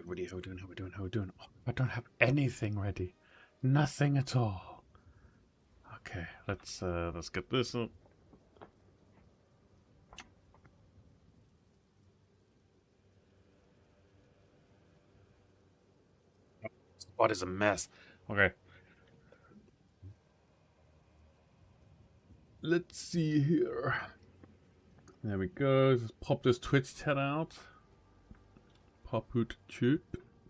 ready. How we doing? How we doing? How we doing? Oh, I don't have anything ready. Nothing at all. Okay, let's get this up. What is a mess? Okay. Let's see here. There we go. Just pop this Twitch chat out. Pop it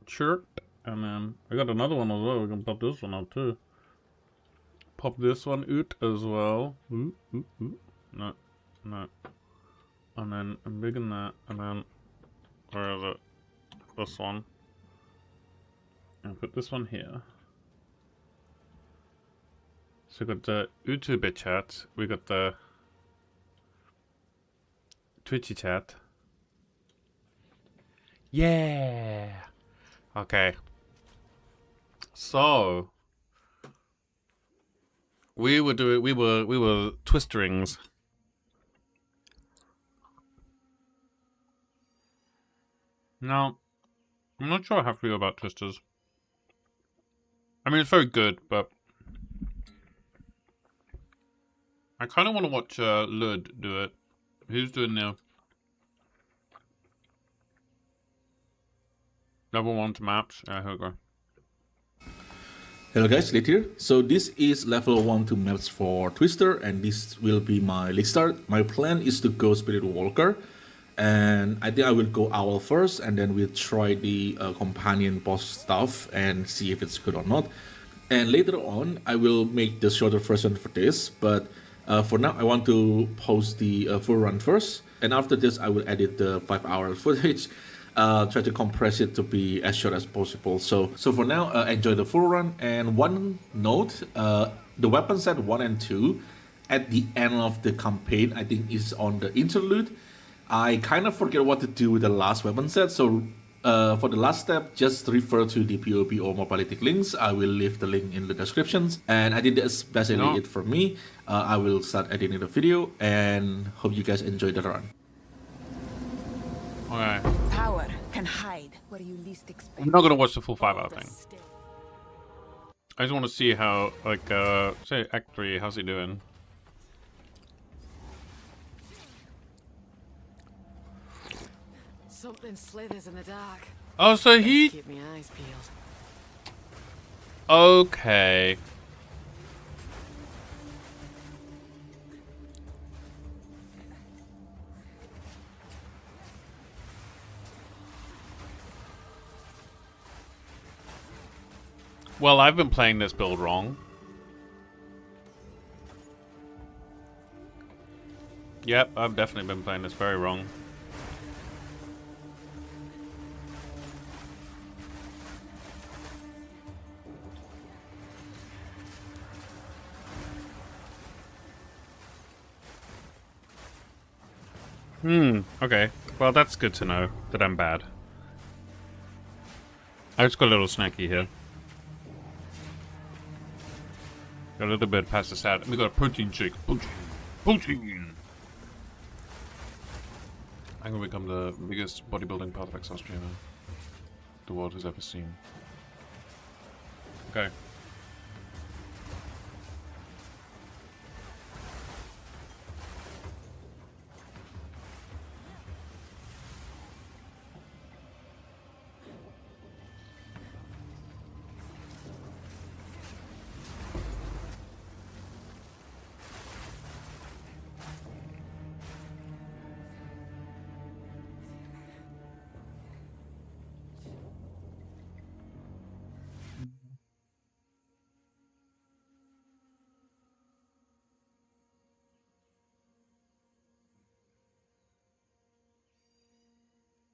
chirp. And then I got another one as well. We can pop this one out too. Pop this one out as well. Ooh. No. And then I'm big in that. And then where is it? This one. And put this one here. So we got the YouTube chat. We got the Twitchy chat. Yeah. Okay. So we were twisterings. No, I'm not sure how I feel about twisters. I mean, it's very good, but I kind of want to watch Lud do it. Who's doing now? Level 1 to maps. Yeah, here we go. Hello guys, Lit here. So this is level 1 to maps for Twister, and this will be my late start. My plan is to go Spirit Walker, and I think I will go Owl first, and then we'll try the companion boss stuff and see if it's good or not. And later on, I will make the shorter version for this, but for now I want to post the full run first, and after this I will edit the 5-hour footage. Try to compress it to be as short as possible. So for now, enjoy the full run. And one note, the weapon set 1 and 2 at the end of the campaign, I think is on the interlude. I kind of forget what to do with the last weapon set, so for the last step, just refer to the POP or mobility links. I will leave the link in the descriptions. And I think that's basically it for me. I will start editing the video, and hope you guys enjoy the run. Okay. Power can hide where you least expect. I'm not gonna watch the full 5-hour thing. I just want to see how, like, say Act 3, how's he doing? Something slithers in the dark. Oh, so he... Keep my eyes peeled. Okay. Well, I've been playing this build wrong. Yep, I've definitely been playing this very wrong. Okay. Well, that's good to know that I'm bad. I just got a little snacky here. Got a little bit past the sad. We got a protein shake. Protein! I'm gonna become the biggest bodybuilding path of exhaust trainer the world has ever seen. Okay.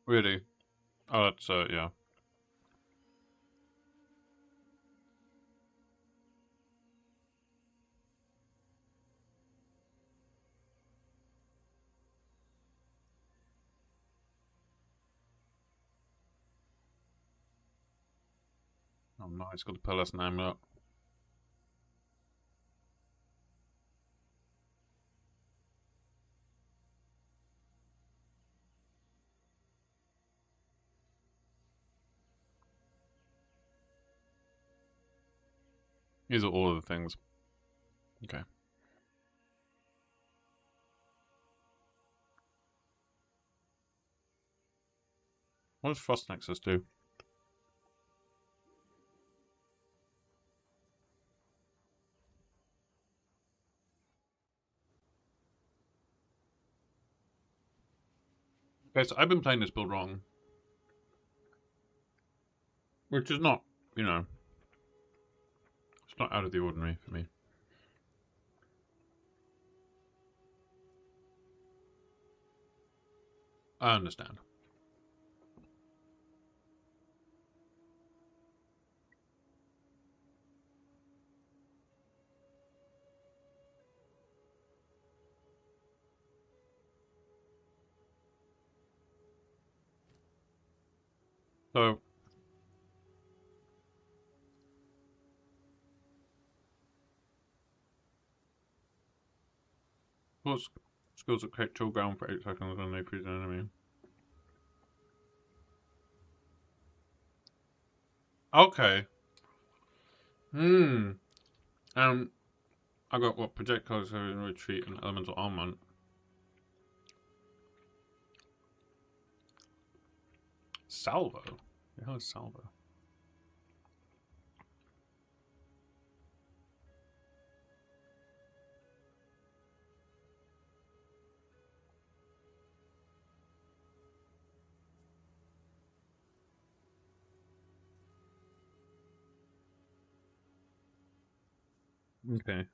Really? Oh, that's, yeah. Oh, nice. Got the Palace name up. These are all of the things. Okay. What does Frost Nexus do? Okay, so I've been playing this build wrong. Which is not, you know, it's not out of the ordinary for me. I understand. So, what skills that create chill ground for 8 seconds when they freeze an enemy? Okay. I got what projectiles are in retreat and elemental armament. Salvo? The hell is salvo? Okay.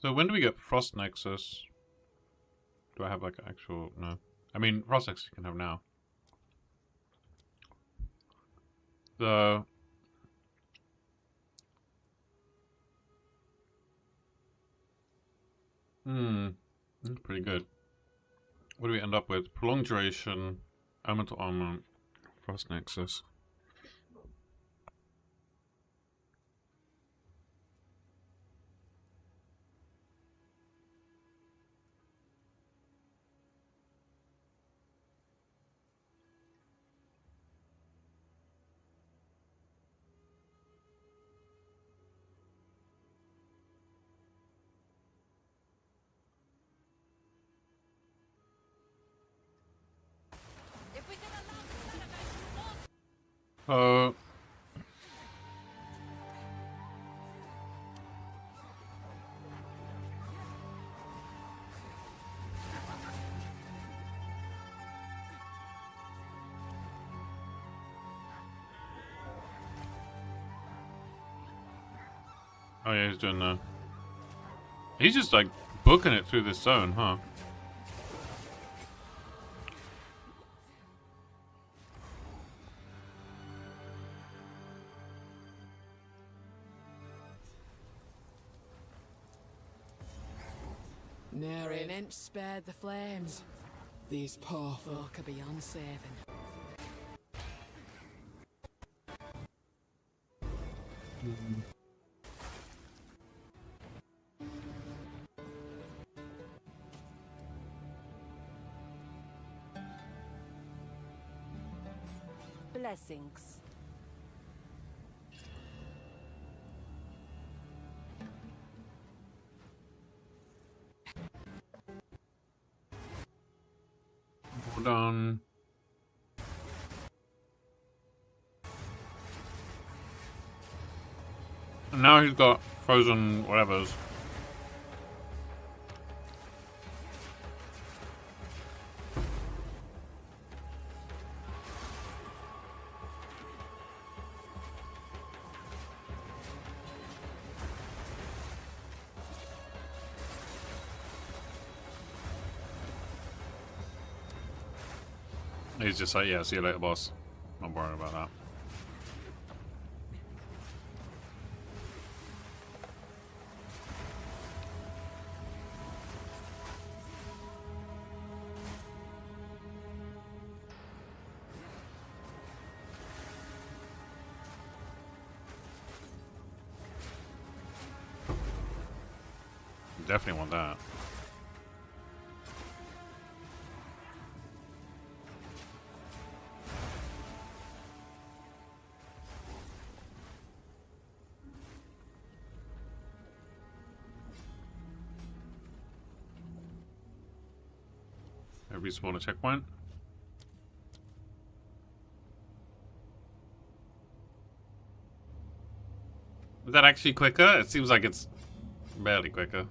So when do we get Frost Nexus? Do I have like an actual... No. I mean, Frost Nexus you can have now. The... That's pretty good. What do we end up with? Prolonged duration, elemental armor, Frost Nexus. Uh... Oh yeah, he's doing the... He's just like booking it through this zone, huh? Ne'er an inch spared the flames. These poor folk are beyond saving. Blessings. Hold on. And now he's got frozen whatevers. He's just like, yeah, see you later, boss. Not worried about that. definitely want that. Respawn a checkpoint. Is that actually quicker? It seems like it's barely quicker.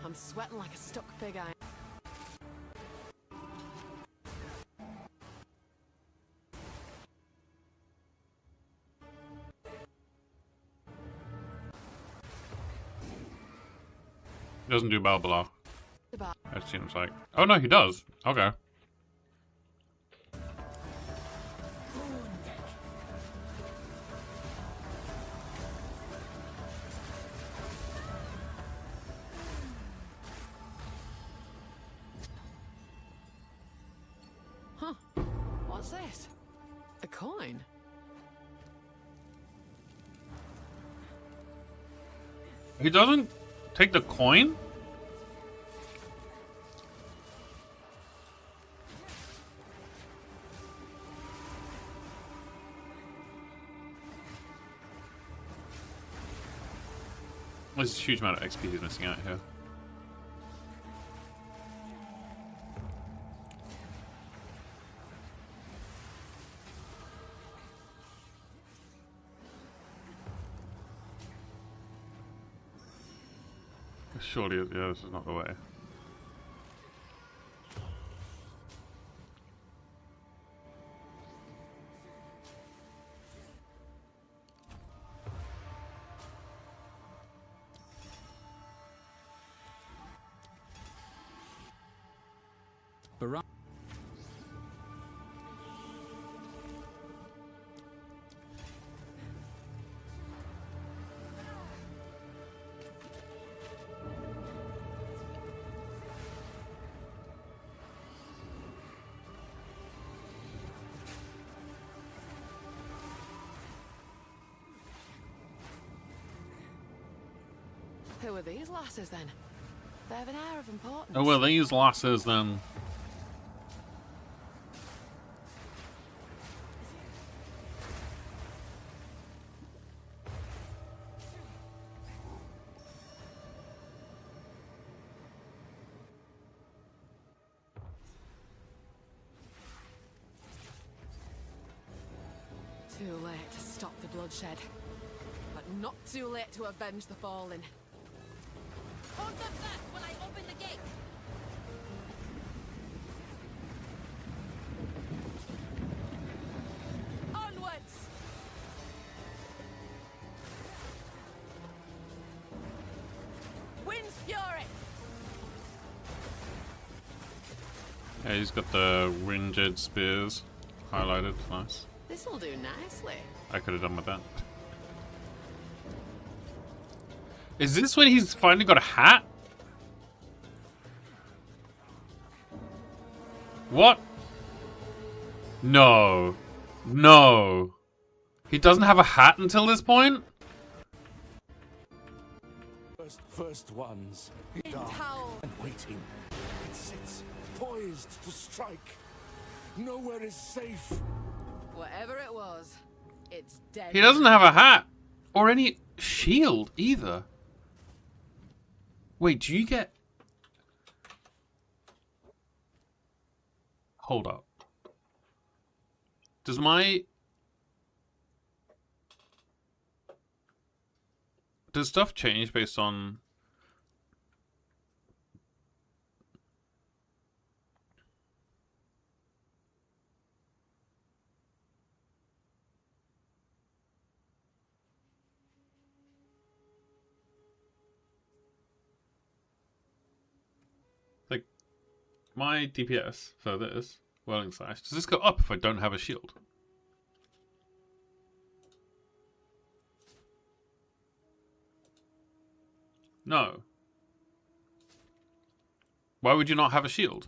I'm sweating like a stuck pig. He doesn't do blah blah. About That seems like. Oh no, he does. Okay. huh? What's this? A coin? He doesn't take the coin? There's a huge amount of XP he's missing out here. Surely, yeah, this is not the way. Who are these lasses then? They have an air of importance. Oh well, these lasses then. Too late to stop the bloodshed, but not too late to avenge the fallen. Hold them fast when I open the gate. Onwards! Wind's fury! Yeah, he's got the winged spears highlighted. Nice. This'll do nicely. I could have done with that. Is this when he's finally got a hat? What? No. No. He doesn't have a hat until this point? First ones, dark Howl. and waiting. It sits poised to strike. Nowhere is safe. Whatever it was, it's dead. He doesn't have a hat. Or any shield either. Wait, do you get... Hold up. Does my... Does stuff change based on... my DPS for this whirling slash, does this go up if I don't have a shield? No. Why would you not have a shield?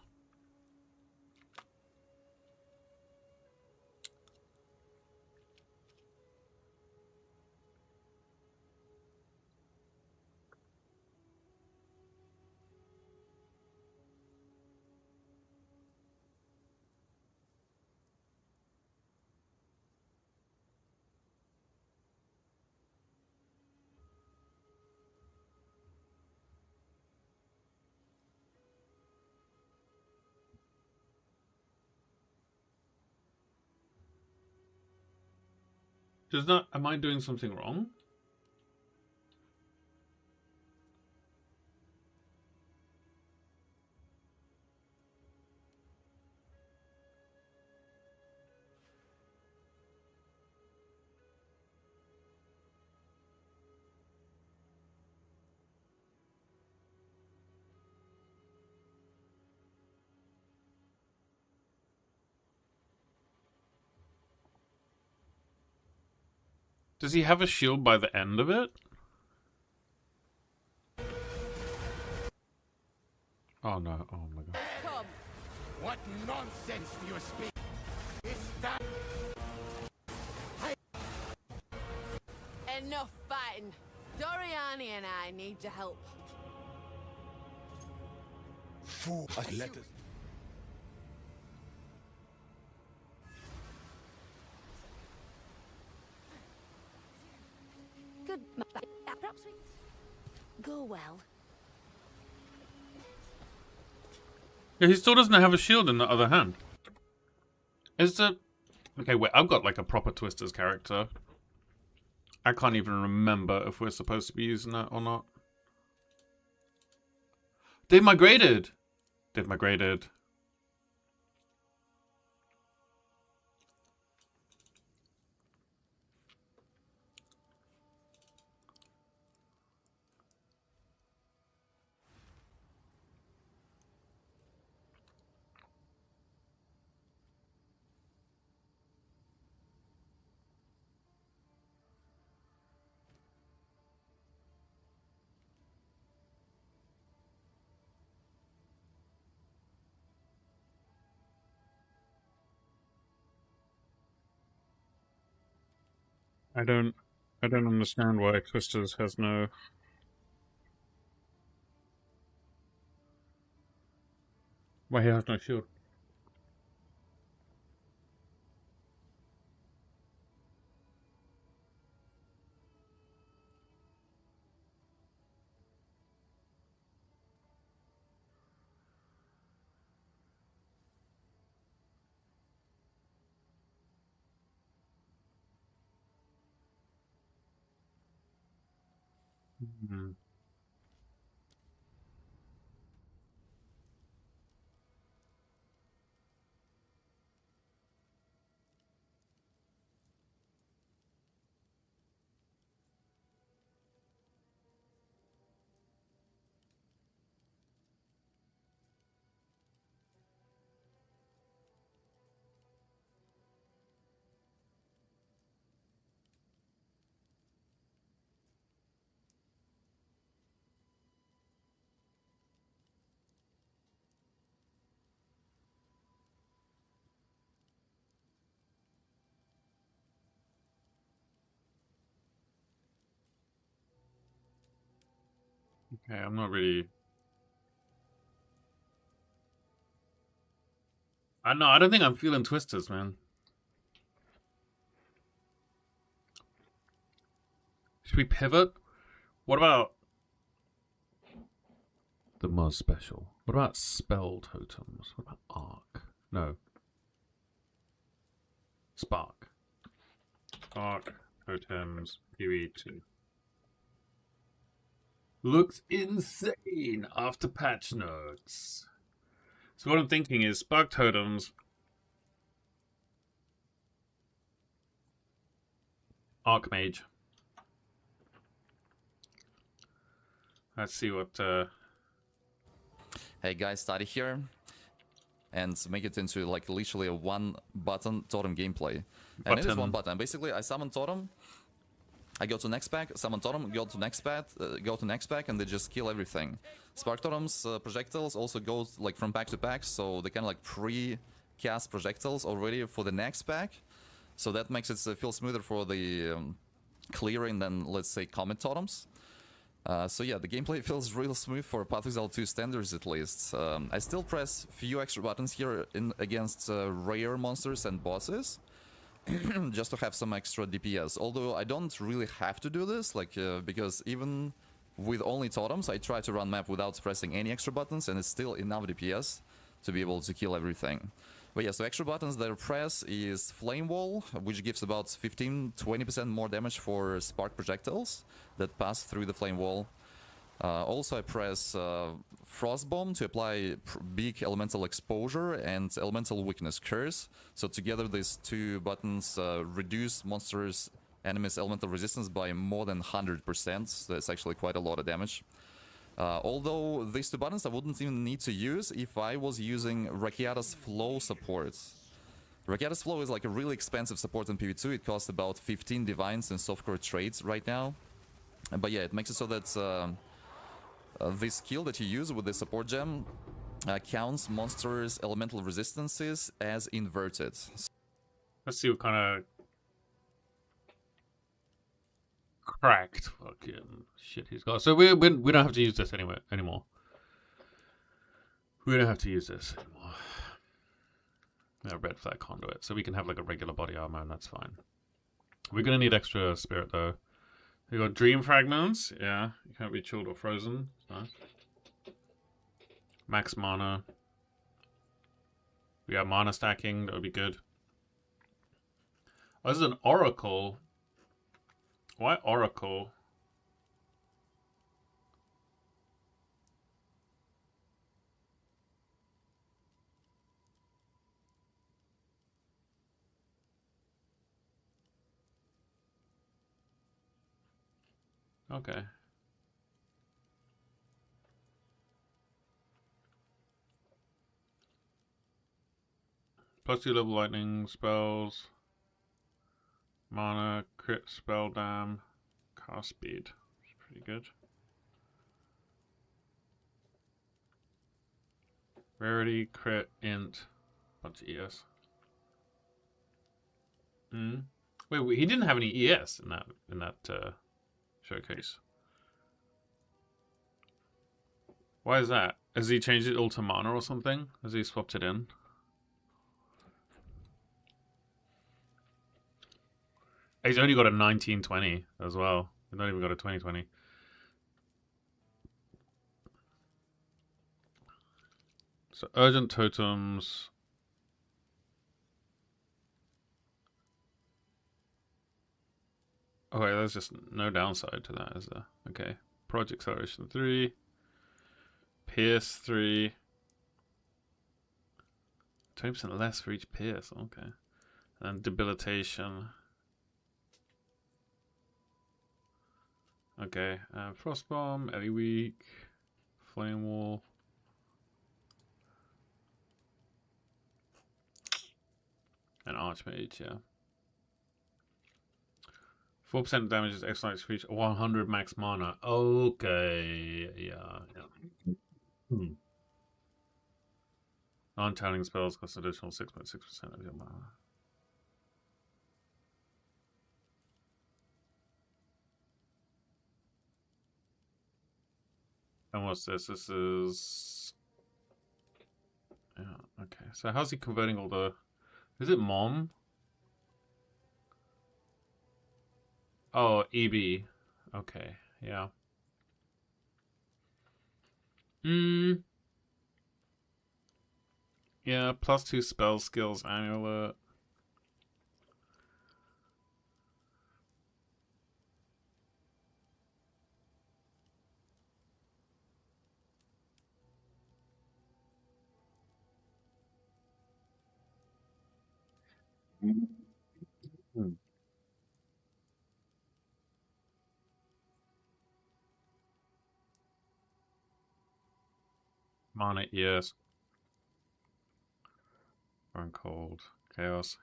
Does not? Am I doing something wrong? Does he have a shield by the end of it? Oh no, oh my god. Come. What nonsense do you speak? Is that Enough fighting. Doriani and I need your help. fool? Let us. Good. Perhaps we go well. Yeah, he still doesn't have a shield in the other hand. Is the... Okay, wait, I've got like a proper Twisters character. I can't even remember if we're supposed to be using that or not. They've migrated! They've migrated. I don't understand why Twisters has no... Why he has no shield. Hmm. Okay, I'm not really... I don't think I'm feeling Twisters, man. Should we pivot? What about the Muzz special? What about spell totems? What about arc? No. Spark. Arc totems PV2. Looks insane after patch notes. So what I'm thinking is spark totems, Archmage. Let's see what Hey guys, Starry here. and make it into like literally a one-button totem gameplay. And it is one button. Basically, I summon totem, I go to next pack, summon totem, go to next pack, and they just kill everything. Spark totems, projectiles also go like from pack to pack, so they kind of like pre-cast projectiles already for the next pack. So that makes it feel smoother for the clearing than, let's say, comet totems. So yeah, the gameplay feels real smooth for Path of Exile 2 standards at least. I still press few extra buttons here against rare monsters and bosses, just to have some extra DPS. Although I don't really have to do this, like because even with only totems, I try to run map without pressing any extra buttons, and it's still enough DPS to be able to kill everything. But yeah, so extra buttons that I press is Flame Wall, which gives about 15-20% more damage for spark projectiles that pass through the flame wall. Also I press Frost Bomb to apply big elemental exposure and elemental weakness curse. So together these two buttons reduce monsters' enemies' elemental resistance by more than 100%, so that's actually quite a lot of damage. Although these two buttons I wouldn't even need to use if I was using Rakiata's Flow support. Rakiata's Flow is like a really expensive support in PvP2, it costs about 15 divines in softcore trades right now. But yeah, it makes it so that this skill that you use with the support gem counts monsters' elemental resistances as inverted. Let's see what kind of cracked fucking shit he's got. So we don't have to use this anymore. We don't have to use this anymore. No red flag conduit, so we can have like a regular body armor, and that's fine. We're gonna need extra spirit though. We got dream fragments. Yeah, you can't be chilled or frozen. Nice. Max mana. We got mana stacking. That would be good. Oh, this is an oracle. Why oracle? Okay. +2 level lightning spells. Mana, crit, spell dam, cast speed. It's pretty good. Rarity, crit, int, bunch of ES. Wait, he didn't have any ES in that showcase. Why is that? Has he changed it all to mana or something? Has he swapped it in? He's only got a 1920 as well. He's not even got a 2020. So urgent totems. Okay, there's just no downside to that, is there? Okay. Project acceleration 3. Pierce 3. 20% less for each pierce. Okay. And debilitation. Okay. Frostbomb, Ellie Weak, Flame Wall. And Archmage, yeah. 4% damage is excellent for each 100 max mana. Okay, yeah. Non-towering spells cost additional 6.6% of your mana. And what's this? This is... Yeah, okay. So how's he converting all the... Is it Mom? Oh, EB. Okay, yeah. Yeah, +2 spell skills amulet. Mana, yes. Iron Cold. Chaos.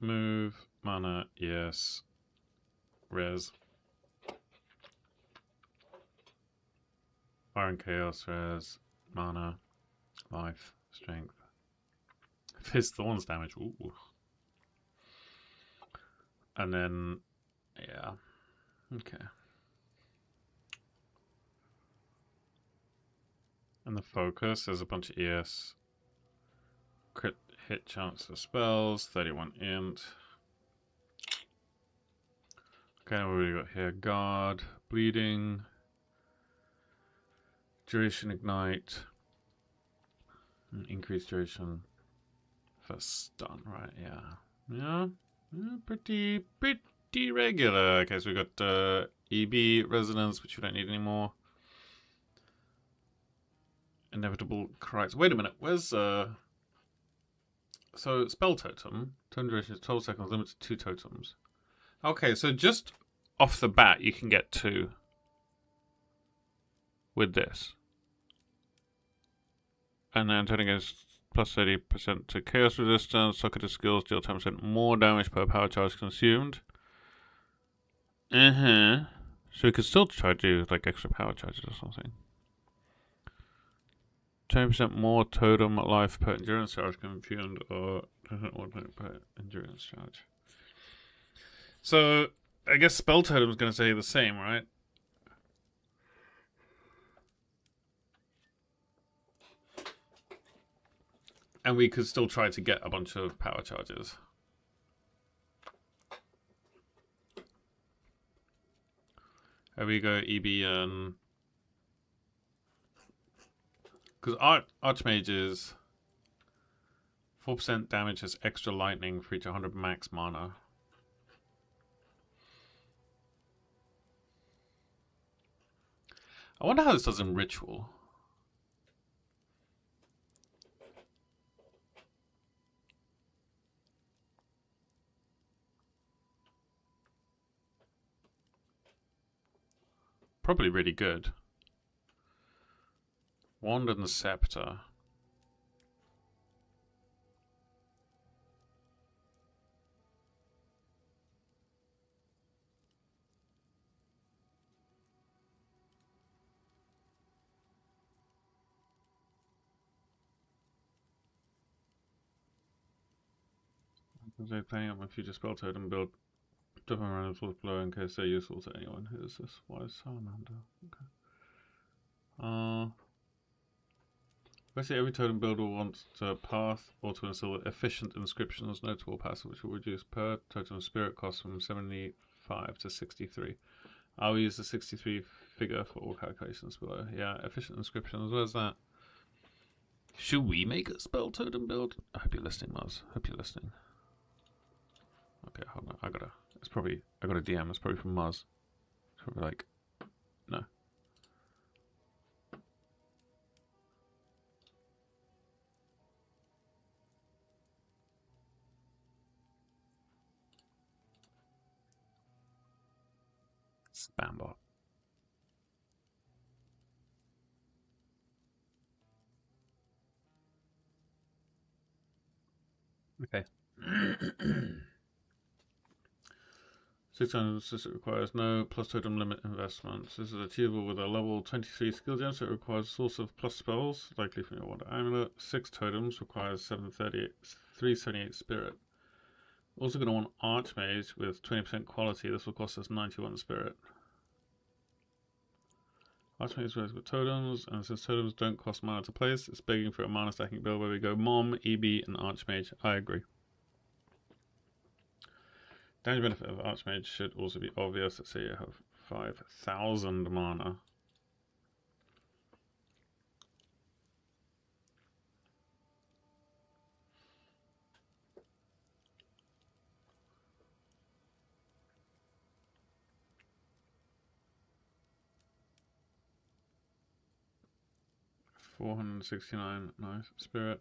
Move. Mana. Yes. Res. Iron Chaos. Res. Mana. Life. Strength. Fizz Thorns damage. Ooh. And then, yeah. Okay. And the focus, there's a bunch of ES. Crit hit chance for spells, 31 int. Okay, what we got here? Guard, bleeding, duration ignite, increased duration for stun, right? Yeah, pretty regular. Okay, so we got EB resonance, which we don't need anymore. Inevitable correct. Wait a minute, where's so spell totem, turn duration is 12 seconds, limited to 2 totems. Okay, so just off the bat you can get 2 with this. And then turning against plus 30% to chaos resistance, socketed skills deal 10% more damage per power charge consumed. So we could still try to do like extra power charges or something. 20% more totem life per endurance charge consumed, or 10% per endurance charge. So I guess spell totem is going to say the same, right? And we could still try to get a bunch of power charges. Here we go, EB and because Archmage is 4% damage as extra lightning for each 100 max mana. I wonder how this does in Ritual. Probably really good. Wand and the Scepter. They're playing up my future spell totem build. Dropping around full blow in case they're useful to anyone who is this wise salamander. Okay. Basically, every totem builder wants to path or to install efficient inscriptions, notable passive, which will reduce per totem spirit cost from 75 to 63. I'll use the 63 figure for all calculations below. Yeah, efficient inscriptions. Where's that? Should we make a spell totem build? I hope you're listening, Mars. Hope you're listening. Okay, hold on. I got a DM. It's probably from Mars. It's probably like, no. Spam bot. Okay. 600 system requires no plus totem limit investments. This is achievable with a level 23 skill gem, so it requires a source of plus spells, likely from your Wonder Amulet. 6 totems requires 378 spirit. Also going to want Archmage with 20% quality. This will cost us 91 spirit. Archmage works with totems, and since totems don't cost mana to place, it's begging for a mana stacking build where we go Mom, EB, and Archmage. I agree. Damage benefit of Archmage should also be obvious. Let's say you have 5,000 mana. $469, nice. Spirit.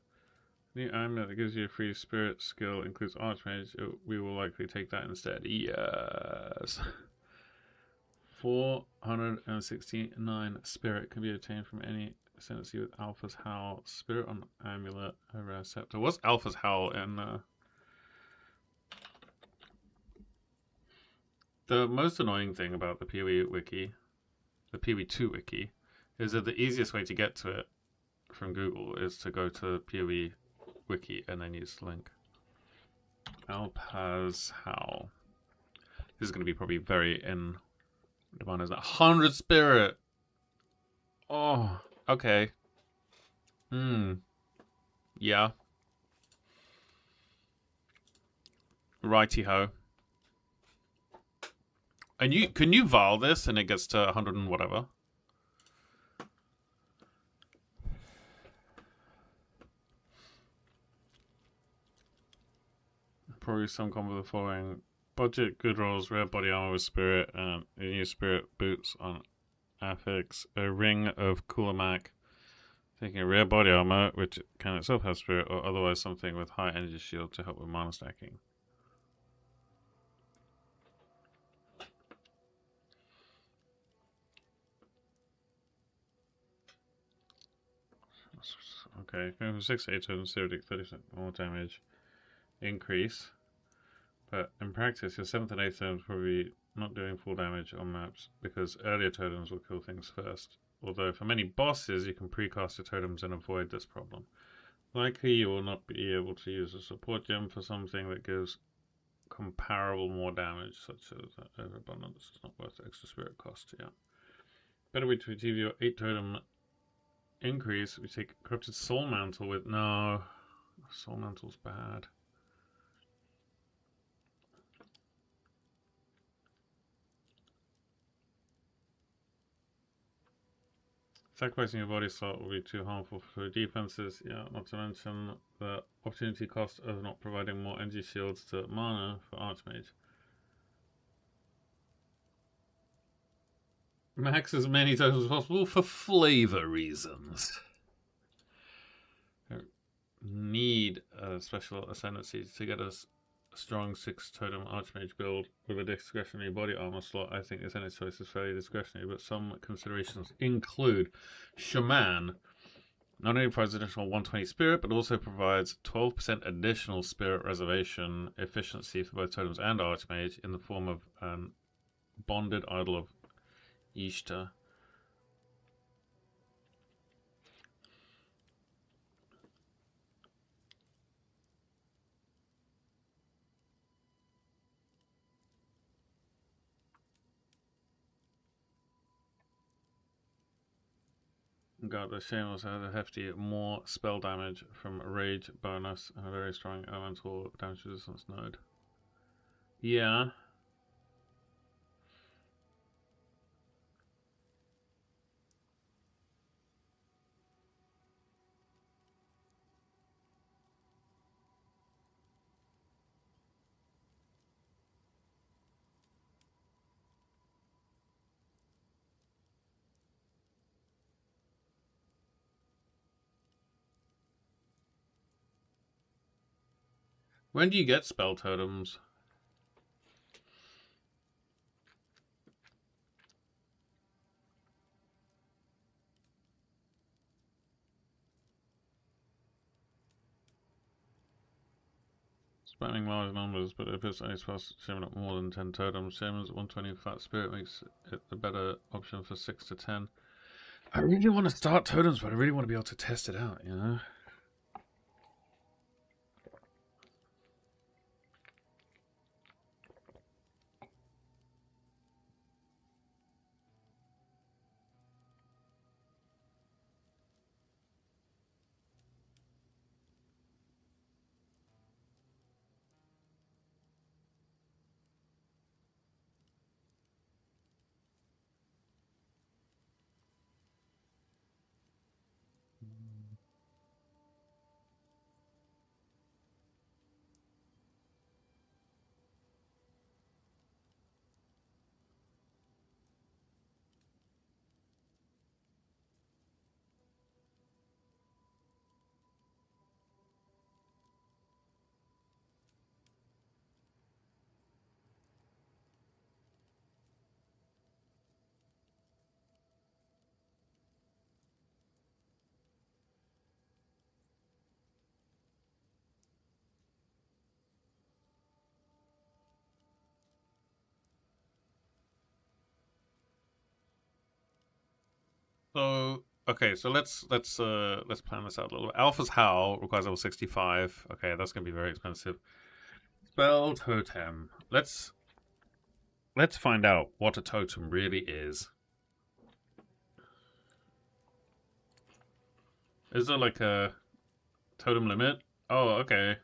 New amulet that gives you a free spirit skill includes Archmage. We will likely take that instead. Yes. 469 spirit can be obtained from any Ascendancy with Alpha's Howl, Spirit on Amulet, a rare scepter. What's Alpha's Howl in The most annoying thing about the PoE wiki, the PoE2 wiki, is that the easiest way to get to it from Google is to go to PoE wiki and then use the link. Alpha's Howl. This is going to be probably very in demand, isn't it? 100 spirit! Oh, okay. Yeah. Righty-ho. And can you Val this and it gets to 100 and whatever? Probably some combo of the following. Budget, good rolls, rare body armor with spirit, and new spirit boots on affix. A ring of Kulamac. Taking a rare body armor, which can itself have spirit, or otherwise something with high energy shield to help with mana stacking. Okay, going from 6 to 8 turns, 30% more damage increase. But in practice, your 7th and 8th turns probably not doing full damage on maps because earlier totems will kill things first. Although for many bosses, you can precast your totems and avoid this problem. Likely, you will not be able to use a support gem for something that gives comparable more damage, such as overabundance. It's not worth the extra spirit cost, yeah. Better way to achieve your 8 totem increase, we take Corrupted Soul Mantle with... No, Soul Mantle's bad. Sacrificing your body slot will be too harmful for defenses, yeah, not to mention the opportunity cost of not providing more energy shields to mana for Archmage. Max as many times as possible for flavor reasons. Need a special ascendancy to get us a strong 6 totem Archmage build with a discretionary body armor slot. I think the ascendant choice is fairly discretionary, but some considerations include Shaman not only provides additional 120 spirit, but also provides 12% additional spirit reservation efficiency for both totems and Archmage in the form of Bonded Idol of Ishtar. God, the Shameless has a hefty more spell damage from Rage bonus and a very strong elemental damage resistance node. Yeah. When do you get spell totems? Spamming large numbers, but if it's only supposed to summon up more than 10 totems, Shaman's 120 fat spirit makes it the better option for 6 to 10. I really want to start totems, but I really want to be able to test it out, you know? So okay, so let's plan this out a little bit. Alpha's Howl requires level 65. Okay, that's gonna be very expensive. Spell Totem. Let's find out what a totem really is. Is there like a totem limit? Oh, okay.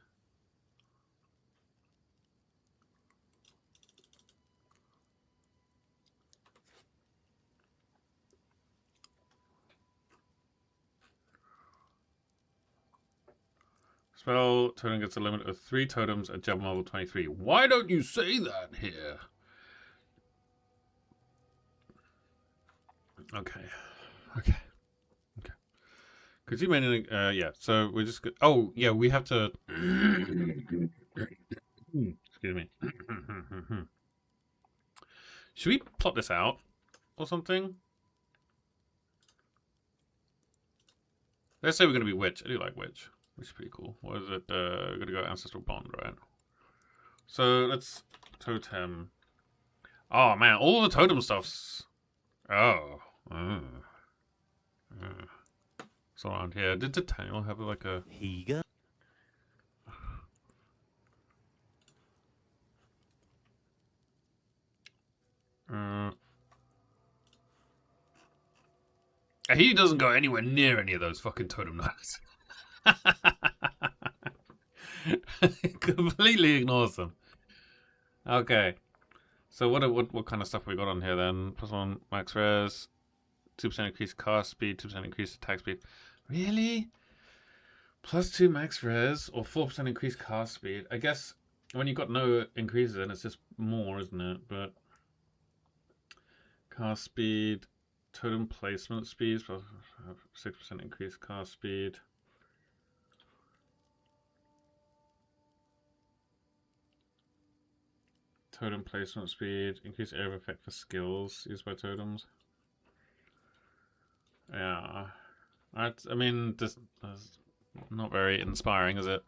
Spell totem gets a limit of 3 totems at gem level 23. Why don't you say that here? Okay. Okay. Okay. Could you mean yeah, so we're just oh, yeah, we have to excuse me. Should we plot this out or something? Let's say we're gonna be witch. I do like witch. Which is pretty cool. What is it? We're gonna go ancestral bond, right? So let's totem. Oh man, all the totem stuffs. Oh. So around here, did the tail have like a? Higa. He doesn't go anywhere near any of those fucking totem knives. Completely ignores them. Okay. So what kind of stuff we got on here then? +1 max res, 2% increased cast speed, 2% increased attack speed. Really? +2 max res or 4% increased cast speed. I guess when you've got no increases then it's just more, isn't it? But cast speed, totem placement speed, 6% increased cast speed. Totem placement speed, increased area of effect for skills used by totems. Yeah, I mean, that's not very inspiring, is it?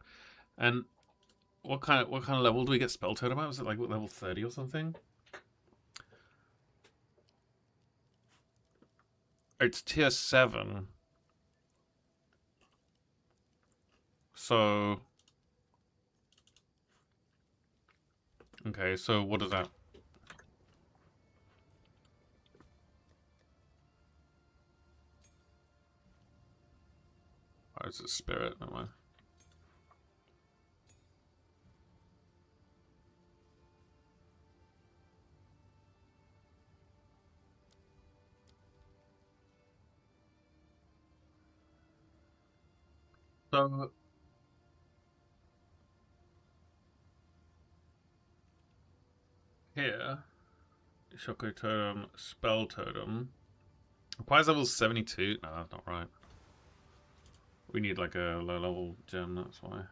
And what kind of level do we get spell totem at? Was it like level 30 or something? It's tier 7. So okay, so what is that? Oh, it's a spirit, never mind. So here, Shoko Totem, Spell Totem. Requires level 72. No, that's not right. We need like a low level gem, that's why.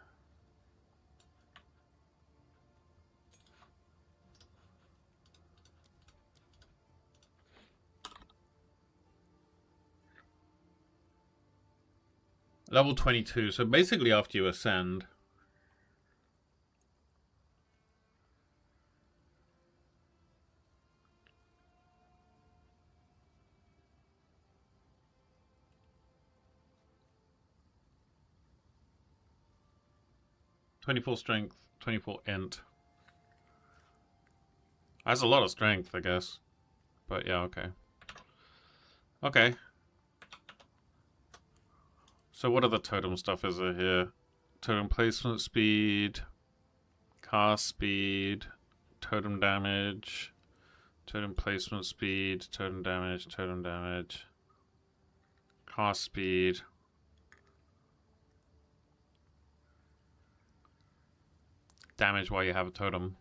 Level 22, so basically after you ascend. '24 strength, 24 int. That's a lot of strength, I guess. But yeah, okay. Okay. So what other totem stuff is there here? Totem placement speed, cast speed, totem damage, totem placement speed, totem damage, cast speed. Damage while you have a totem.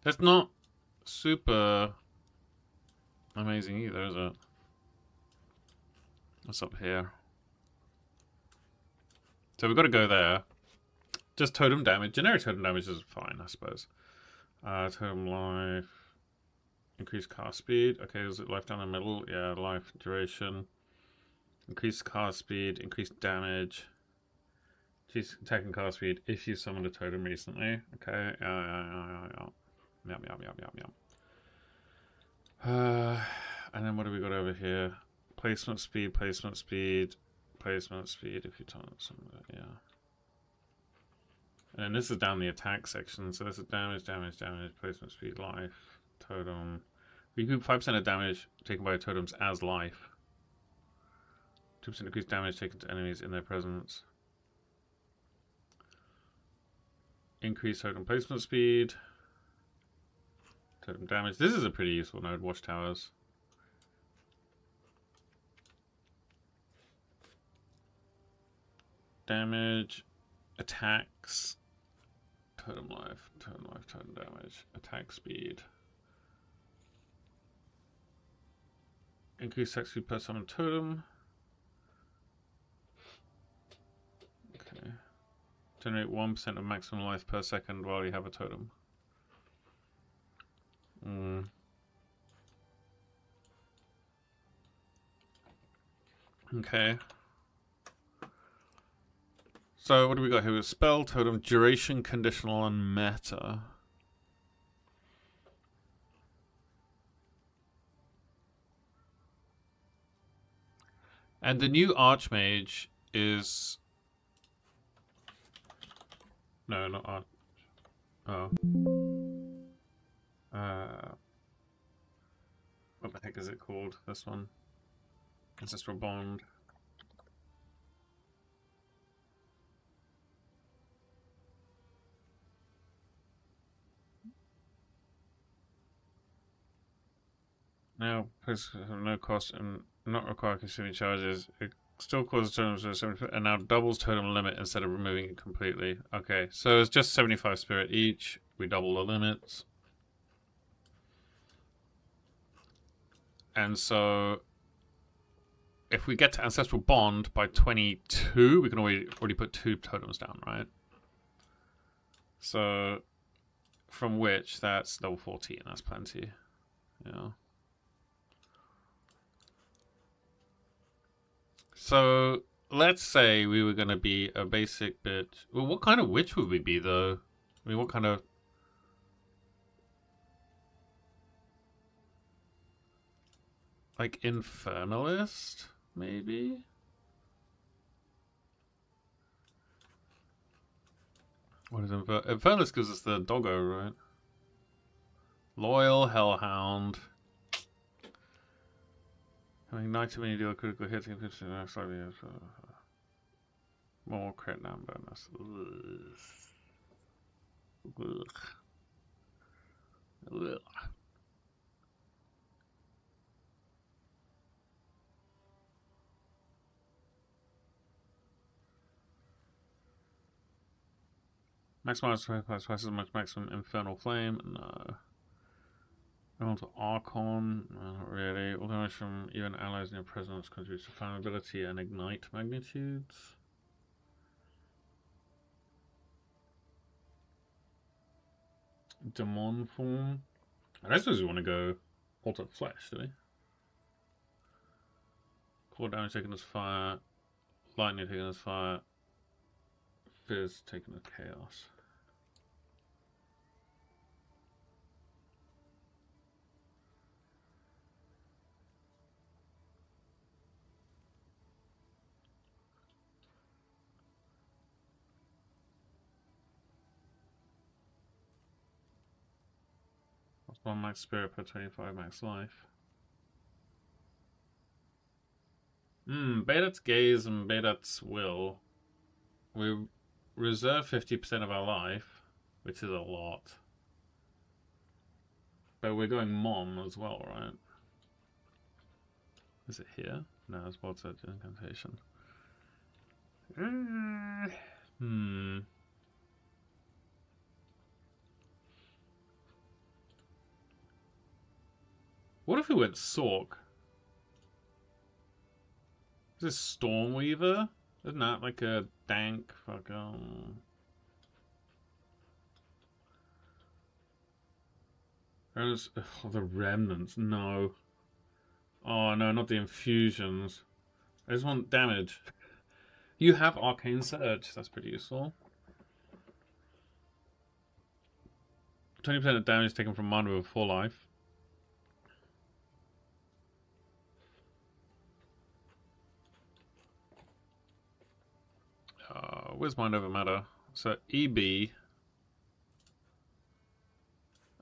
That's not super amazing either, is it? What's up here? So we've got to go there. Just totem damage. Generic totem damage is fine, I suppose. Totem life. Increased cast speed. Okay, is it life down the middle? Yeah, life duration. Increased cast speed. Increased damage. Increased attack and cast speed if you summoned a totem recently. Okay, yeah. Yum. And then what do we got over here? Placement speed, placement speed, placement speed. If you turn some, yeah. And then this is down the attack section. So this is damage, damage, damage, placement speed, life, totem. Recoup 5% of damage taken by totems as life. 2% increased damage taken to enemies in their presence. Increase totem placement speed. Totem damage. This is a pretty useful node, watchtowers. Damage, attacks, totem life, totem damage, attack speed. Increase attack speed per summon totem. Okay. Generate 1% of maximum life per second while you have a totem. Okay. So what do we got here? Spell, totem, duration, conditional, and meta. And the new Archmage is... No, not Arch. Oh. What the heck is it called? This one. Ancestral Bond. Now, place no cost and not require consuming charges. It still causes totems to 70, and now doubles totem limit instead of removing it completely. Okay, so it's just 75 spirit each. We double the limits. And so, if we get to Ancestral Bond by 22, we can already put 2 totems down, right? So, from which, that's level 14, that's plenty. Yeah. So, let's say we were going to be a basic bit... Well, what kind of witch would we be, though? I mean, what kind of... Like, Infernalist, maybe? What is Infernalist gives us the doggo, right? Loyal Hellhound. Ignite when you do a critical hit, slightly more crit down bonus. Ugh. Ugh. Maximize twice as much maximum infernal flame. No. Going to Archon, not really. All damage from even allies in your presence contributes to flammability and ignite magnitudes. Demon form. I suppose we want to go Altar of Flesh, do we? Core damage taken as fire, lightning taken as fire, fizz taken as chaos. That's 1 max spirit per 25 max life. Betat's Gaze and Betat's Will. We reserve 50% of our life, which is a lot. But we're going Mom as well, right? Is it here? No, it's World Search Incantation. What if we went Sork? Is this Stormweaver? Isn't that like a dank fucking... There's the remnants. No. Oh no, not the infusions. I just want damage. You have Arcane Surge. That's pretty useful. 20% of damage taken from mana with 4 life. where's Mind Over Matter? So EB.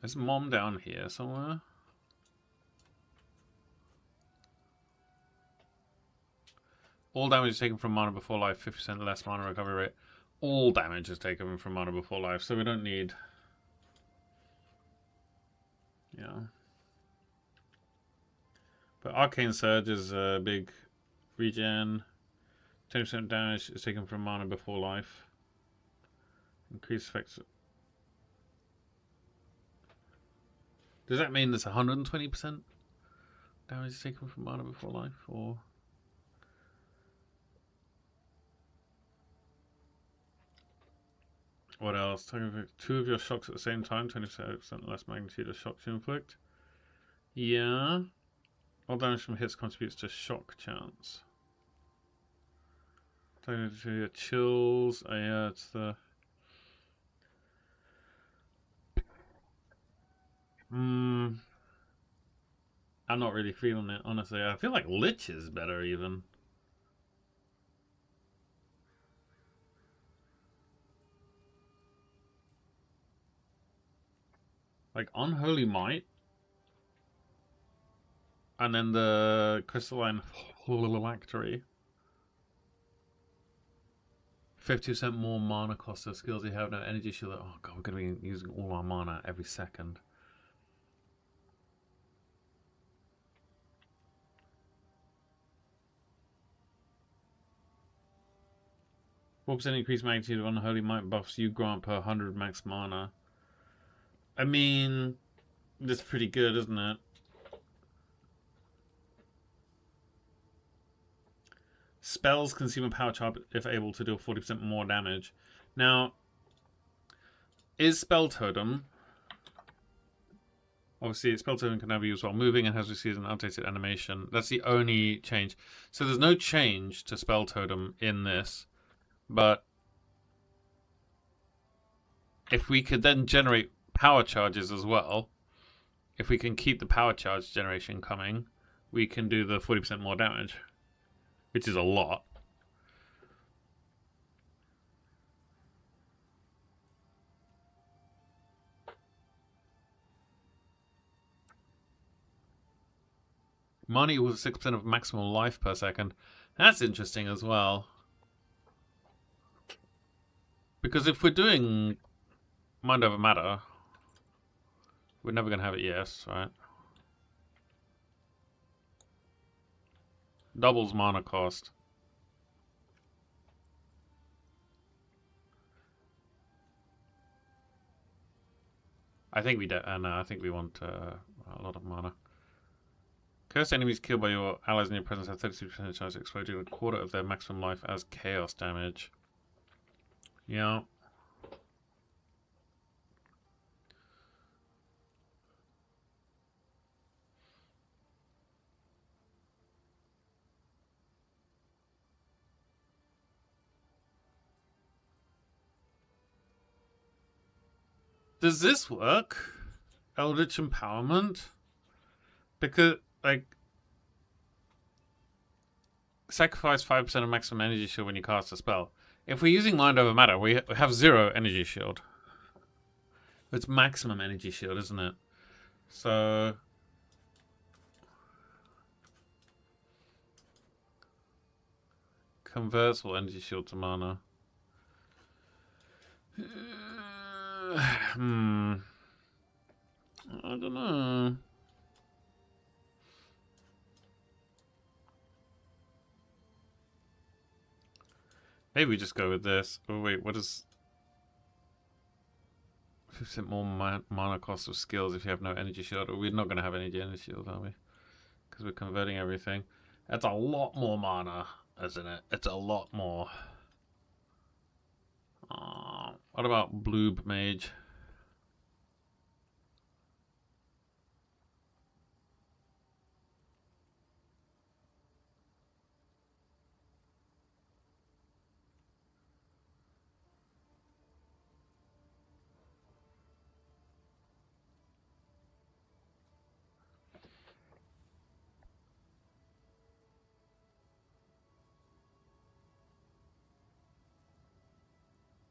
Is Mom down here somewhere? All damage is taken from mana before life, 50% less mana recovery rate. All damage is taken from mana before life, so we don't need... Yeah. But Arcane Surge is a big regen. 10% damage is taken from mana before life. Increased effects. Does that mean there's 120% damage is taken from mana before life, or... What else? 2 of your shocks at the same time, 20% less magnitude of shocks you inflict. Yeah. All damage from hits contributes to shock chance. Chills. Oh yeah, it's the... I'm not really feeling it, honestly. I feel like Lich is better, even. Like, Unholy Might. And then the Crystalline Phylactery. 50% more mana cost of skills you have, no energy shield. Oh god, we're going to be using all our mana every second. %4 increased magnitude of Unholy Might buffs you grant per 100 max mana. I mean, that's pretty good, isn't it? Spells consume a power charge if able to deal 40% more damage. Now, is Spell Totem... Obviously, Spell Totem can never be used while moving and has received an updated animation. That's the only change. So there's no change to Spell Totem in this. But if we could then generate power charges as well, if we can keep the power charge generation coming, we can do the 40% more damage, which is a lot. Money equals 6% of maximum life per second. That's interesting as well. Because if we're doing Mind Over Matter, we're never going to have it, yes, right? Doubles mana cost. I think we no, I think we want a lot of mana. Cursed enemies killed by your allies in your presence have 32% chance of exploding a quarter of their maximum life as chaos damage. Yeah. Does this work? Eldritch Empowerment? Because, like, sacrifice 5% of maximum energy shield when you cast a spell. If we're using Mind Over Matter, we have 0 energy shield. It's maximum energy shield, isn't it? So... converts all energy shield to mana. I don't know. Maybe we just go with this. Oh wait, what is 50% more mana cost of skills if you have no energy shield? We're not going to have any energy shield, are we? Because we're converting everything. That's a lot more mana, isn't it? It's a lot more. What about Bloob Mage?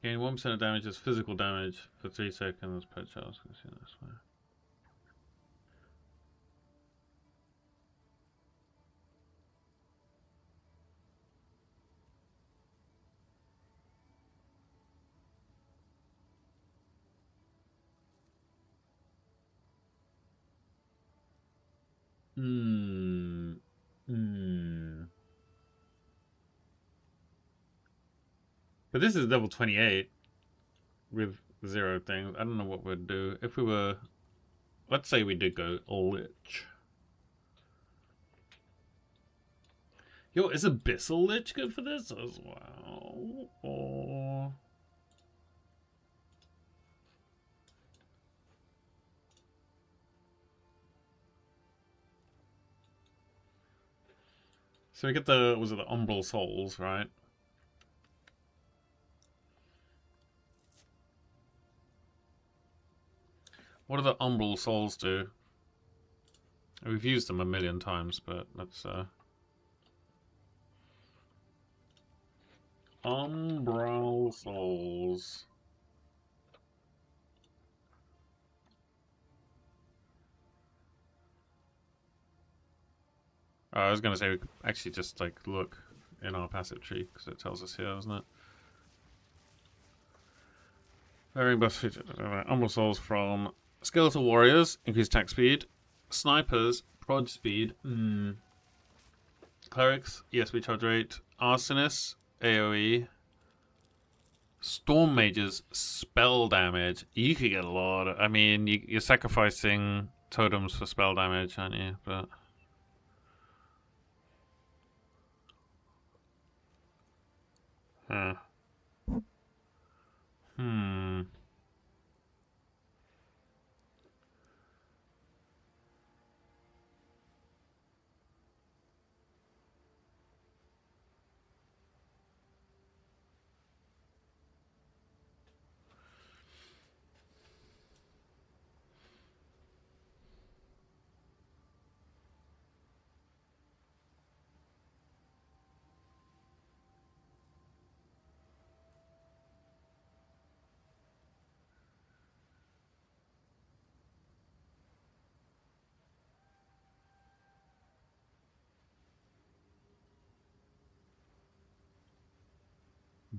Gain 1% of damage as physical damage for 3 seconds per charge. This way. But this is level 28 with 0 things. I don't know what we'd do if we were. Let's say we did go Lich. Yo, is Abyssal Lich good for this as well? Or... So we get the, was it the Umbral Souls, right? What do the Umbral Souls do? We've used them a million times, but let's Umbral Souls. I was gonna say we could actually just like look in our passive tree because it tells us here, doesn't it? Varying buff feature. Umbral Souls from Skeletal Warriors, increased attack speed. Snipers, prod speed. Clerics, ESP charge rate. Arsonists, AoE. Storm Mages, spell damage. You could get a lot of, I mean, you're sacrificing totems for spell damage, aren't you? But... Huh.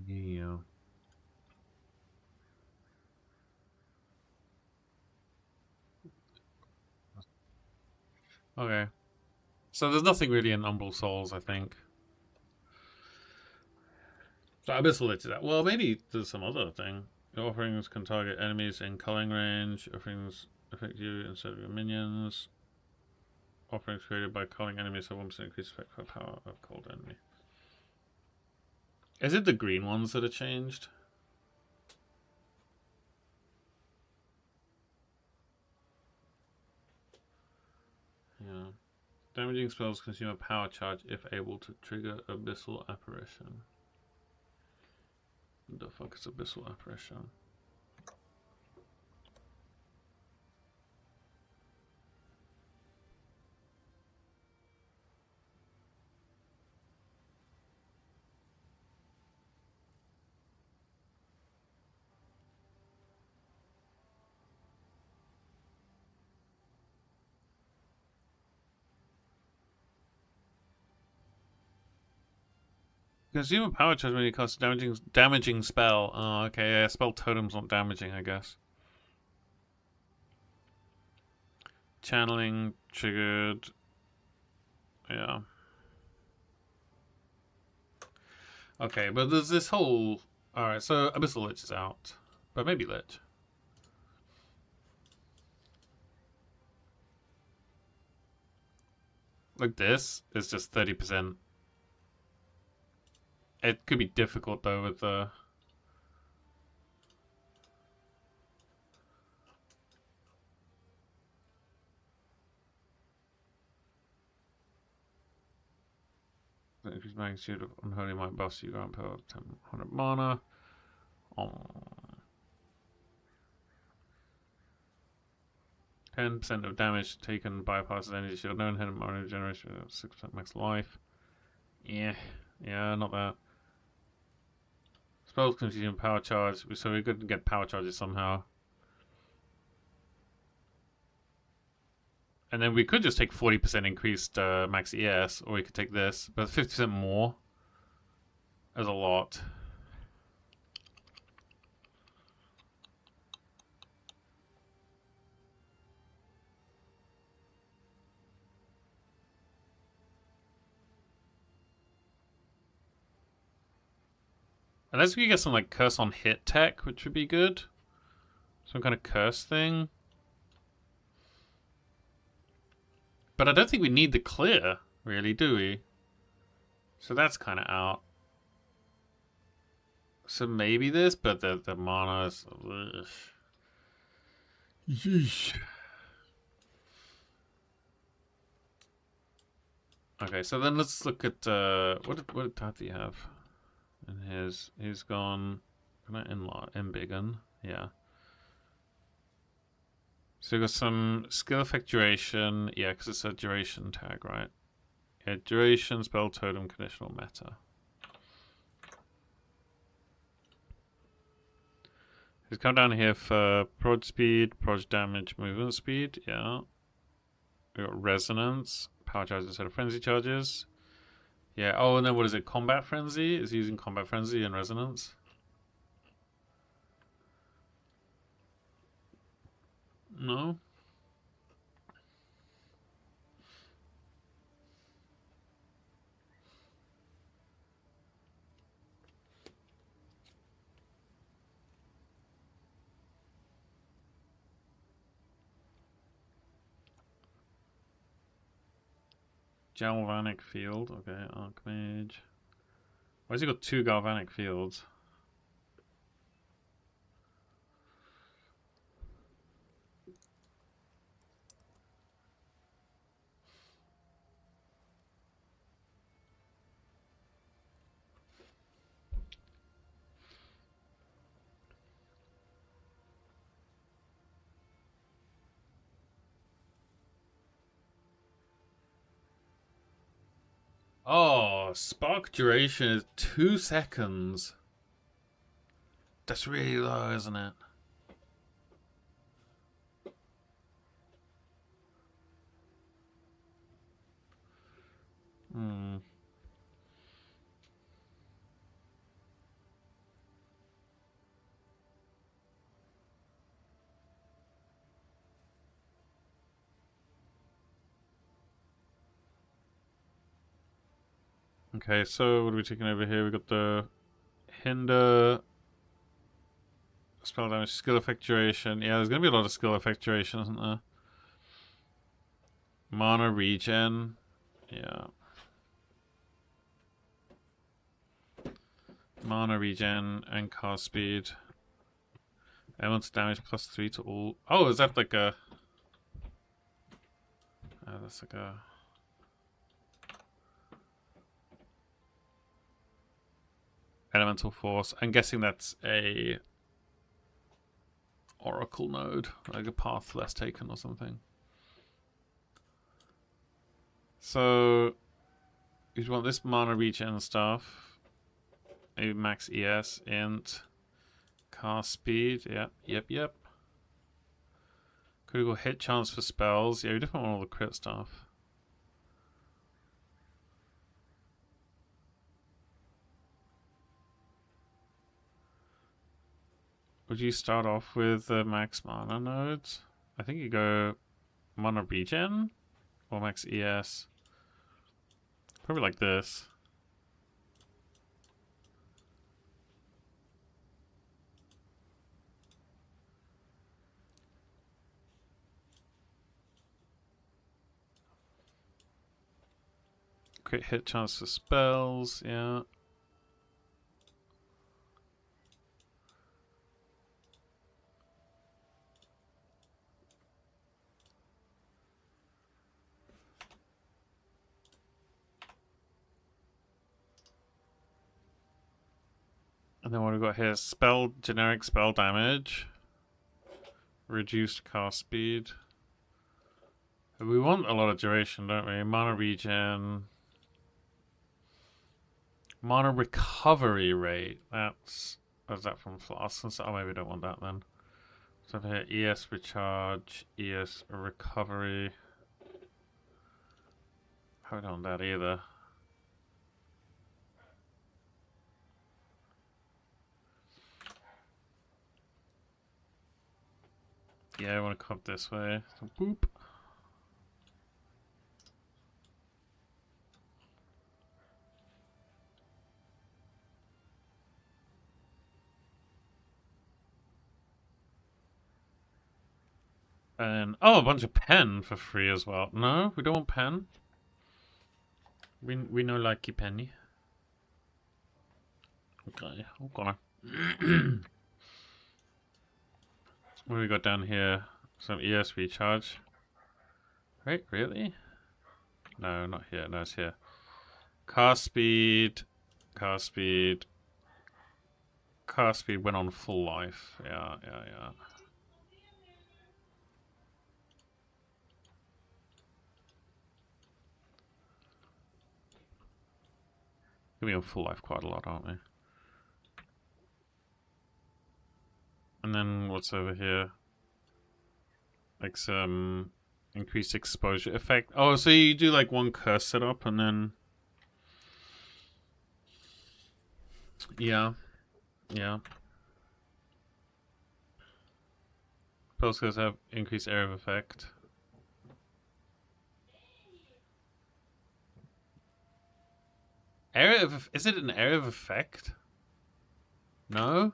Yeah. Okay. So there's nothing really in Umbral Souls, I think. So Abyssal Lich is that. Well, maybe there's some other thing. Your offerings can target enemies in culling range. Offerings affect you instead of your minions. Offerings created by culling enemies have 1% increased effect for power of cold enemy. Is it the green ones that are changed? Yeah. Damaging spells consume a power charge if able to trigger Abyssal Apparition. What the fuck is Abyssal Apparition? Consume a power charge when you cast a damaging spell. Oh, okay, yeah, spell totem's not damaging, I guess. Channeling triggered. Yeah. Okay, but there's this whole... Alright, so Abyssal Lich is out. But maybe Lich. Like this is just 30%. It could be difficult though with the... Increased magnitude of Unholy Might buffs you grant per 100 mana. 10% of damage taken bypasses energy shield. No inherent mana regeneration. 6% max life. Yeah, not that. Spells consume power charge, so we could get power charges somehow. And then we could just take 40% increased max ES, or we could take this, but 50% more is a lot. Unless we get some like curse on hit tech, which would be good. Some kind of curse thing. But I don't think we need the clear, really, do we? So that's kind of out. So maybe this, but the mana is... Ugh. Yeesh. Okay, so then let's look at... what did he have? And he's gone. Can I embiggen? Yeah. So we got some skill effect duration. Yeah, because it's a duration tag, right? Yeah, duration, spell totem, conditional meta. He's come down here for prod speed, prod damage, movement speed. Yeah. We got resonance, power charges instead of frenzy charges. Yeah, oh, and then what is it? Combat Frenzy? Is he using Combat Frenzy and Resonance? No? Galvanic Field. Okay, Archmage. Why has he got 2 Galvanic Fields? Oh, spark duration is 2 seconds. That's really low, isn't it? Hmm. Okay, so what are we taking over here? We got the hinder, spell damage, skill effect duration. Yeah, there's gonna be a lot of skill effect duration, isn't there? Mana regen. Yeah. Mana regen and cast speed. Elemental damage +3 to all. Oh, is that like a... Oh, that's like a... Elemental Force. I'm guessing that's a Oracle node, like a path less taken or something. So you want this mana regen stuff. Maybe max ES, int, cast speed. Yep. Critical hit chance for spells. Yeah, we definitely want all the crit stuff. Would you start off with the max mana nodes? I think you go mana regen or max ES. Probably like this. Crit hit chance for spells, yeah. And then what we got here is generic spell damage. Reduced cast speed. We want a lot of duration, don't we? Mana regen. Mana recovery rate. That's Or is that from Flasks? Oh, maybe we don't want that then. So over here, ES recharge, ES recovery. I don't want that either. Yeah, I want to come this way. So boop. And oh, a bunch of pen for free as well. No, we don't want pen. We no likey penny. Okay, okay. What do we got down here? Some ES recharge. Right, really? No, not here. No, it's here. Car speed. Car speed. Car speed went on full life. Yeah. We're on full life quite a lot, aren't we? And then what's over here? Like some increased exposure effect. Oh, so you do like one curse setup and then... Yeah. Postcards have increased area of effect. Is it an area of effect? No?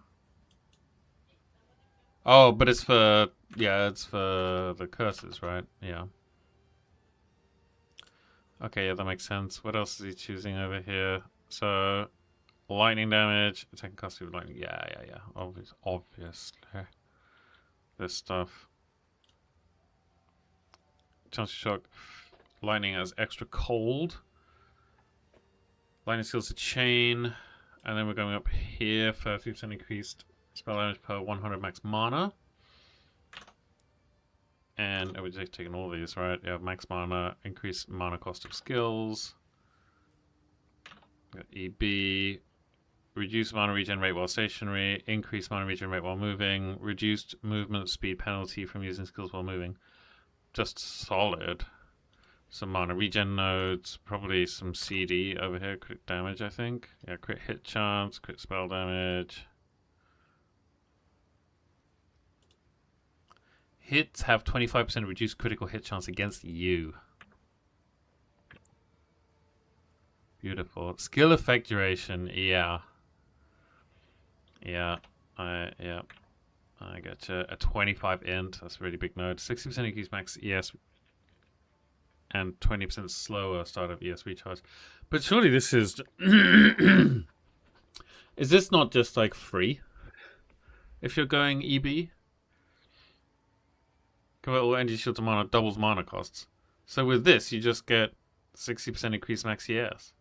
Oh, but it's for... Yeah, it's for the curses, right? Yeah. Okay, yeah, that makes sense. What else is he choosing over here? So, lightning damage, attack cost of lightning. Yeah. Obviously. This stuff. Chance to shock. Lightning as extra cold. Lightning skills a chain. And then we're going up here for 50% increased spell damage per 100 max mana. And we're just taking all these, right? Yeah, max mana, increased mana cost of skills. EB, reduced mana regen rate while stationary, increased mana regen rate while moving, reduced movement speed penalty from using skills while moving. Just solid. Some mana regen nodes, probably some CD over here, crit damage, I think. Yeah, crit hit chance, crit spell damage. Hits have 25% reduced critical hit chance against you. Beautiful. Skill effect duration, yeah. I gotcha. A 25 int, that's a really big node. 60% increase max ES and 20% slower start of ES recharge. But surely this is... Is this not just like free? If you're going EB? Convert all energy shield to mana, doubles mana costs. So with this, you just get 60% increase max ES.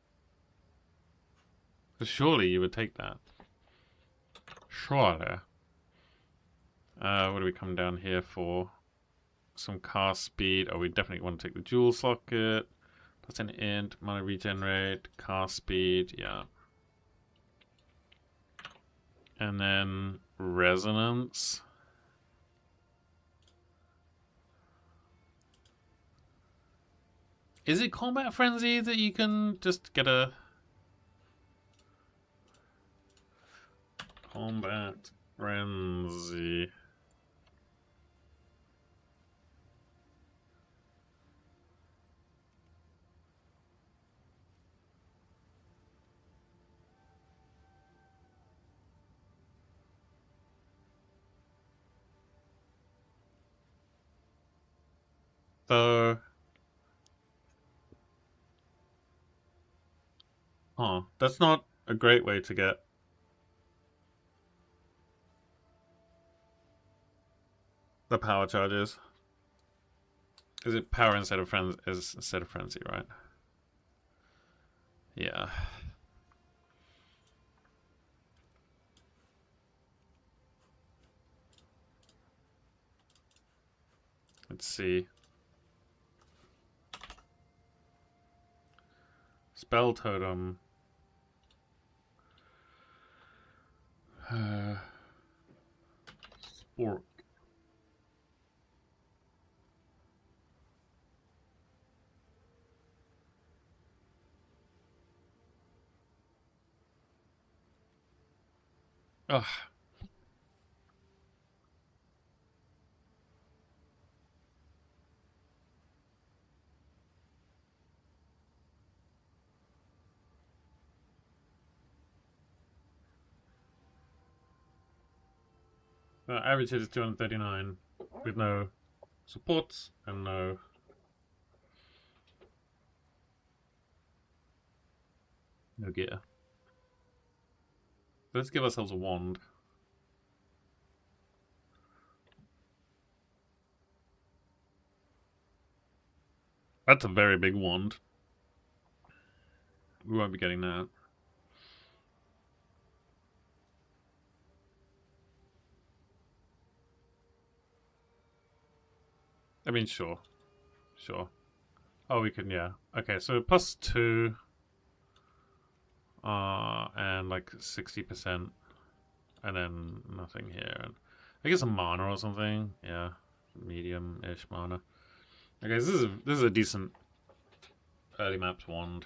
So surely you would take that. Surely. What do we come down here for? Some cast speed. Oh, we definitely want to take the jewel socket. That's an int. Mana regenerate. Cast speed. Yeah. And then resonance. Is it combat frenzy that you can just get a... Combat frenzy. So... Huh, that's not a great way to get the power charges. Is it power instead of frenzy, right? Yeah. Let's see. Spell totem. Spork. Ugh. Average hit is 239 with no supports and no gear. Let's give ourselves a wand. That's a very big wand. We won't be getting that. I mean, sure. Sure. Oh, we can, yeah. Okay, so +2. And like 60%. And then nothing here. And I guess a mana or something. Yeah. Medium-ish mana. Okay, this is a decent early maps wand.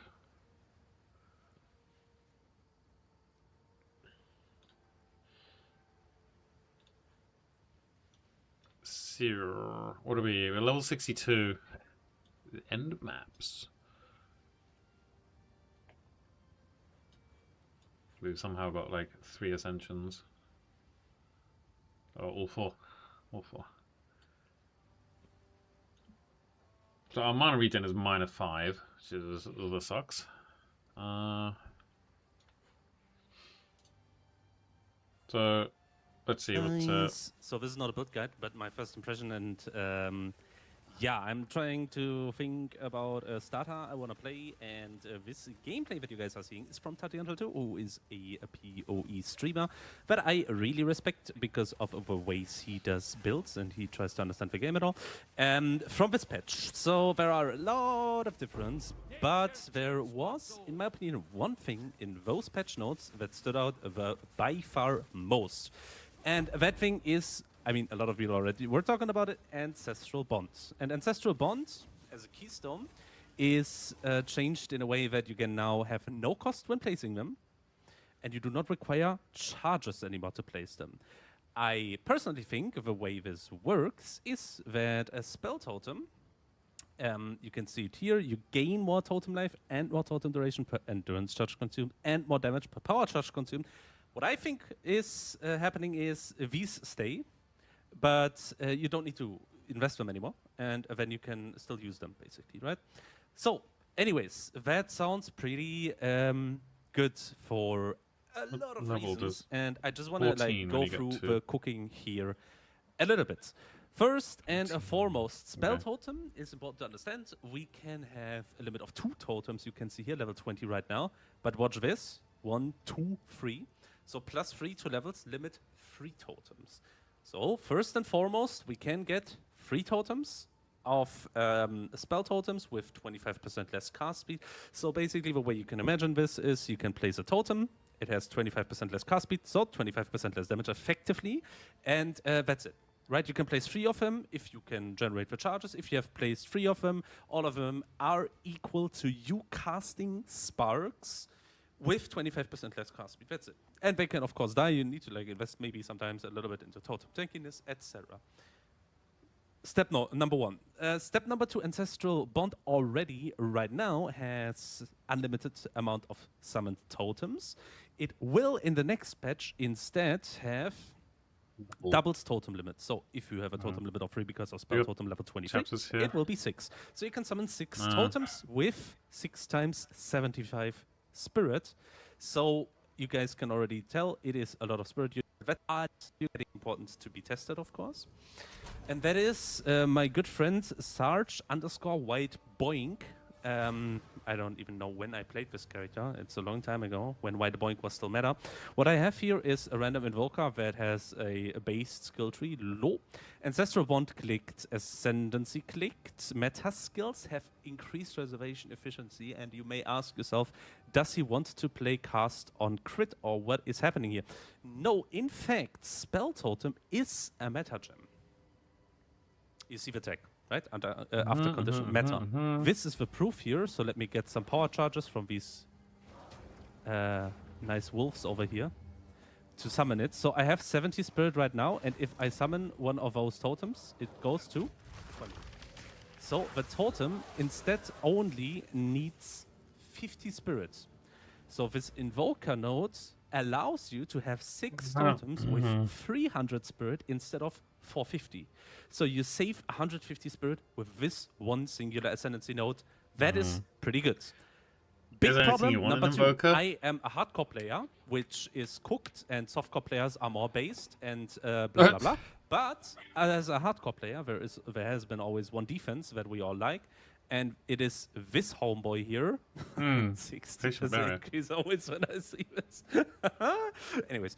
What are we? We're level 62. The end of maps. We've somehow got like 3 ascensions. Oh, all 4. All 4. So our mana regen is -5, which is that sucks. So let's see what's So this is not a build guide, but my first impression, and yeah, I'm trying to think about a starter I want to play, and this gameplay that you guys are seeing is from Tavern, who is a PoE streamer that I really respect because of the ways he does builds and he tries to understand the game at all. From this patch, so there are a lot of difference, but there was, in my opinion, one thing in those patch notes that stood out by far most. And that thing is, I mean, a lot of people already were talking about it, Ancestral Bonds. And Ancestral Bonds, as a keystone, is changed in a way that you can now have no cost when placing them, and you do not require charges anymore to place them. I personally think the way this works is that a spell totem, you can see it here, you gain more totem life and more totem duration per endurance charge consumed and more damage per power charge consumed. What I think is happening is these stay, but you don't need to invest them anymore, and then you can still use them, basically, right? So, anyways, that sounds pretty good for a lot of reasons, and I just want to like go through the cooking here a little bit. First and foremost, Spell Totem is important to understand. We can have a limit of 2 totems, you can see here, level 20 right now, but watch this, 1, 2, 3. So +3 to levels, limit 3 totems. So first and foremost, we can get 3 totems of spell totems with 25% less cast speed. So basically the way you can imagine this is you can place a totem, it has 25% less cast speed, so 25% less damage effectively, and that's it. Right, you can place 3 of them if you can generate the charges. If you have placed 3 of them, all of them are equal to you casting sparks with 25% less cast speed. That's it. And they can, of course, die. You need to like invest maybe sometimes a little bit into totem tankiness, etc. Step number 1. Step number 2, Ancestral Bond already right now has unlimited amount of summoned totems. It will in the next patch instead have doubles totem limit. So if you have a totem limit of 3 because of spell totem level 23, it will be 6. So you can summon 6 totems with 6 times 75 spirit. So you guys can already tell it is a lot of spirit. That are getting important to be tested, of course. And that is my good friend Sarge_White Boink. I don't even know when I played this character. It's a long time ago, when White Boink was still meta. What I have here is a random invoker that has a based skill tree, low. Ancestral Bond clicked, Ascendancy clicked. Meta skills have increased reservation efficiency, and you may ask yourself, does he want to play cast on crit, or what is happening here? No, in fact, Spell Totem is a meta gem. You see the tag, right? After condition, meta. This is the proof here, so let me get some power charges from these nice wolves over here to summon it. So I have 70 spirit right now, and if I summon one of those totems, it goes to 20. So the totem instead only needs 50 spirits. So this invoker node allows you to have 6 totems with 300 spirit instead of 450. So you save 150 spirit with this one singular ascendancy node. That is pretty good. Big problem, number 2, I am a hardcore player, which is cooked, and softcore players are more based, and blah, blah, blah. But as a hardcore player, there has been always one defense that we all like, and it is this homeboy here. 60% increase always when I see this. Anyways,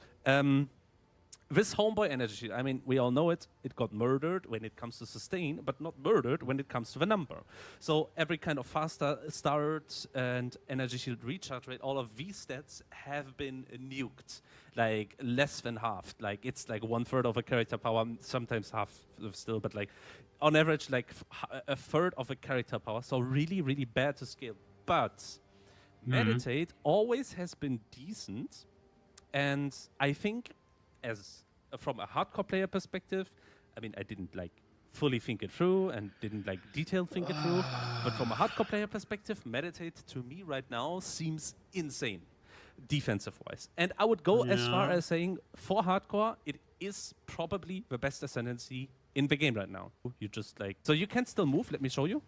this homeboy energy shield, I mean, we all know it. It got murdered when it comes to sustain, but not murdered when it comes to the number. So every kind of faster start and energy shield recharge rate, all of these stats have been nuked, like less than half. Like it's like 1/3 of a character power, sometimes half still, but like on average, like a third of a character power. So really, really bad to scale. But Meditate always has been decent, and I think as from a hardcore player perspective, I mean, I didn't like fully think it through and didn't like detailed think it through, but from a hardcore player perspective, Meditate to me right now seems insane defensive wise. And I would go as far as saying for hardcore, it is probably the best ascendancy in the game right now. You just like, so you can still move, let me show you.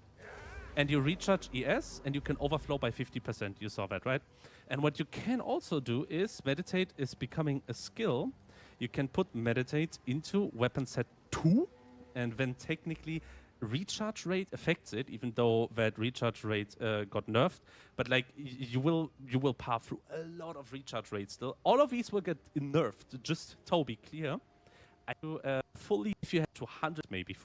And you recharge ES, and you can overflow by 50%. You saw that, right? And what you can also do is, Meditate is becoming a skill. You can put Meditate into weapon set 2, and then technically recharge rate affects it, even though that recharge rate got nerfed. But like you will pass through a lot of recharge rates still. All of these will get nerfed, just to be clear. I do fully, if you have to 100 maybe,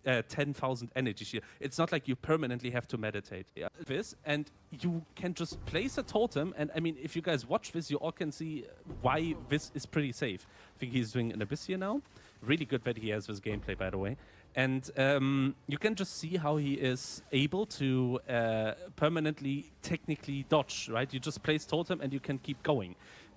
10,000 energy shield. It's not like you permanently have to meditate. This, and you can just place a totem, and I mean, if you guys watch this, you all can see why this is pretty safe. I think he's doing an Abyss here now. Really good that he has this gameplay, by the way. And you can just see how he is able to permanently, technically dodge, right? You just place totem and you can keep going.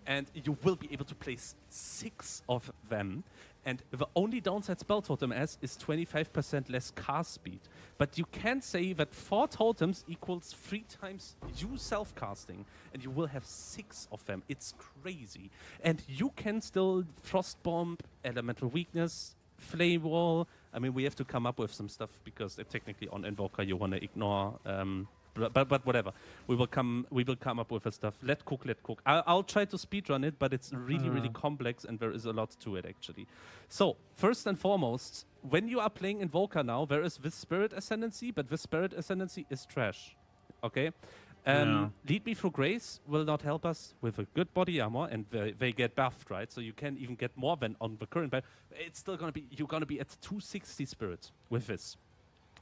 And you will be able to place 6 of them. And the only downside Spell Totem has is 25% less cast speed. But you can say that 4 totems equals 3 times you self-casting. And you will have 6 of them. It's crazy. And you can still Frost Bomb, Elemental Weakness, Flame Wall. I mean, we have to come up with some stuff because technically on Invoker you want to ignore... But whatever, we will come up with the stuff. Let cook. I'll try to speedrun it, but it's really complex and there is a lot to it actually. So first and foremost, when you are playing Invoker now, there is this Spirit Ascendancy, but this Spirit Ascendancy is trash. Okay, Lead Me Through Grace will not help us with a good body armor, and they get buffed, right? So you can even get more than on the current build. It's still you're gonna be at 260 spirit with this.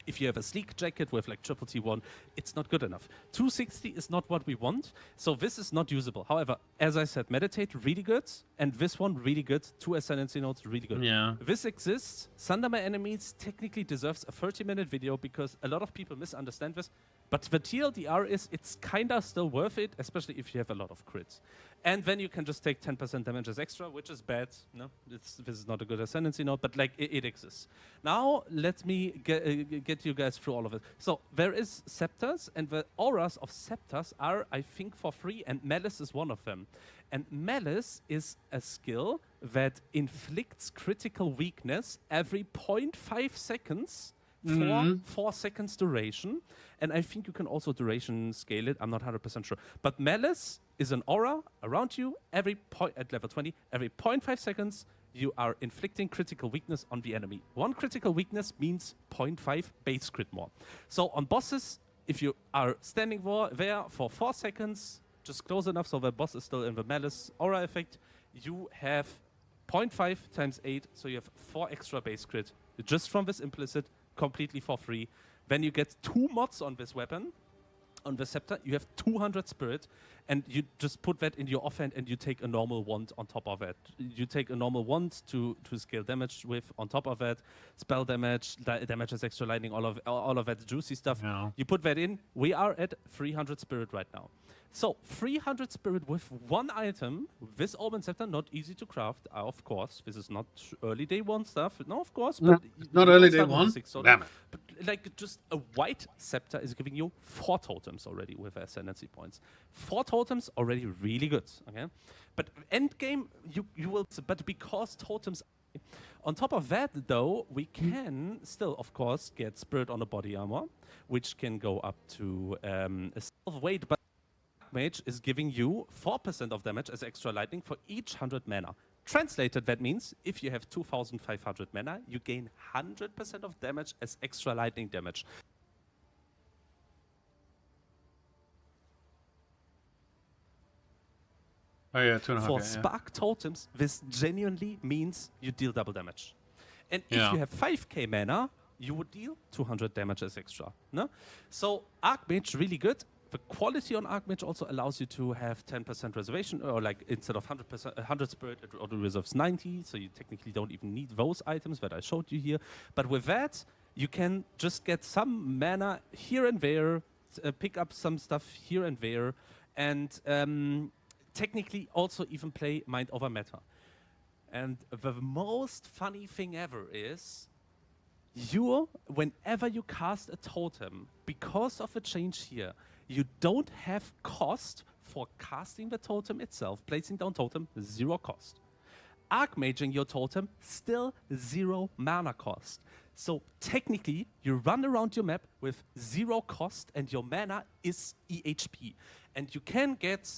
If you have a sleek jacket with like triple T1, it's not good enough. 260 is not what we want, so this is not usable. However, as I said, Meditate, really good, and this one, really good. 2 Ascendancy nodes, really good. Yeah. This exists. Sunder My Enemies technically deserves a 30-minute video because a lot of people misunderstand this, but the TLDR is it's kinda still worth it, especially if you have a lot of crits. And then you can just take 10% damages extra, which is bad. No, this is not a good Ascendancy node, but like it exists. Now, let me get you guys through all of it. So there is Scepters, and the auras of Scepters are, I think, for free, and Malice is one of them. And Malice is a skill that inflicts critical weakness every 0.5 seconds for 4 seconds duration. And I think you can also duration scale it. I'm not 100% sure. But Malice is an aura around you every at level 20. Every 0.5 seconds, you are inflicting critical weakness on the enemy. 1 critical weakness means 0.5 base crit more. So on bosses, if you are standing there for 4 seconds, just close enough so the boss is still in the Malice aura effect, you have 0.5 times 8, so you have 4 extra base crit just from this implicit, completely for free. Then you get 2 mods on this weapon. on the Scepter, you have 200 Spirit, and you just put that in your offhand, and you take a normal wand on top of it. You take a normal wand to scale damage with on top of it, spell damage, damage as extra lightning, all of that juicy stuff. Yeah. You put that in. We are at 300 Spirit right now. So 300 Spirit with one item. This Omen Scepter, not easy to craft, of course. This is not early day one stuff. No, of course. No, But not you early don't day start with one? 6 totem. Damn it. But like just a white Scepter is giving you 4 totems already with ascendancy points. 4 totems already really good. Okay, but end game you will. But because totems. On top of that, though, we can still, of course, get Spirit on the body armor, which can go up to a self-weight. But Mage is giving you 4% of damage as extra lightning for each 100 mana. Translated, that means if you have 2,500 mana, you gain 100% of damage as extra lightning damage. Oh yeah, 2.5. For Yeah, Spark Totems, this genuinely means you deal double damage. And if Yeah. you have 5k mana, you would deal 200 damage as extra. No? So Archmage, really good. The quality on Archmage also allows you to have 10% reservation, or like instead of 100%, 100 Spirit, it only reserves 90, so you technically don't even need those items that I showed you here. But with that, you can just get some mana here and there, pick up some stuff here and there, and technically also even play Mind Over Matter. And the most funny thing ever is, whenever you cast a totem, because of a change here, you don't have cost for casting the totem itself. Placing down totem, 0 cost. Archmaging your totem, still 0 mana cost. So technically, you run around your map with 0 cost, and your mana is EHP. And you can get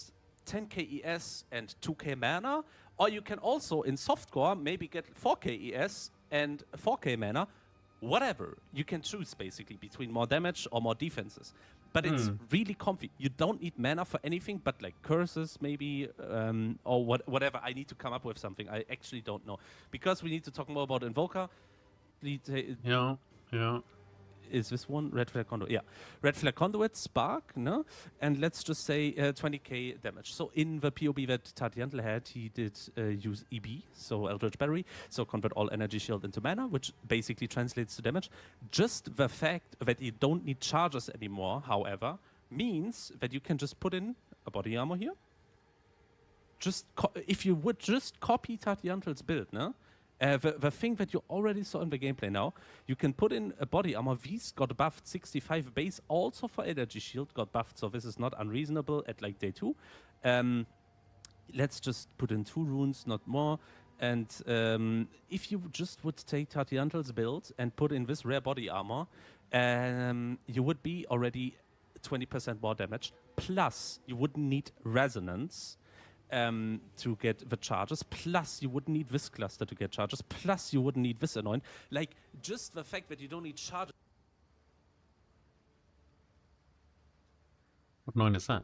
10k ES and 2k mana, or you can also, in softcore, maybe get 4k ES and 4k mana. Whatever. You can choose, basically, between more damage or more defenses. But it's really comfy. You don't need mana for anything but like curses, maybe, or whatever. I need to come up with something. I actually don't know. Because we need to talk more about Invoker. yeah. Is this one? Red Flare Conduit. Yeah. Red Flare Conduit, Spark, no? And let's just say 20k damage. So in the POB that Tatiantl had, he did use EB, so Eldritch Battery, so convert all energy shield into mana, which basically translates to damage. Just the fact that you don't need charges anymore, however, means that you can just put in a body armor here. Just if you would just copy Tatiantl's build, no? The thing that you already saw in the gameplay now, you can put in a body armor. V's got buffed 65 base, also for energy shield got buffed, so this is not unreasonable at like day 2. Let's just put in 2 runes, not more. And if you just would take Tatiantl's build and put in this rare body armor, you would be already 20% more damage. Plus, you wouldn't need resonance. To get the charges, plus you wouldn't need this cluster to get charges, plus you wouldn't need this anoint. Like, just the fact that you don't need charges. What 9 is that?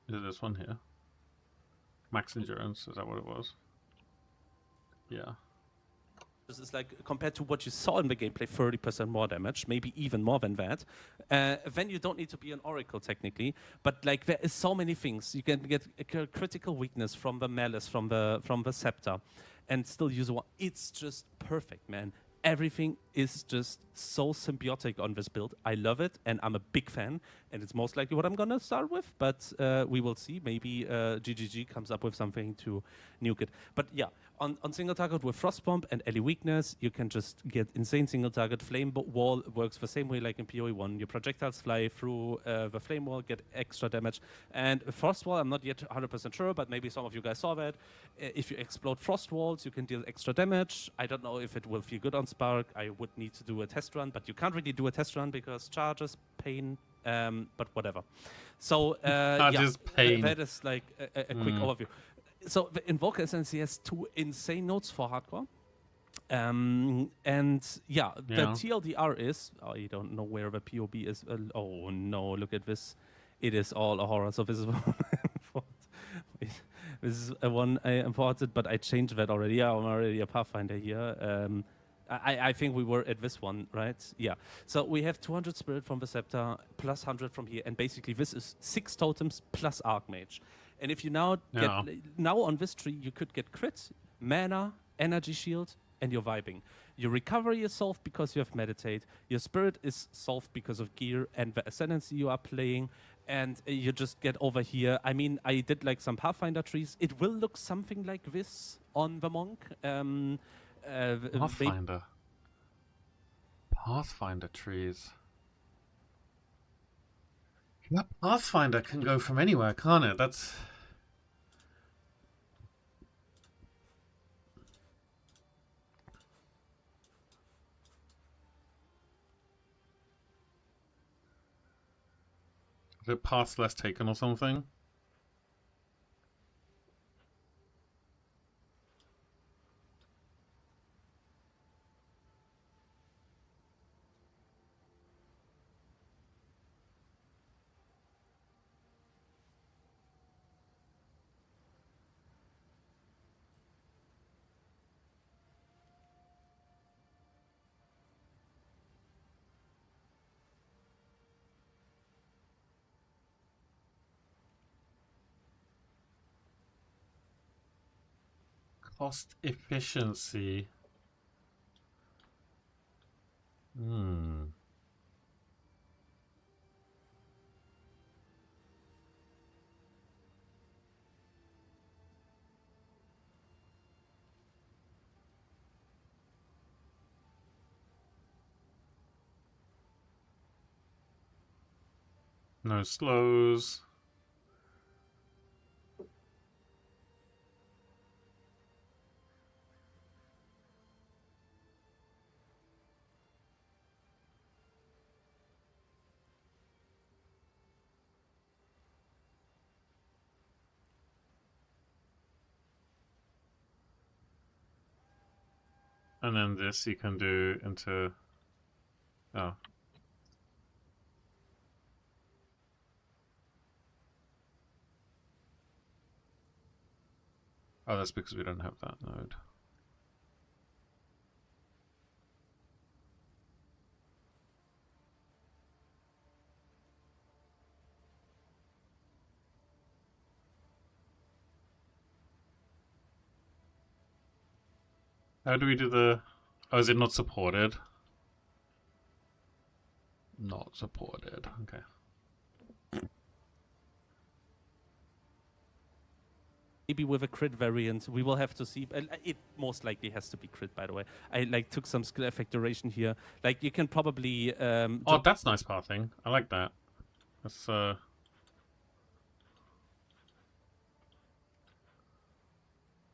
Is it this one here? Max endurance, is that what it was? Yeah. This is like, compared to what you saw in the gameplay, 30% more damage, maybe even more than that. Then you don't need to be an oracle technically, but like there is so many things. You can get a critical weakness from the malice, from the scepter, and still use one. It's just perfect, man. Everything is just so symbiotic on this build. I love it, and I'm a big fan, and it's most likely what I'm gonna start with, but we will see. Maybe GGG comes up with something to nuke it. But yeah, on single target with Frost Bomb and Ellie Weakness, you can just get insane single target. Flame Wall works the same way like in PoE 1. Your projectiles fly through the Flame Wall, get extra damage. And Frost Wall, I'm not yet 100% sure, but maybe some of you guys saw that. If you explode Frost Walls, you can deal extra damage. I don't know if it will feel good on Spark. I would need to do a test run, but you can't really do a test run because charges, pain, but whatever. So Charges, pain. that is like a quick overview. So the Invoker essentially has 2 insane nodes for hardcore. And yeah, the TLDR is, I don't know where the POB is. Oh no, look at this. It is all a horror. So this is this is one I imported, but I changed that already. Yeah, I'm already a Pathfinder here. I think we were at this one, right? Yeah. So we have 200 spirit from the scepter, plus 100 from here, and basically this is 6 totems plus Archmage. And if you now get now on this tree, you could get crit, mana, energy shield, and you're vibing. Your recovery is solved because you have meditate. Your spirit is solved because of gear and the ascendancy you are playing. And you just get over here. I mean, I did like some Pathfinder trees. It will look something like this on the monk. Pathfinder. Pathfinder trees. That Pathfinder can go from anywhere, can't it? That's... Is it paths less taken or something? Cost efficiency. No slows. And then this you can do into... Oh. Oh, that's because we don't have that node. How do we do the... Oh, is it not supported? Not supported, okay. Maybe with a crit variant, we will have to see. It most likely has to be crit, by the way. I like took some skill effect duration here. Like you can probably. Oh, that's nice pathing. I like that. That's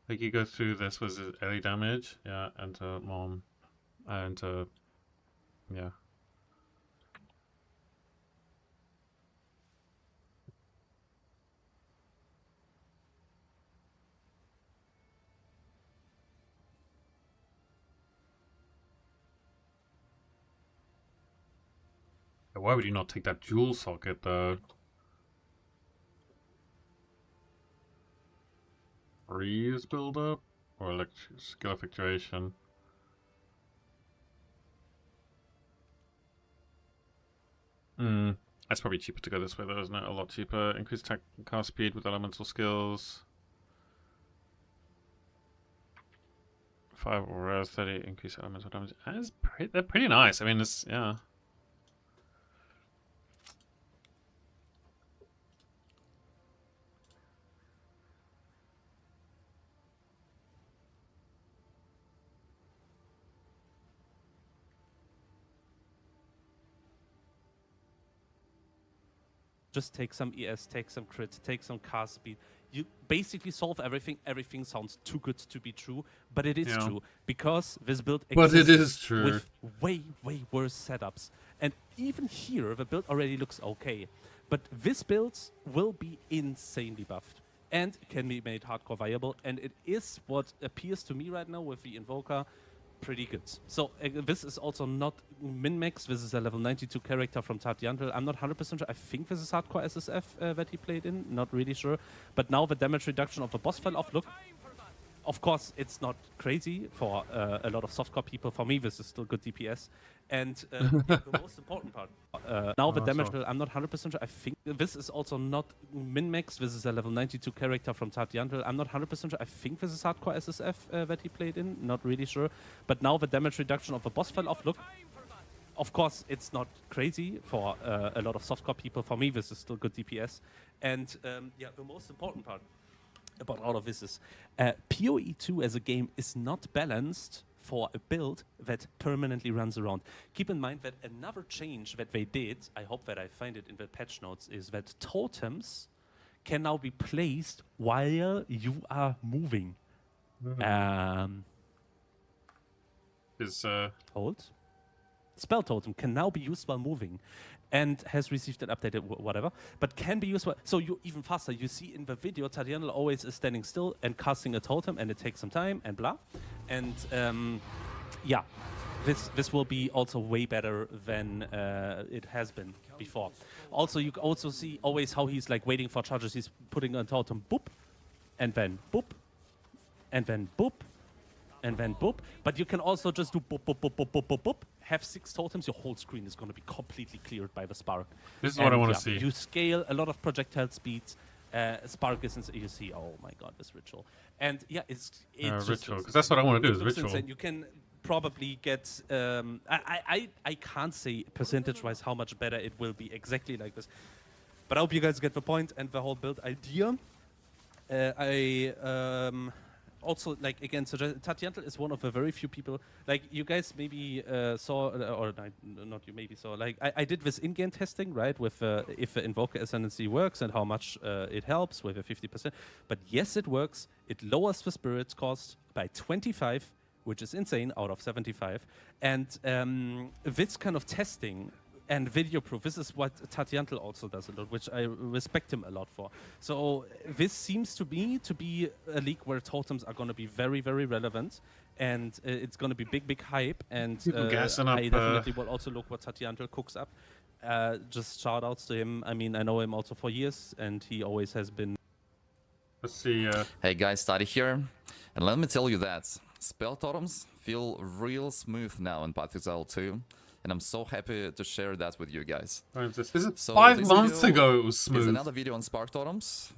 like you go through this with early damage, yeah, and mom, and yeah. Why would you not take that dual socket though? Freeze buildup or like skill effectuation? That's probably cheaper to go this way though, isn't it? A lot cheaper. Increase attack and cast speed with elemental skills. 5 or 30 increase elemental damage. They're pretty nice. I mean, it's yeah. Just take some ES, take some crit, take some cast speed. You basically solve everything. Everything sounds too good to be true, but it is true because this build exists but it is true with way worse setups. And even here, the build already looks okay. But this build will be insanely buffed and can be made hardcore viable. And it is what appears to me right now with the Invoker pretty good. So this is also not min-max. This is a level 92 character from Tadiantel. I'm not 100% sure. I think this is hardcore SSF that he played in. Not really sure. But now the damage reduction of the boss fell off. Look. Of course, it's not crazy for a lot of softcore people. For me, this is still good DPS. And the most important part, now the damage bill, I'm not 100% sure. I think this is also not min-max. This is a level 92 character from Tavern. I'm not 100% sure. I think this is hardcore SSF that he played in. Not really sure. But now the damage reduction of the boss fell off. Look. Of course, it's not crazy for a lot of softcore people. For me, this is still good DPS. And yeah, the most important part about all of this is PoE 2 as a game is not balanced for a build that permanently runs around. Keep in mind that another change that they did, I hope that I find it in the patch notes, is that totems can now be placed while you are moving. Hold. Spell totem can now be used while moving and has received an updated whatever, but can be used while, so you even faster. You see in the video, Tadianel always is standing still and casting a totem, and it takes some time and blah. And yeah, this will be also way better than it has been before. Also, you also see always how he's like waiting for charges. He's putting a totem, boop, and then boop, and then boop, and then boop. But you can also just do boop, boop, boop, boop, boop, boop, boop. Have 6 totems, your whole screen is going to be completely cleared by the spark. This is what I want to see. You scale a lot of projectile speeds. Spark is insane. You see, oh my god, this ritual. And yeah, it's ritual, because that's what I want to do, is ritual. Insane. You can probably get, I can't say percentage-wise how much better it will be exactly like this. But I hope you guys get the point and the whole build idea. Also, like, again, Tatiantel is one of the very few people, like, you guys maybe saw, or not you maybe saw, like, I did this in-game testing, right, with if the Invoker Ascendancy works and how much it helps with a 50%. But yes, it works. It lowers the Spirit's cost by 25, which is insane, out of 75. And this kind of testing and video proof, this is what Tatiantel also does a lot, which I respect him a lot for. So this seems to be a league where totems are going to be very, very relevant, and it's going to be big hype. And I definitely will also look what Tatiantel cooks up. Just shout outs to him. I mean, I know him also for years, and he always has been. Let's see. Hey guys, Tadi here, and let me tell you that spell totems feel real smooth now in Path Exile 2. And I'm so happy to share that with you guys. This is so 5 months ago it was smooth. It's another video on Spark Totems.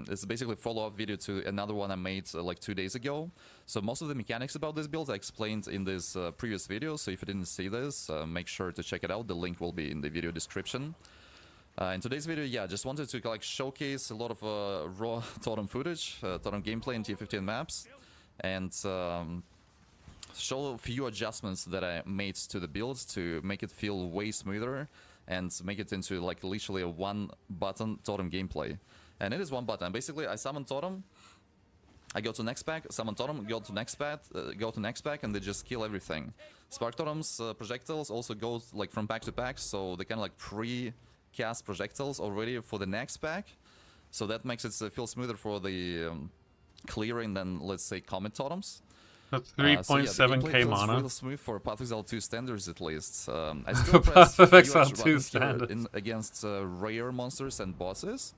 It's basically a follow-up video to another one I made like 2 days ago. So most of the mechanics about this build I explained in this previous video. So if you didn't see this, make sure to check it out. The link will be in the video description. In today's video, yeah, just wanted to like showcase a lot of raw totem footage, totem gameplay in Tier 15 maps, and show a few adjustments that I made to the build to make it feel way smoother and make it into like literally a one-button totem gameplay. And it is one button. Basically, I summon totem, I go to next pack, summon totem, go to next pack, and they just kill everything. Spark totems, projectiles also go like from pack to pack, so they kind of like pre-cast projectiles already for the next pack. So that makes it feel smoother for the clearing than, let's say, comet totems. That's 3.7k mana. Real smooth for Path Exile 2 standards at least. I still press Path Exile 2 standards against rare monsters and bosses,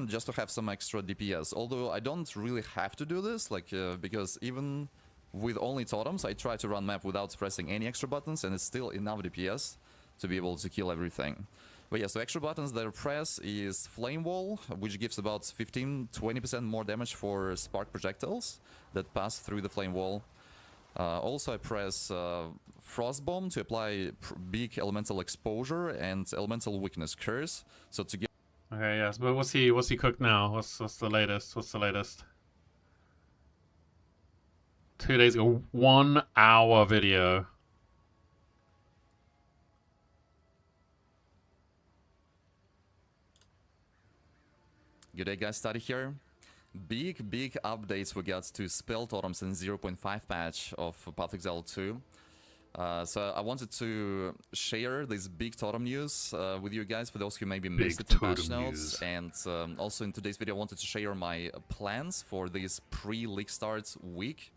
just to have some extra DPS. Although I don't really have to do this, like because even with only totems, I try to run map without pressing any extra buttons, and it's still enough DPS to be able to kill everything. But yeah, so extra buttons that I press is Flame Wall, which gives about 15-20% more damage for spark projectiles that pass through the Flame Wall. Also I press Frost Bomb to apply big elemental exposure and elemental weakness curse. So to get. Okay, yes, but what's he cooked now? What's the latest? What's the latest? 2 days ago, 1 hour video. Good day guys, Tadi here. Big updates we got to spell totems in 0.5 patch of Path Exile 2. So I wanted to share this big totem news with you guys, for those who maybe missed it in patch notes. And also in today's video I wanted to share my plans for this pre-league start week.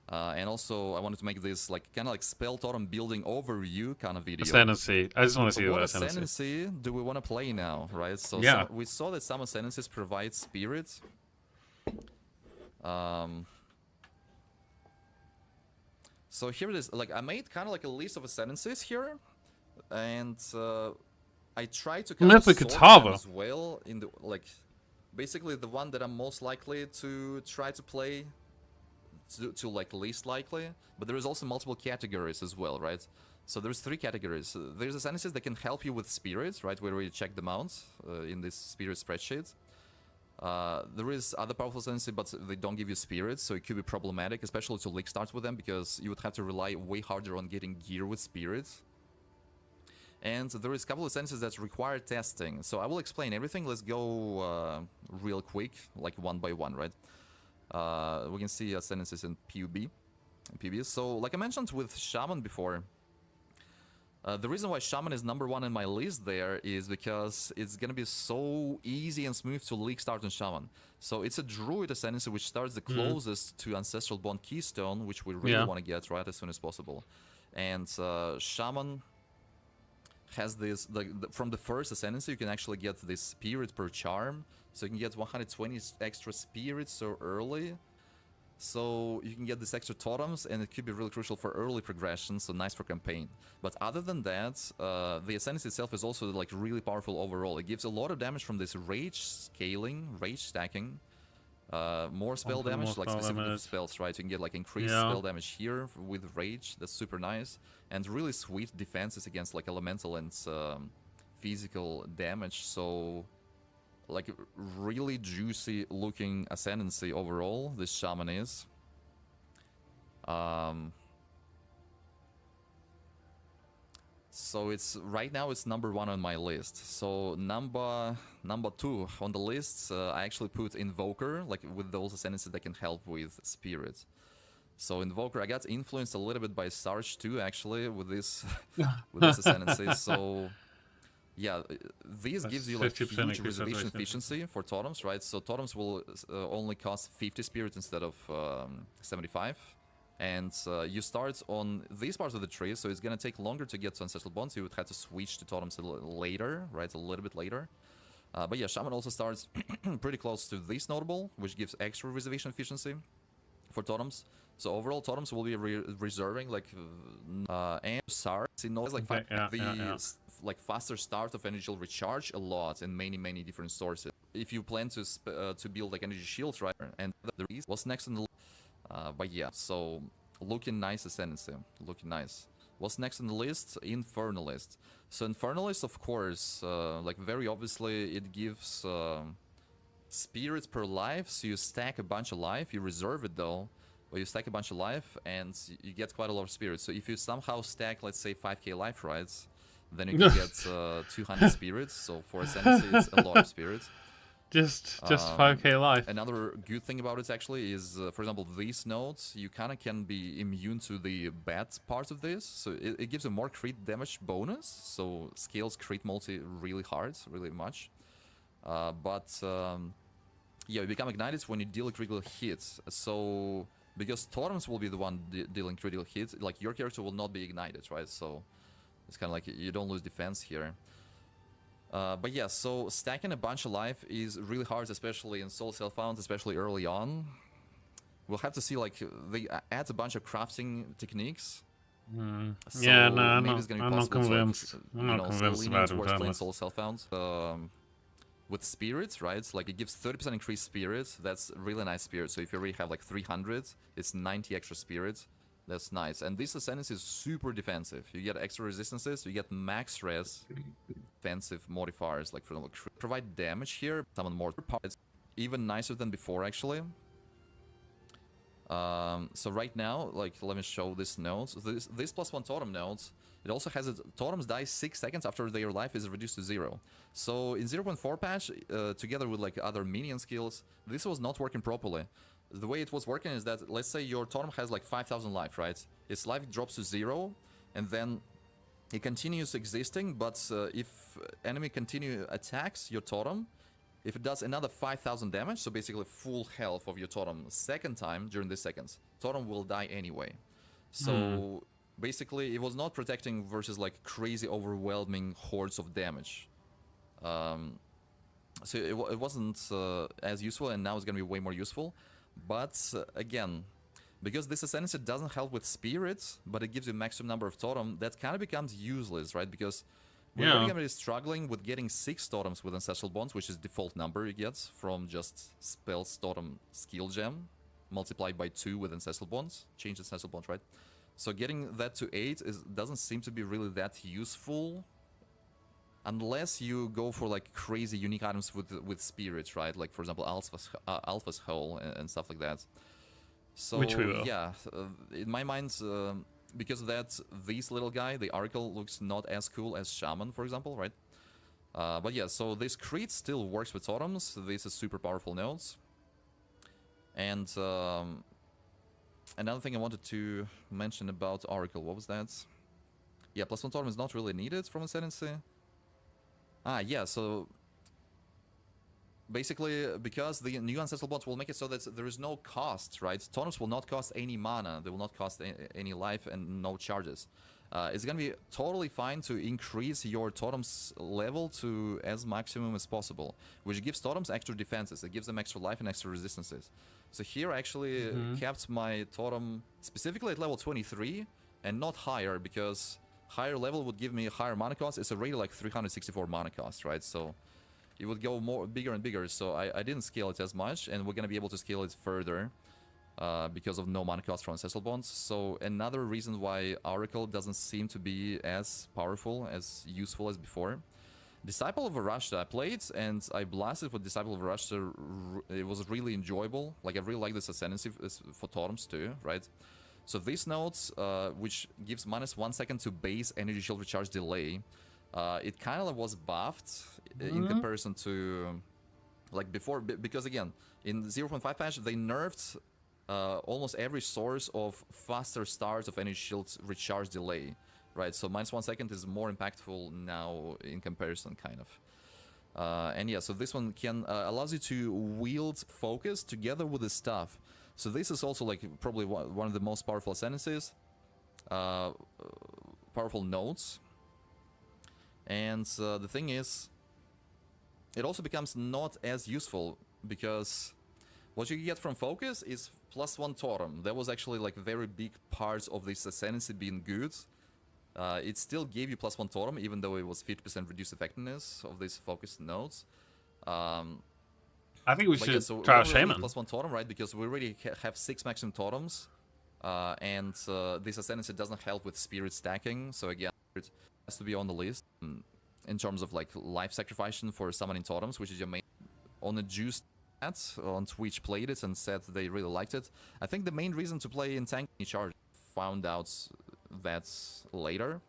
And also I wanted to make this like kind of like spell totem building overview kind of video. Ascendancy. I just want to see what the Ascendancy do we want to play now, right? So yeah. we saw that some Ascendancies provide spirit. So here it is. Like I made kind of like a list of ascendancies here, and I tried to kind of Mythic sort them Tavern as well in the like, basically the one that I'm most likely to try to play to like least likely. But there is also multiple categories as well, right? So there's 3 categories. There's ascendancies that can help you with spirits, right? We already checked them out in this spirit spreadsheet. There is other powerful ascendancy, but they don't give you spirits, so it could be problematic, especially to league start with them, because you would have to rely way harder on getting gear with spirits. And there is a couple of ascendancies that require testing, so I will explain everything. Let's go real quick, like one by one, right? We can see ascendancies in PUB. So, like I mentioned with Shaman before, the reason why Shaman is number 1 in my list there is because it's gonna be so easy and smooth to league start on Shaman. So it's a Druid ascendancy which starts the closest to Ancestral Bond Keystone, which we really want to get right as soon as possible. And Shaman has this, from the first ascendancy you can actually get this spirit per charm. So you can get 120 extra spirits so early. So you can get these extra totems, and it could be really crucial for early progression, so nice for campaign. But other than that, the ascendancy itself is also like really powerful overall. It gives a lot of damage from this rage scaling, rage stacking, more spell damage, like specific spells, right? You can get like increased spell damage here with rage, that's super nice, and really sweet defenses against like elemental and physical damage. So like really juicy looking ascendancy overall, this Shaman is. So it's right now it's number 1 on my list. So number 2 on the list, I actually put Invoker, like with those ascendancies that can help with spirits. So Invoker, I got influenced a little bit by Sarge too, actually, with this with this ascendancy. So yeah, this gives you like huge reservation efficiency for totems, right? So totems will only cost 50 spirits instead of 75. And you start on these parts of the tree, so it's gonna take longer to get to Ancestral Bonds. You would have to switch to totems later, right? A little bit later. But yeah, Shaman also starts pretty close to this notable, which gives extra reservation efficiency for totems. So overall, totems will be reserving like and Sar, it knows like like faster start of energy recharge a lot in many different sources. If you plan to build like energy shields, right? And the reason what's next on the but yeah, so looking nice ascendancy, looking nice. What's next on the list? Infernalist. So Infernalist, of course, like very obviously it gives spirits per life, so you stack a bunch of life, you reserve it though, or you stack a bunch of life and you get quite a lot of spirits. So if you somehow stack, let's say 5k life rights, then you can get 200 spirits, so for ascendancy it's a lot of spirits. Just 5k life. Another good thing about it actually is, for example, these nodes, you kind of can be immune to the bad parts of this. So it gives a more crit damage bonus, so scales crit multi really hard, really much. Yeah, you become ignited when you deal a critical hit. So because totems will be the one dealing critical hits, like your character will not be ignited, right? So it's kind of like you don't lose defense here. But yeah, so stacking a bunch of life is really hard, especially in Soul Self-Found, especially early on. We'll have to see, like, they add a bunch of crafting techniques. So yeah, no, I'm To, not convinced. I'm not convinced about playing Soul Self-Found. With spirits, right? Like, it gives 30% increased spirits. That's really nice spirits. So if you already have, like, 300, it's 90 extra spirits. That's nice. And this ascendancy is super defensive. You get extra resistances, you get max res defensive modifiers, like for example, provide damage here, summon more parts, even nicer than before actually. So right now, like, let me show this node. This +1 totem node, it also has totems die 6 seconds after their life is reduced to 0. So in 0.4 patch, together with like other minion skills, this was not working properly. The way it was working is that, let's say your totem has like 5,000 life, right? Its life drops to 0, and then it continues existing, but if enemy attacks your totem, if it does another 5,000 damage, so basically full health of your totem second time during this seconds, totem will die anyway. So basically it was not protecting versus like crazy overwhelming hordes of damage. So it wasn't as useful, and now it's gonna be way more useful. But again, because this ascendancy doesn't help with spirits, but it gives you maximum number of totem, that kind of becomes useless, right? Because we're already gonna be struggling with getting 6 totems with ancestral bonds, which is default number you get from just spells totem skill gem multiplied by 2 with ancestral bonds, change ancestral bonds, right? So getting that to 8 doesn't seem to be really that useful, unless you go for like crazy unique items with spirits, right? Like for example, Alpha's Hole and stuff like that. So Which we will. yeah, in my mind, because of that, this little guy, the Oracle, looks not as cool as Shaman, for example, right? But yeah, so this crit still works with totems. This is super powerful nodes. And another thing I wanted to mention about Oracle, what was that? Yeah, +1 totem is not really needed from Ascendancy. Yeah, so basically, because the new ancestral bonds will make it so that there is no cost, right? Totems will not cost any mana, they will not cost any life and no charges. It's gonna be totally fine to increase your totem's level to as maximum as possible, which gives totems extra defenses, it gives them extra life and extra resistances. So here I actually kept my totem specifically at level 23 and not higher, because higher level would give me a higher mana cost. It's already like 364 mana cost, right? So it would go more bigger and bigger, so I didn't scale it as much, and we're gonna be able to scale it further because of no mana cost from ancestral bonds. So another reason why Oracle doesn't seem to be as powerful, as useful as before. Disciple of Arashta, I played and I blasted with Disciple of Arashta. It was really enjoyable. Like, I really like this ascendancy for totems too, right? So these nodes, which gives -1 second to base energy shield recharge delay, it kind of was buffed in comparison to like before, because again, in 0.5 patch they nerfed almost every source of faster start of energy shield recharge delay, right? So -1 second is more impactful now in comparison, kind of. And yeah, so this one can allows you to wield focus together with the staff. So this is also like probably one of the most powerful ascendancies, powerful nodes. And the thing is, it also becomes not as useful, because what you get from focus is +1 totem. That was actually like very big parts of this ascendancy being good. It still gave you +1 totem, even though it was 50% reduced effectiveness of these focused nodes. I think we should try a Shaman. +1 totem, right? Because we already have 6 maximum totems, and this ascendancy doesn't help with spirit stacking. So again, it has to be on the list in terms of like life sacrifice for summoning totems, which is your main. On the Juice on Twitch played it and said they really liked it. I think the main reason to play in tank charge, found out that later.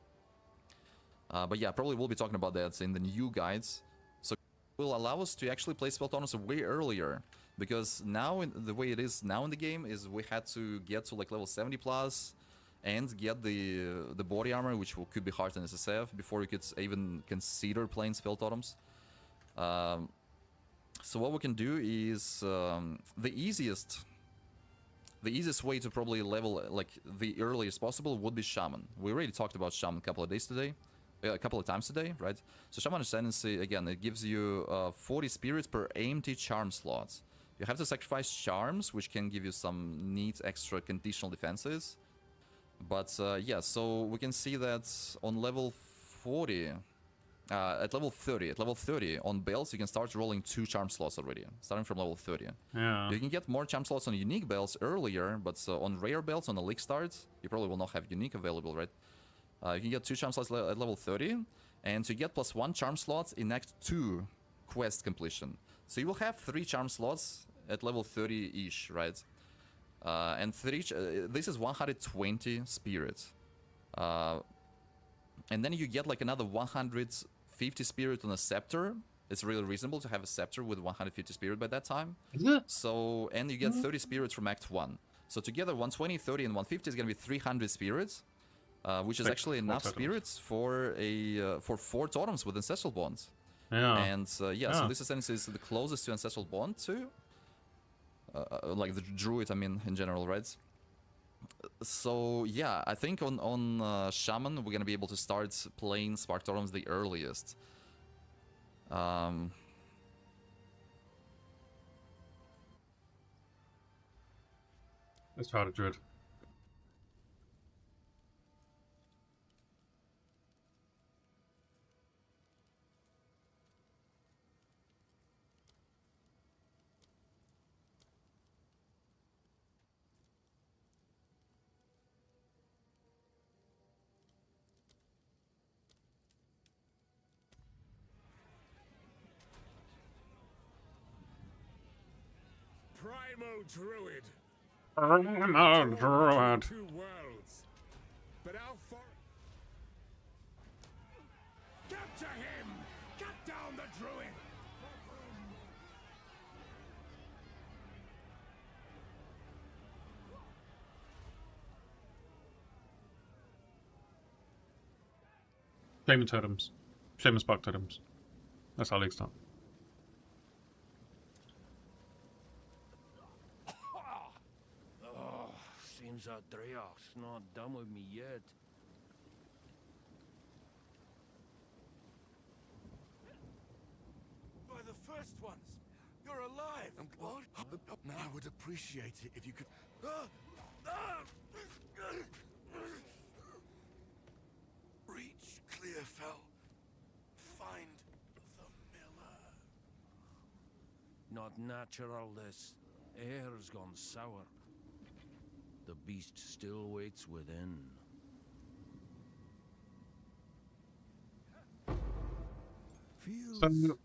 But yeah, probably we'll be talking about that in the new guides. So it will allow us to actually play spell totems way earlier, because now the way it is now in the game is we had to get to like level 70 plus and get the body armor, which could be hard in SSF, before you could even consider playing spell totems. So what we can do is the easiest way to probably level like the earliest possible would be Shaman. We already talked about Shaman a couple of times today, right? So Shaman Ascendancy, again, it gives you 40 spirits per empty charm slots. You have to sacrifice charms, which can give you some neat extra conditional defenses. But yeah, so we can see that on level 40, at level 30 on belts, you can start rolling 2 charm slots already, starting from level 30. Yeah. You can get more charm slots on unique belts earlier, but on rare belts, on the league starts, you probably will not have unique available, right? You can get 2 charm slots at level 30, and to get +1 charm slots in Act 2 quest completion. So you will have 3 charm slots at level 30-ish, right? And this is 120 spirits. And then you get like another 150 spirit on a scepter. It's really reasonable to have a scepter with 150 spirit by that time. So, and you get 30 spirits from Act 1. So together 120, 30, and 150 is going to be 300 spirits, which is actually enough spirits for 4 totems with ancestral bonds. Yeah. And yeah, so this essentially is the closest to ancestral bond too. Like the druid, I mean, in general, right? So yeah, I think on Shaman we're gonna be able to start playing Spark Totems the earliest. Let's try to druid. Primo Druid. I'm a druid. Two worlds. But how far? Capture him! Cut down the druid! Shaman totems. Shaman spark totems. That's our league start. Oh, seems that Dreyarch's not done with me yet. By the first ones! You're alive! What? Now I would appreciate it if you could... Reach Clearfell. Find the miller. Not natural, this. Air's gone sour. The beast still waits within. Feels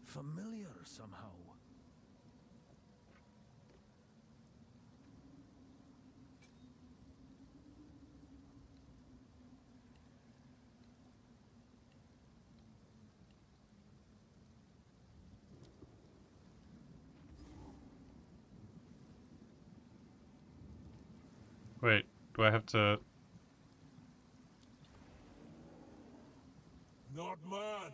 familiar somehow. Wait, do I have to... Not man,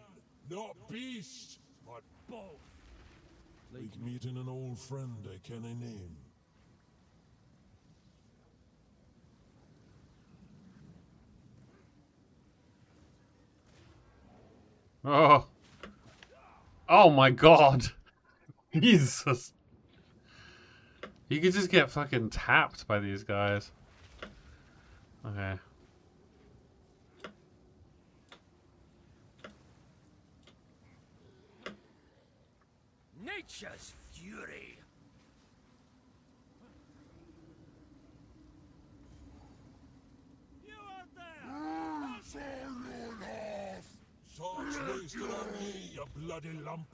not beast, but both. Like meeting an old friend I can name. Oh. Oh my god. Jesus. You could just get fucking tapped by these guys. Okay. Nature's fury. You out there! For your half! Swords wasted on me, you bloody lump.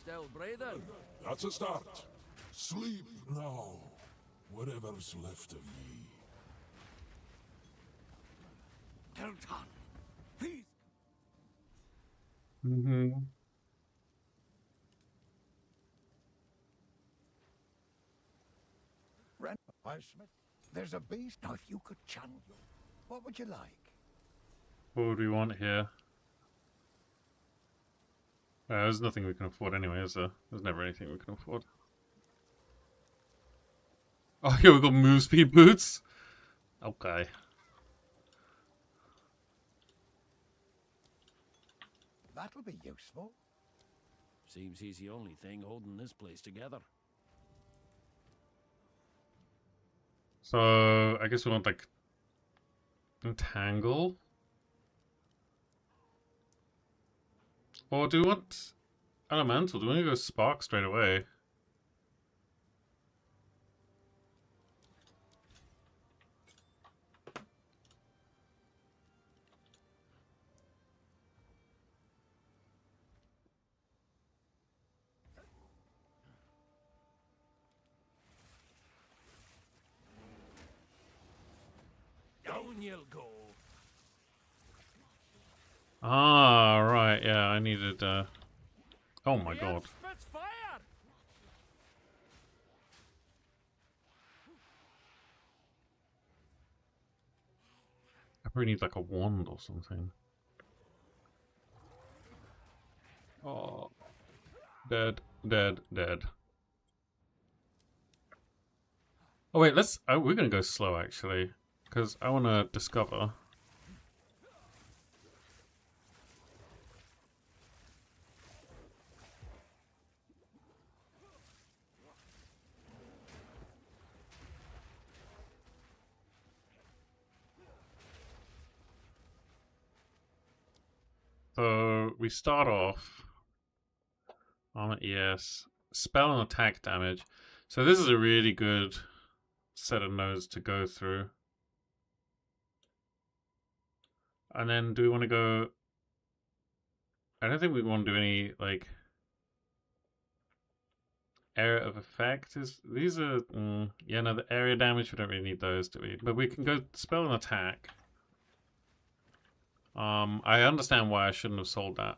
Still breathing? That's a start. Sleep now, whatever's left of ye. Kelton, please. Mm-hmm. Smith, there's a beast. Now, if you could channel, what would you like? What would we want here? There's nothing we can afford anyway, is there? There's never anything we can afford. Oh, yeah, we got move speed boots? Okay. That'll be useful. Seems he's the only thing holding this place together. So, I guess we want, like, entangle? Or do we want elemental? Do we want to go spark straight away? Down you'll go. Ah, right, yeah, I needed, oh my god. Spits fire! probably need like a wand or something. Oh. Dead, dead, dead. Oh wait, let's... we're gonna go slow actually. Because I want to discover... So we start off armor ES, spell and attack damage. So this is a really good set of nodes to go through. And then do we want to go... I don't think we want to do any like area of effect. Is these are yeah, no, the area damage, we don't really need those, do we? But we can go spell and attack. I understand why I shouldn't have sold that.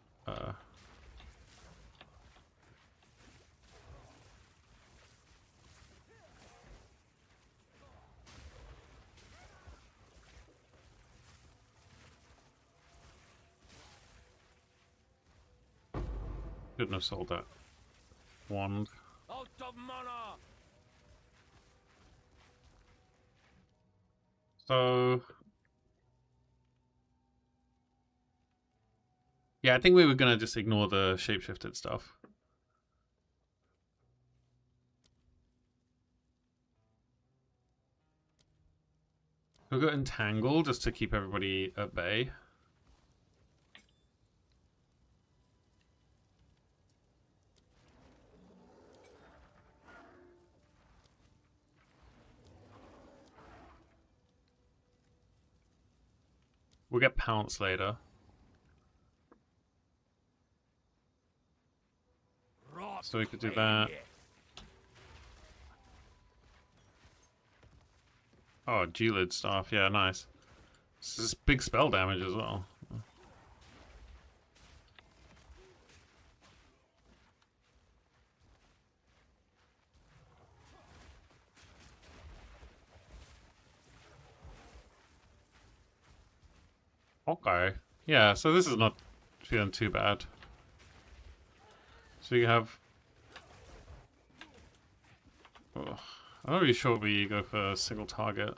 Shouldn't have sold that wand. Out of mana! So yeah, I think we were gonna just ignore the shapeshifted stuff. We'll go entangle just to keep everybody at bay. We'll get pounce later. So we could do that. Oh, G-lid staff, yeah, nice. This is big spell damage as well. Okay. Yeah, so this is not feeling too bad. So you have... Oh, I'm not really sure we go for a single target.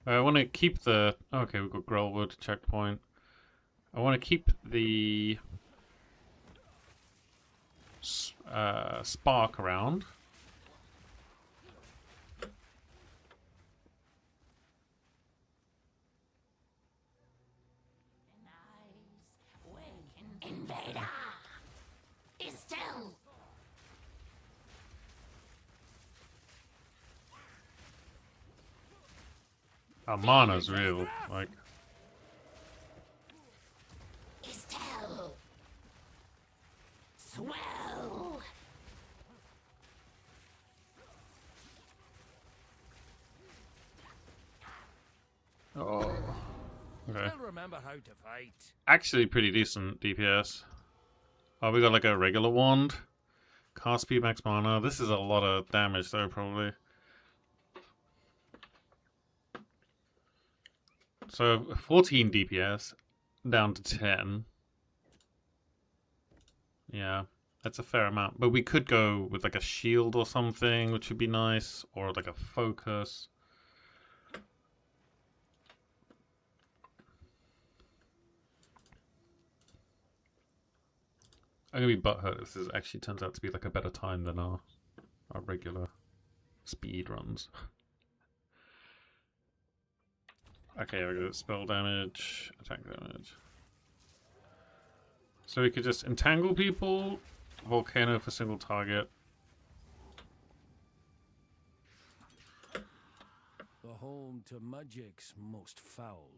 I want to keep the... Okay, we've got Grellwood checkpoint. I want to keep the... Spark around. Invader! Is still! Our mana's real, like... Estelle! Swell! Oh. Okay. Still remember how to fight. Actually pretty decent DPS. Oh, we got like a regular wand. Cast speed, max mana. This is a lot of damage though, probably. So 14 DPS down to 10. Yeah, that's a fair amount. But we could go with like a shield or something, which would be nice, or like a focus. I'm gonna be butthurt if this actually turns out to be like a better time than our regular speed runs. Okay, we got spell damage, attack damage. So we could just entangle people, volcano for single target. The home to magic's most foul.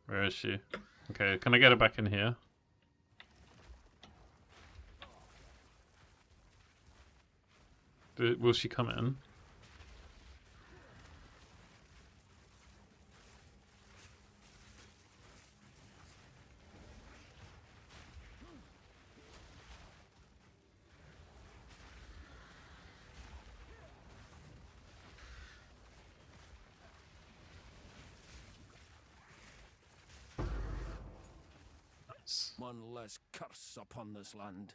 Where is she? Okay, can I get her back in here? Will she come in? One less curse upon this land.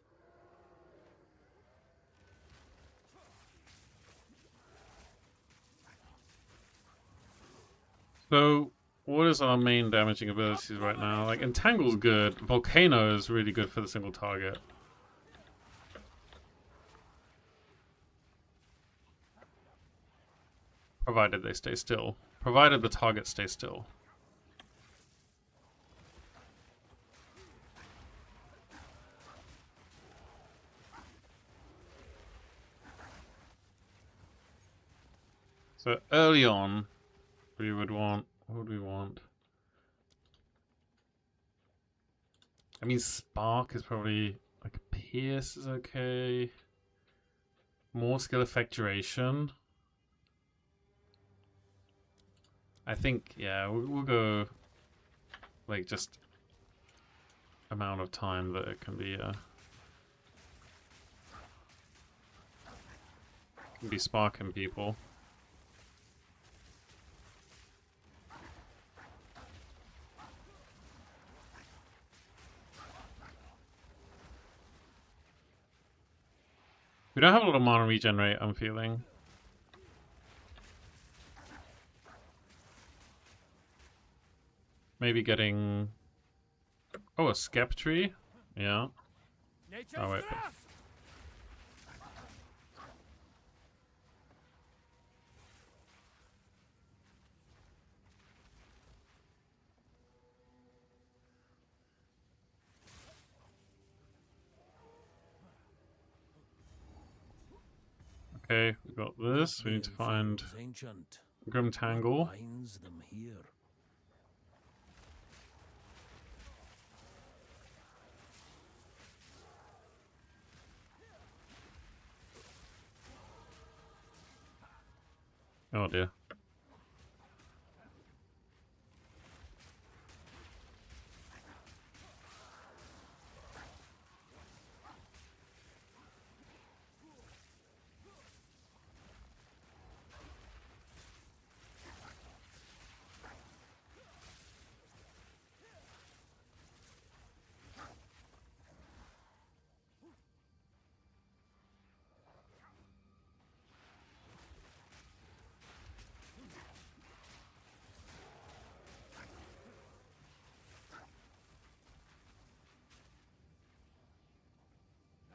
So, what is our main damaging abilities right now? Like, Entangle's good. Volcano is really good for the single target. Provided they stay still. Provided the target stays still. So early on, we would want... What would we want? I mean, Spark is probably... Like, Pierce is okay. More skill effect duration. I think, yeah, we'll go... Like, just... amount of time that it can be, sparking people. We don't have a lot of mana regenerate, I'm feeling. Maybe getting... Oh, a Skep tree? Yeah. Oh, wait. Okay, we got this. We need to find Grim Tangle. Oh dear.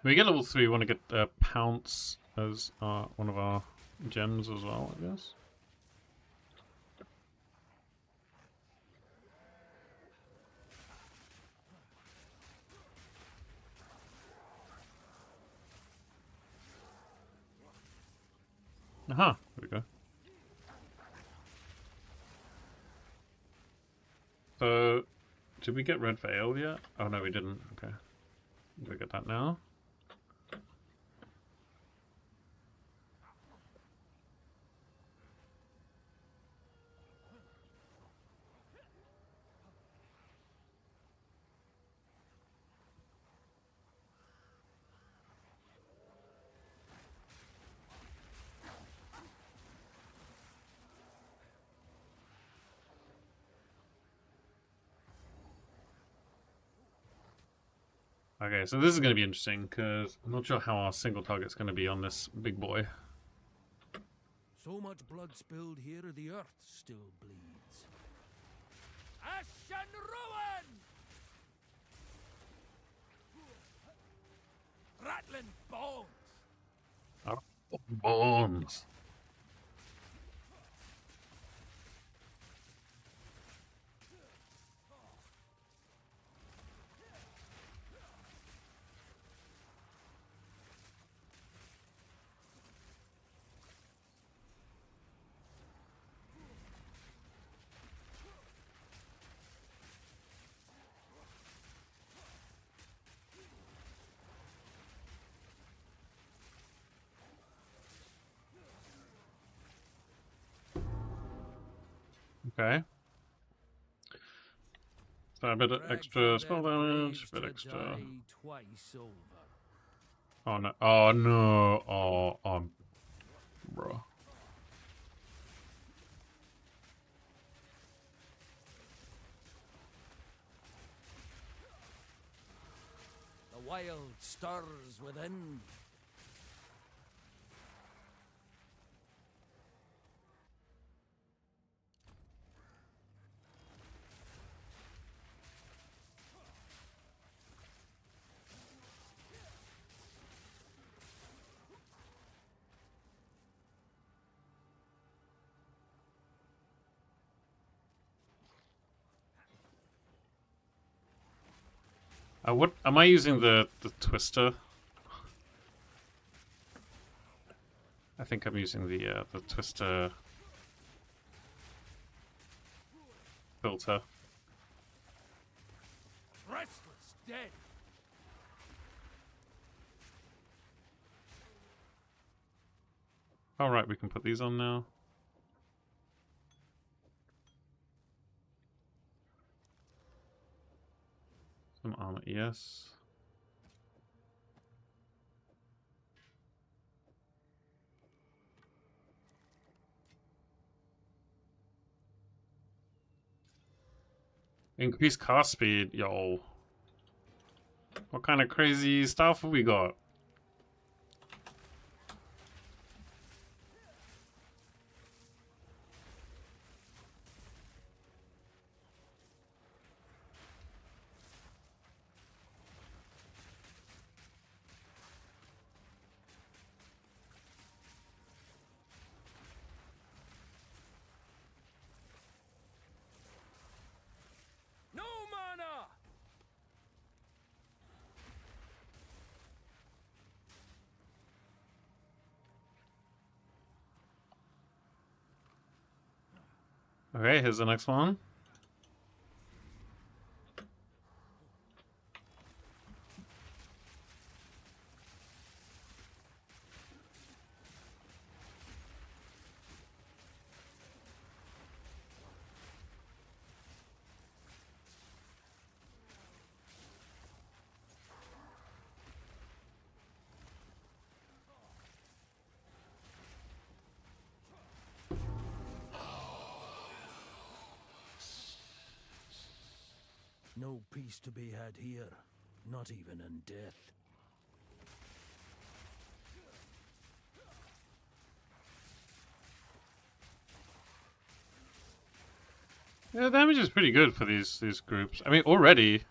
When we get level 3, we want to get Pounce as one of our gems as well, I guess. Aha, there we go. So, did we get Red Veil yet? Oh no, we didn't. Okay. We get that now. Okay, so this is going to be interesting, because I'm not sure how our single target's going to be on this big boy. So much blood spilled here, the earth still bleeds. Ash and ruin! Rattling bones! Oh, bones! Okay. So a bit of extra spell damage, a bit extra... Oh no, oh no, oh, bro. wild stirs within. What am I using the twister? I think I'm using the twister filter. Restless dead. Alright, we can put these on now. Some armor, yes. Increase cast speed, yo. What kind of crazy stuff have we got? No mana! Okay, here's the next one. No peace to be had here, not even in death. Yeah, damage is pretty good for these groups. I mean, already.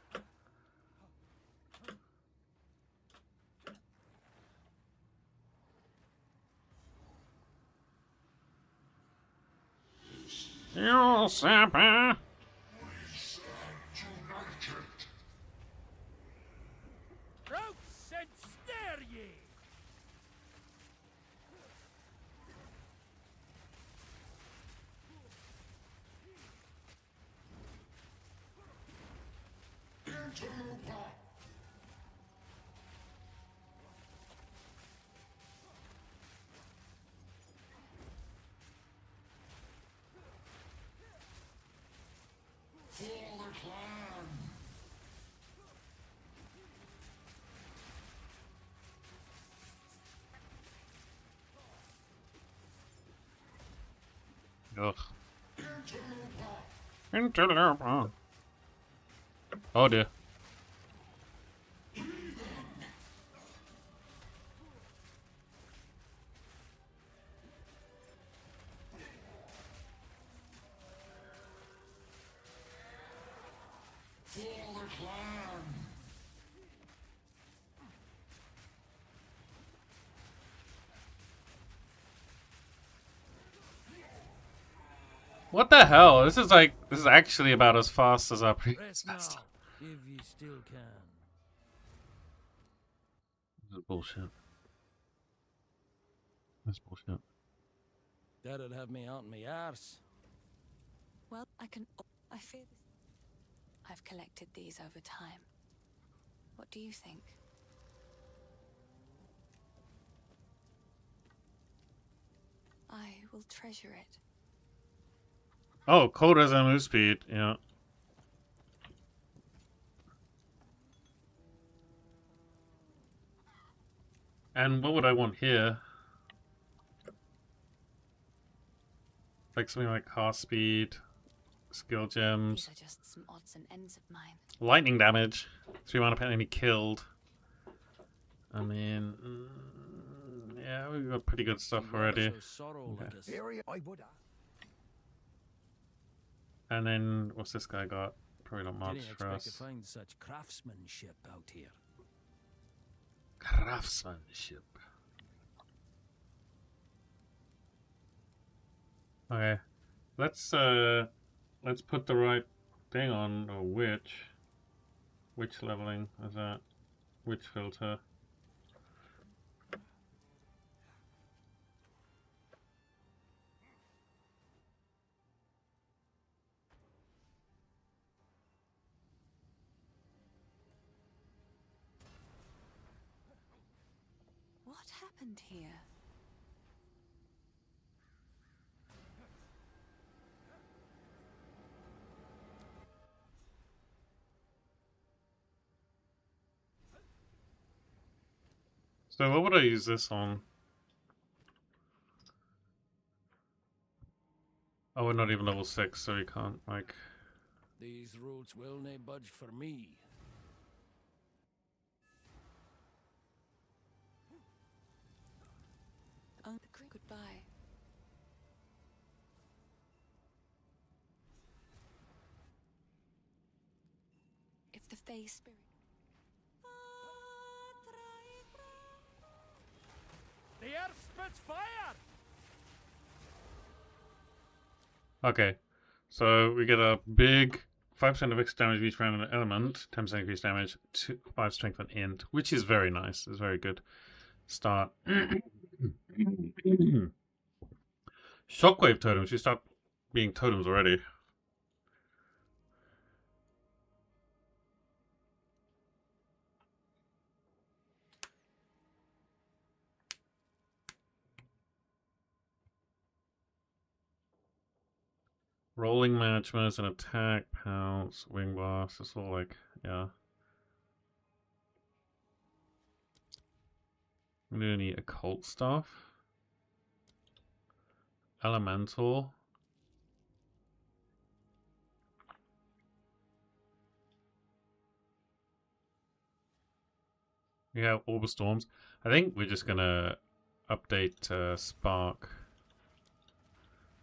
You sapper! Routes and snare ye! Ugh. Interloper. Oh dear. What the hell? This is actually about as fast as our previous Rest now, master. if ye still can. This is bullshit. That's bullshit. That'd have me out in me arse. Well, I fear this. I've collected these over time. What do you think? I will treasure it. Oh, cold as a move speed, yeah. And what would I want here? Like something like cast speed, skill gems, These are just some odds and ends of mine. lightning damage, 3 mana per enemy killed. I mean, yeah, we've got pretty good stuff already. Okay. And then, what's this guy got? Probably not much Didn't for expect to us. find such craftsmanship out here. Craftsmanship. Okay, let's put the right thing on, or which leveling is that? Which filter? What happened here? So what would I use this on? Oh, we're not even level 6, so we can't, like... These roots will nae budge for me. Oh, the creek. Goodbye. If the Fae spirit. The earth spits fire! Okay, so we get a big 5% of extra damage each round of an element, 10% increased damage, 5 strength and int, which is very nice. It's very good start. Shockwave totems, you start being totems already. Rolling match, moves and attack, pounce, wing blast, it's all like, yeah. I'm gonna need occult stuff. Elemental. We have Orb of Storms. I think we're just gonna update Spark.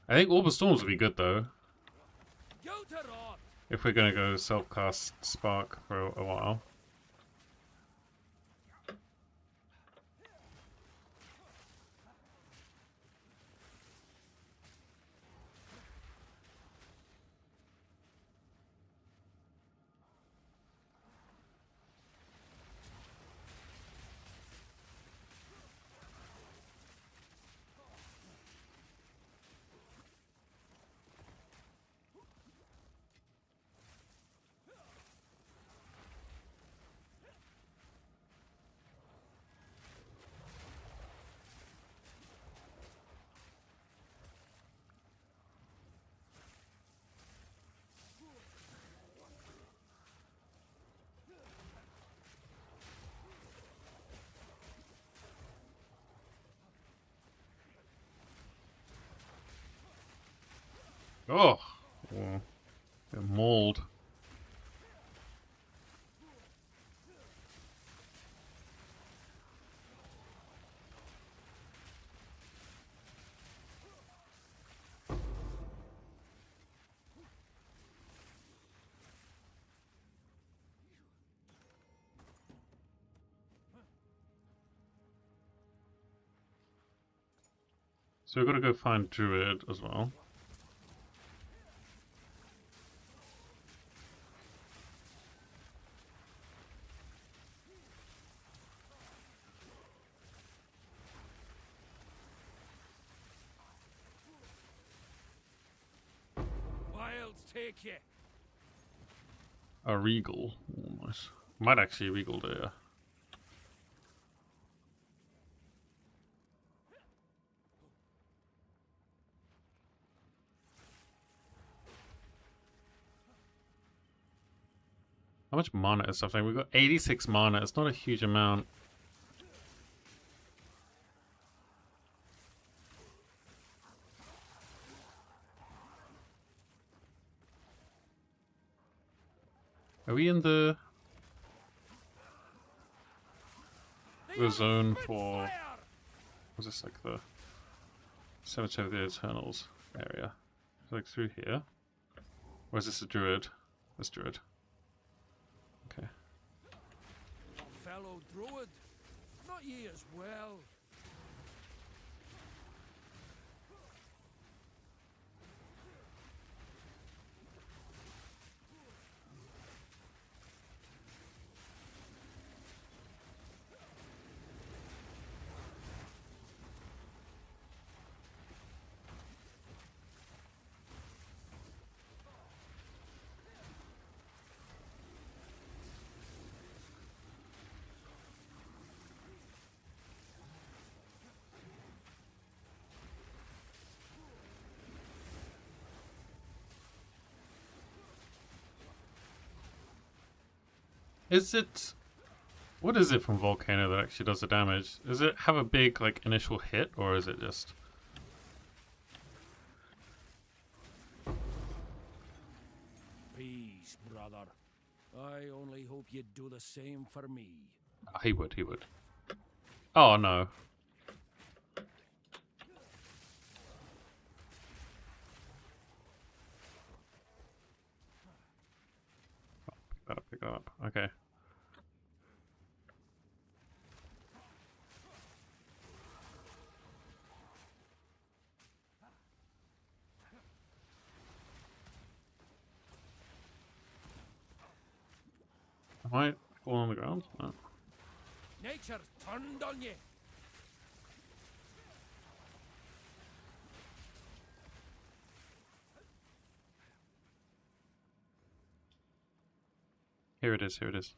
I think Orb of Storms would be good though. If we're gonna go self-cast Spark for a while. Oh, well, mauled. So we've got to go find Druid as well. Wilds take you. A Regal. Oh, nice. Might actually Regal there. How much mana is something? We've got 86 mana. It's not a huge amount. Are we in the... the zone for... Was this like the Cemetery of the Eternals area? Like through here? Or is this a druid? This druid. Okay. Fellow druid, not ye as well. Is it... What is it from Volcano that actually does the damage? Does it have a big, like, initial hit, or is it just... Peace, brother. I only hope you'd do the same for me. Oh, he would, he would. Oh, no. Pick that up. Okay. Am I falling on the ground? No. Nature turned on ye. Here it is, here it is.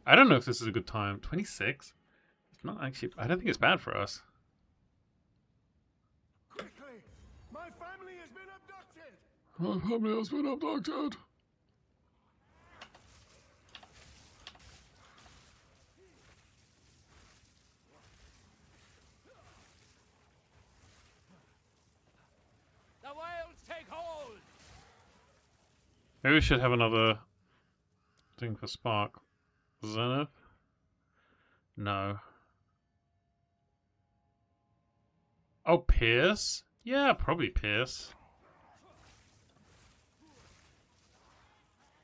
I don't know if this is a good time. 26? It's not actually... I don't think it's bad for us. Quickly! My family has been abducted! My family has been abducted. The wilds take hold! Maybe we should have another thing for Spark. Zenith? No. Oh, Pierce? Yeah, probably Pierce.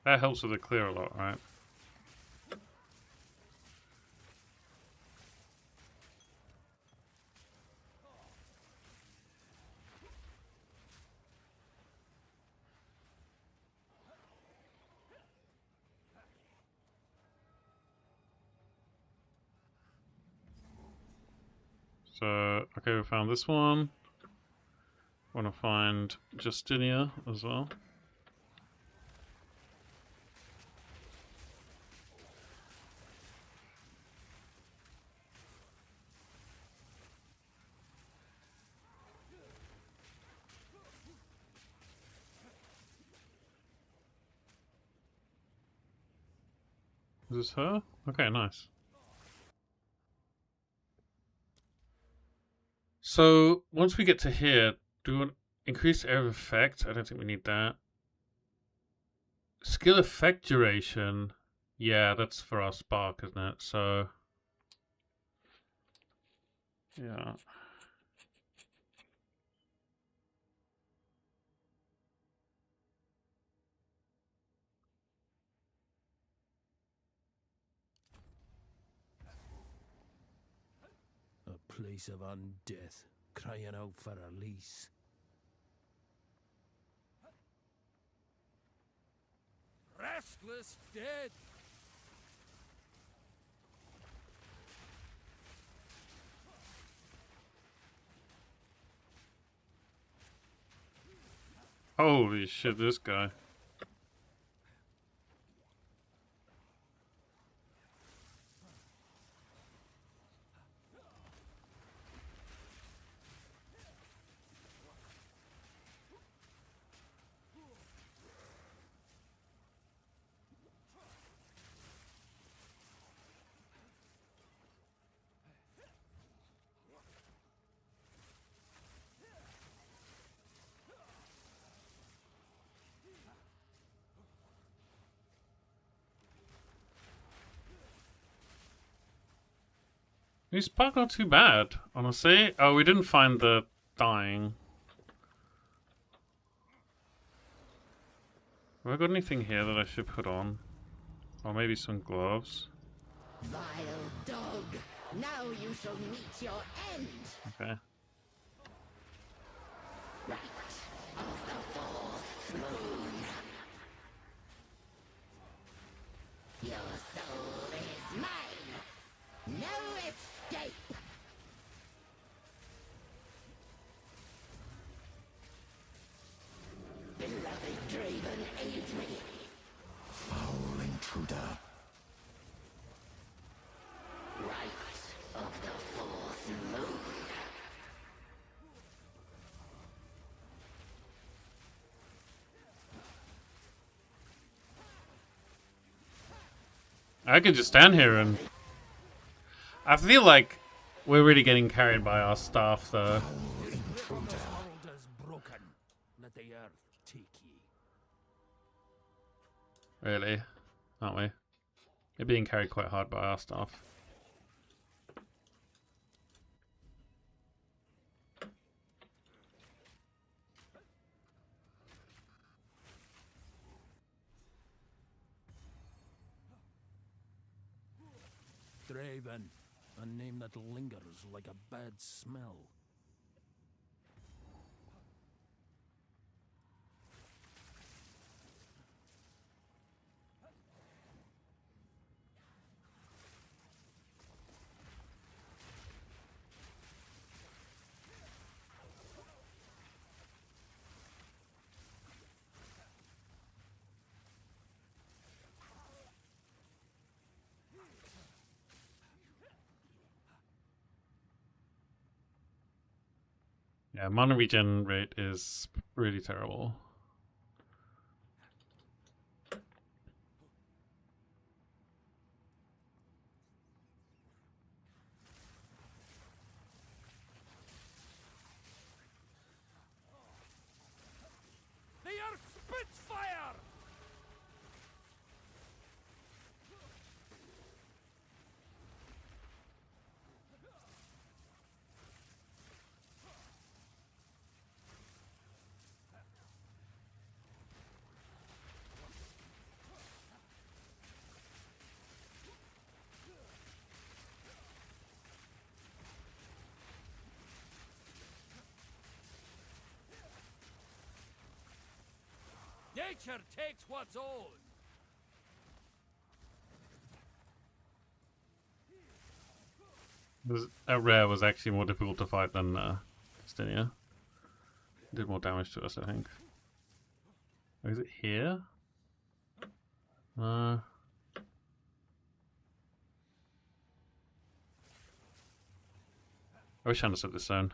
That helps with the clear a lot, right? So, okay, we found this one. Want to find Justinia as well. Is this her? Okay, nice. So, once we get to here, do we want increase area of effect? I don't think we need that. Skill effect duration. Yeah, that's for our Spark, isn't it? So, yeah. A place of undeath, crying out for release. Restless dead! Holy shit, this guy. His spark not too bad, honestly. Oh, we didn't find the dying. Have I got anything here that I should put on? Or maybe some gloves. Vile dog! Now you shall meet your end! Okay. Right of the fourth moon. Your soul is mine! No escape! Beloved Draven, aid me! Foul intruder. Right of the fourth moon. I could just stand here and... I feel like we're really getting carried by our staff, though. World is broken. Let the earth take ye. Really, aren't we? We're being carried quite hard by our staff. Draven, a name that lingers like a bad smell. Yeah, mana regen rate is really terrible. The earth spits fire! Nature takes what's own. That rare was actually more difficult to fight than Stinia. Did more damage to us, I think. Oh, is it here? I wish I understood this zone.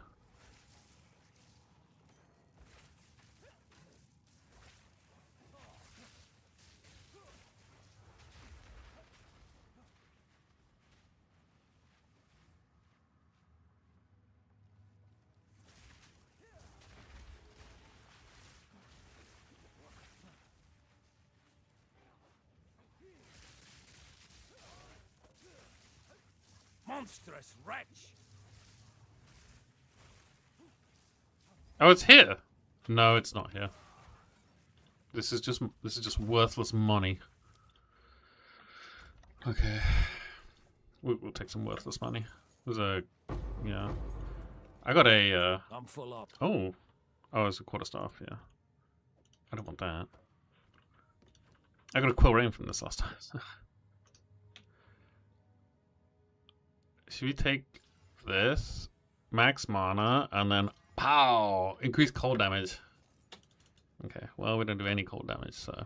Monstrous wretch! Oh, it's here. No, it's not here. This is just worthless money. Okay, we'll take some worthless money. There's a, yeah. I got a. I'm full up. Oh, it's a quarterstaff. Yeah, I don't want that. I got a quill rain from this last time. Should we take this, max mana, and then pow, increase cold damage? Okay, well we don't do any cold damage, so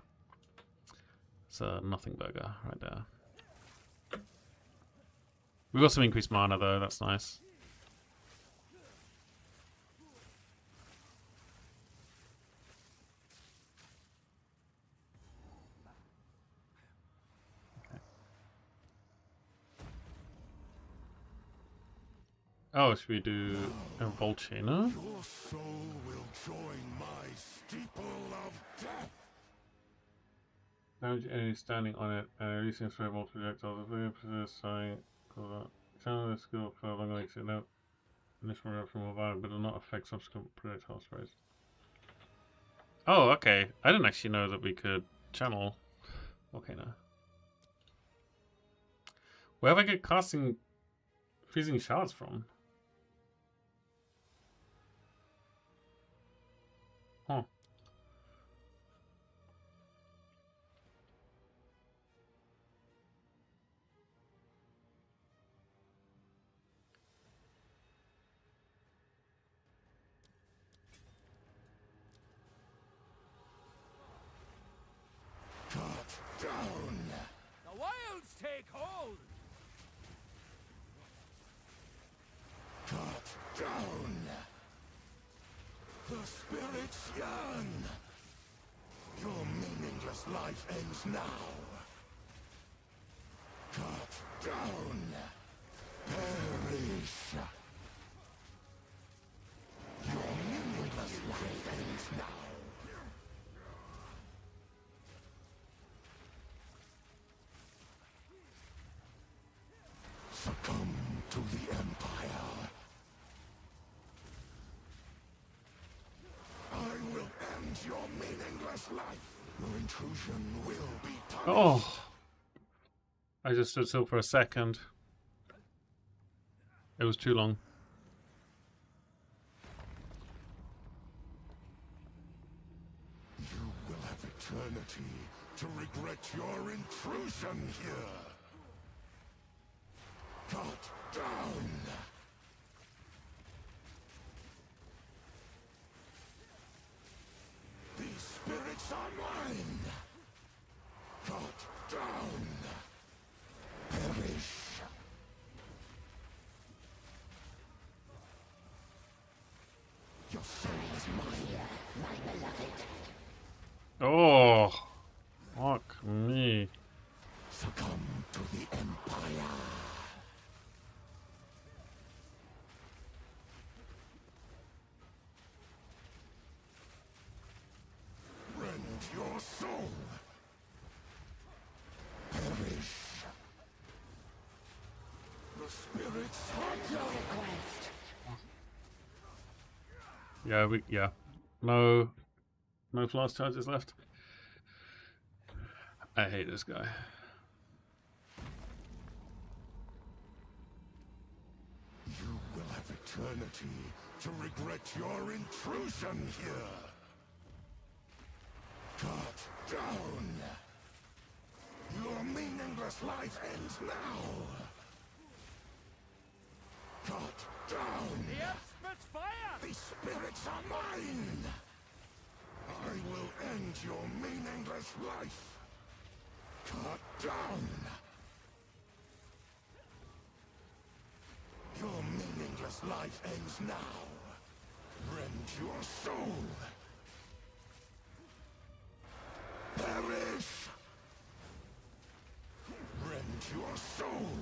it's a nothing burger right there. We've got some increased mana though, that's nice. Oh, should we do a Volcano? Your soul will join my steeple of death. Damage enemy standing on it and releasing a spray bolt projectile. The player possesses sign. Channel this skill for long makes it out. Initial reaction will vary, but will not affect subsequent projectile sprays. Oh, okay. I didn't actually know that we could channel. Okay, now. Where have I get casting freezing shards from? Huh. Down! The wilds take hold! Cut down! The spirits yearn! Your meaningless life ends now! Cut down! Perish! Your meaningless life ends now! Succumb to the Empire. I will end your meaningless life. Your intrusion will be punished. Oh. I just stood still for a second. It was too long. You will have eternity to regret your intrusion here. Cut down! These spirits are mine! Cut down! Perish! Your soul is mine, my beloved. Oh. Fuck me. Succumb to the Empire. Rend your soul. Perish. The spirits have your request. Yeah. No blast charges left. I hate this guy. You will have eternity to regret your intrusion here. Cut down. Your meaningless life ends now. Cut down. The Earth fire. These spirits are mine. I will end your meaningless life. Cut down. Your meaningless life ends now. Rend your soul. Perish. Rend your soul.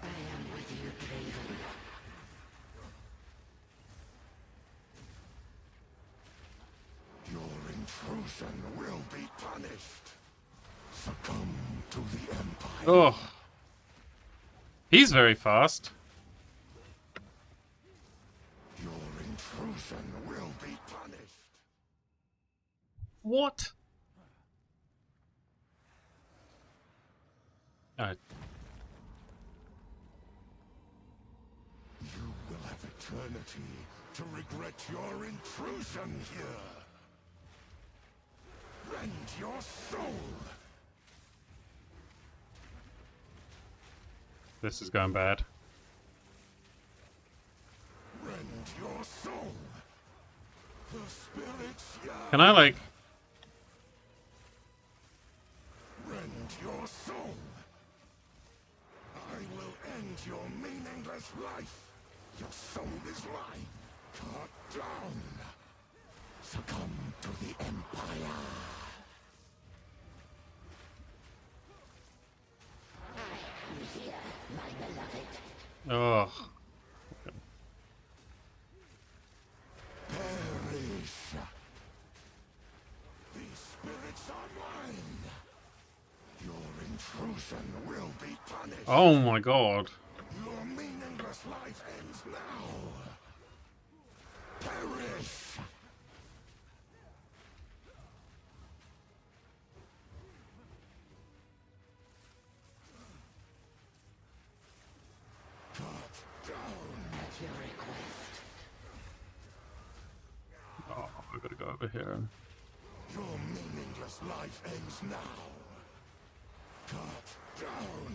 I am with you, Tavern. Your intrusion will be punished. Succumb to the Empire. Oh. He's very fast. Your intrusion will be punished. What? You will have eternity to regret your intrusion here. Rend your soul. This is going bad. Rend your soul. The spirits yearn. Can I like... Rend your soul. I will end your meaningless life. Your soul is mine. Cut down. Succumb to the Empire. I am here, my beloved. Oh. Perish. These spirits are mine. Your intrusion will be punished. Oh my god. Your meaningless life ends now. Perish! Cut down at your request. Oh, I gotta go over here. Your meaningless life ends now. Cut down.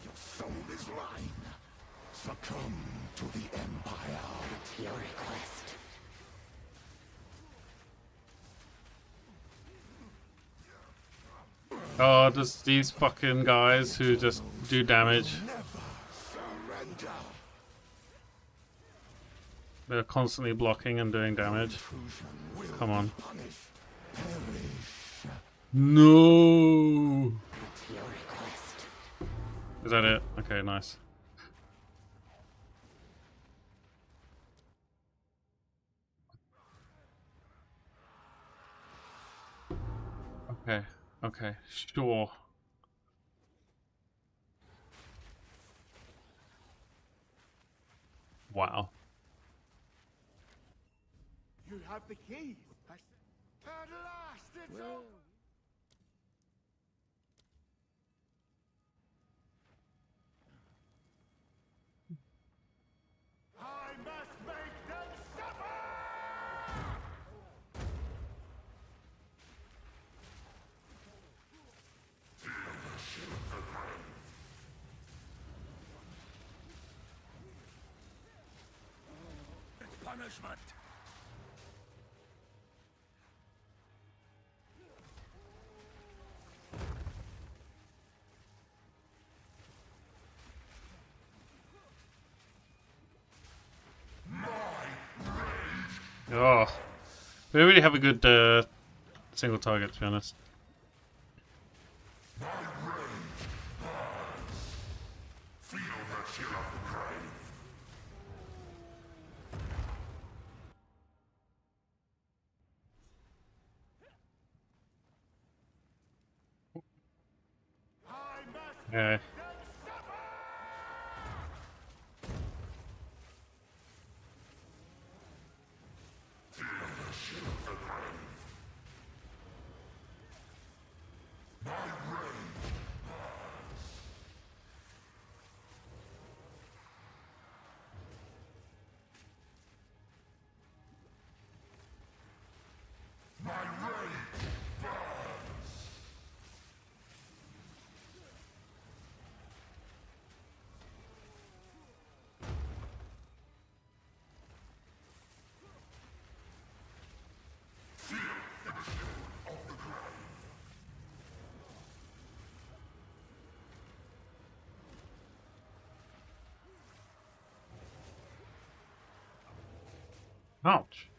Your soul is mine. Succumb to the Empire. At your request. Oh, just these fucking guys who just do damage. Never surrender. They're constantly blocking and doing damage. Come on. No! Is that it? Okay, nice. Okay, okay, sure. Wow. You have the key. At last, it's over. I must make them suffer. It's punishment. Oh, we really have a good single target, to be honest. Feel the chill of the grave. Yeah. Ouch.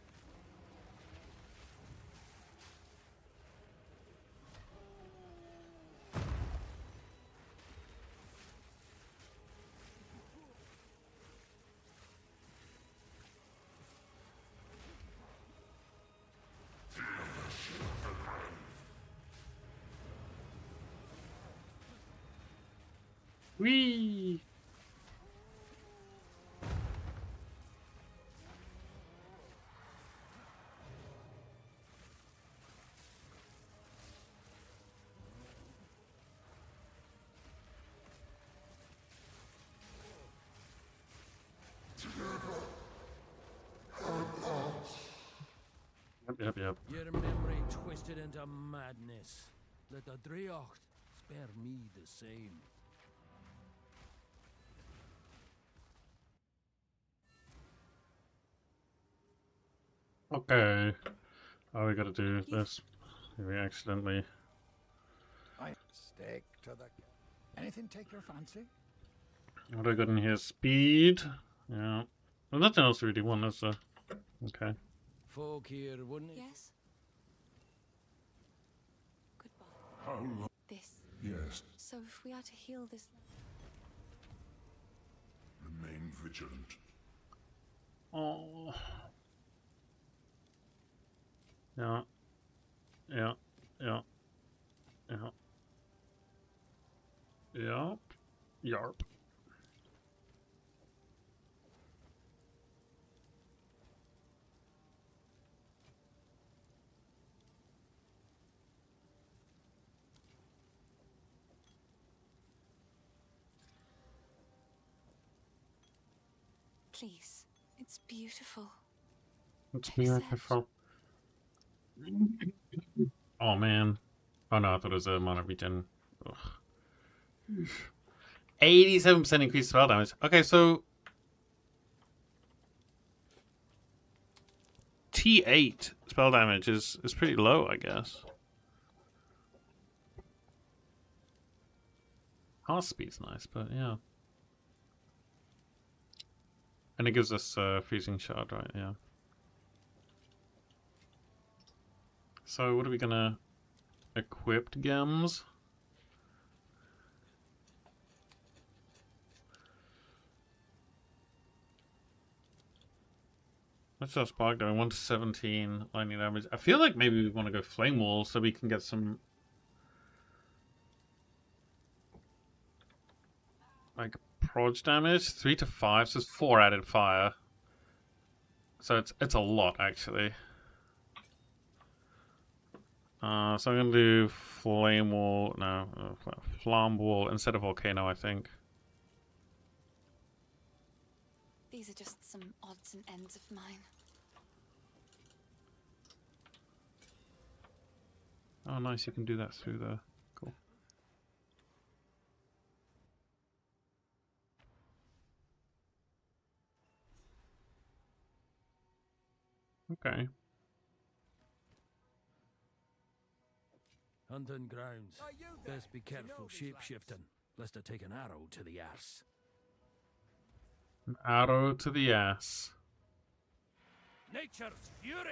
Whee! Yep. Your memory twisted into madness. Let the Driocht spare me the same. Okay. Oh, we gotta do this. We accidentally. I stick to the. Anything take your fancy? What I got in here? Speed. Yeah. Well, nothing else really won, is there? Okay. Folk here, wouldn't it? Yes? Goodbye. How long? This. Yes. So if we are to heal this... Remain vigilant. Oh. Yeah. Please, it's beautiful. It's beautiful. Oh man. Oh no, I thought it was a mana regen. Ugh. 87% increased spell damage. Okay, so T8 spell damage is pretty low, I guess. Heart speed's nice, but yeah. And it gives us freezing shard, right? Yeah. So what are we gonna equip, Gems? What's our spark doing? 1 to 17 lightning damage. I feel like maybe we want to go flame wall so we can get some like proj damage. 3 to 5, so it's 4 added fire. So it's a lot actually. So I'm gonna do flame wall. No, flam wall instead of volcano, I think. These are just some odds and ends of mine. Oh, nice! You can do that through the cool. Okay. Hunting grounds. Best be careful shape-shifting, lest I take an arrow to the arse. An arrow to the ass. Nature's fury!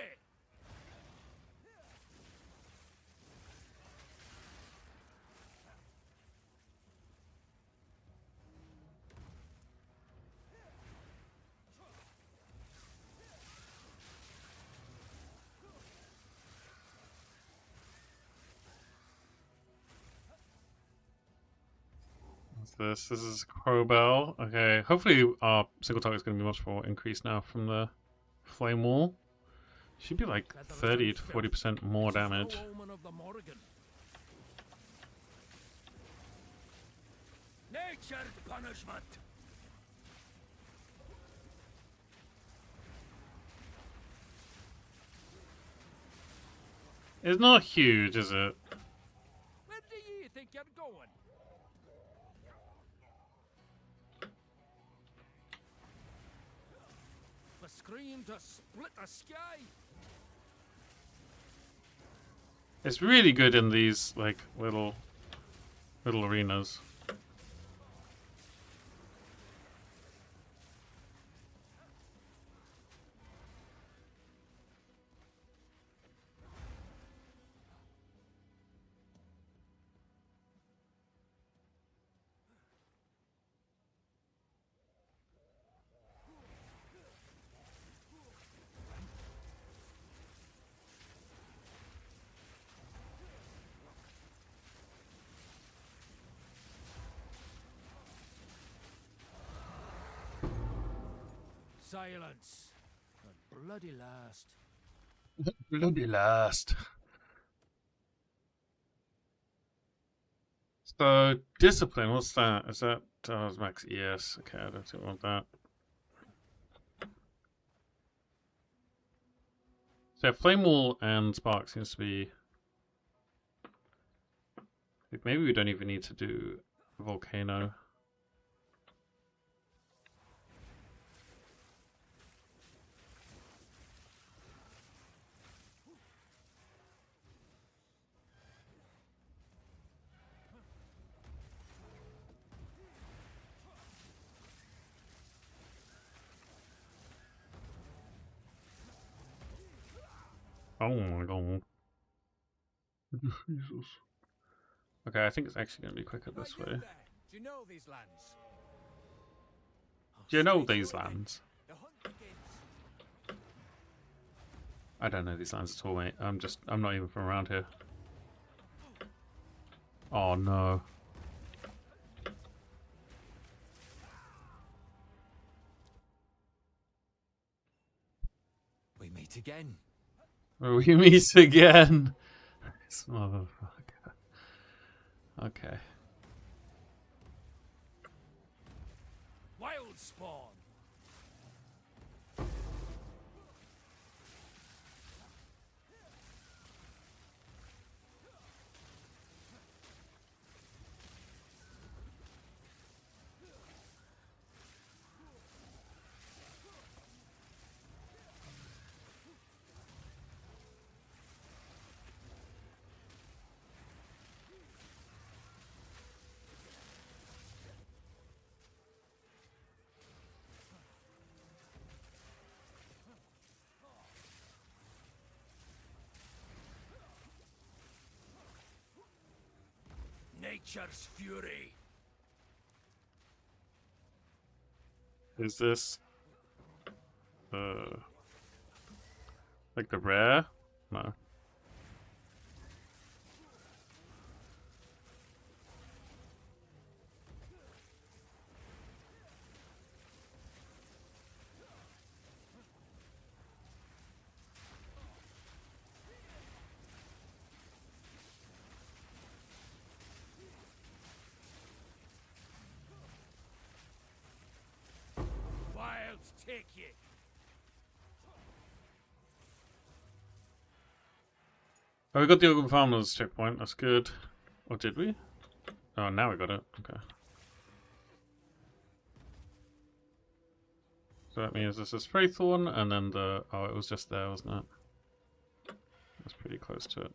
What's this? This is Crowbell. Okay, hopefully our single target is going to be much more increased now from the flame wall. Should be like 30 to 40% more damage. Nature's punishment! It's not huge, is it? Where do you think you're going? The scream to split the sky! It's really good in these like little arenas. Silence. At bloody last. Bloody last. So discipline, what's that? Is that max ES? Okay, I don't think I want that. So flame wall and spark seems to be. Maybe we don't even need to do volcano. Oh my god. Jesus. Okay, I think it's actually going to be quicker this way. Do you know these lands? Do you know these lands? The hunt begins. I don't know these lands at all, mate. I'm not even from around here. Oh no. We meet again. We meet again. This motherfucker. Okay. Wild spawn. Nature's fury. Is this like the rare? No. Wilds take ye. Oh, we got the Ogun Farmers checkpoint. That's good. Or did we? Oh, now we got it. Okay. So that means this is Fraythorn, and then the... Oh, it was just there, wasn't it? That's pretty close to it.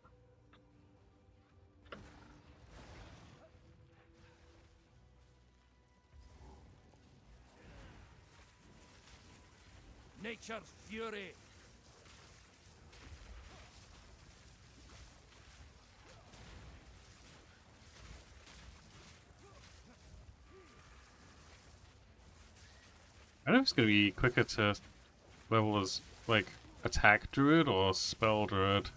Nature's fury. I don't know if it's going to be quicker to level as, like, attack druid or spell druid.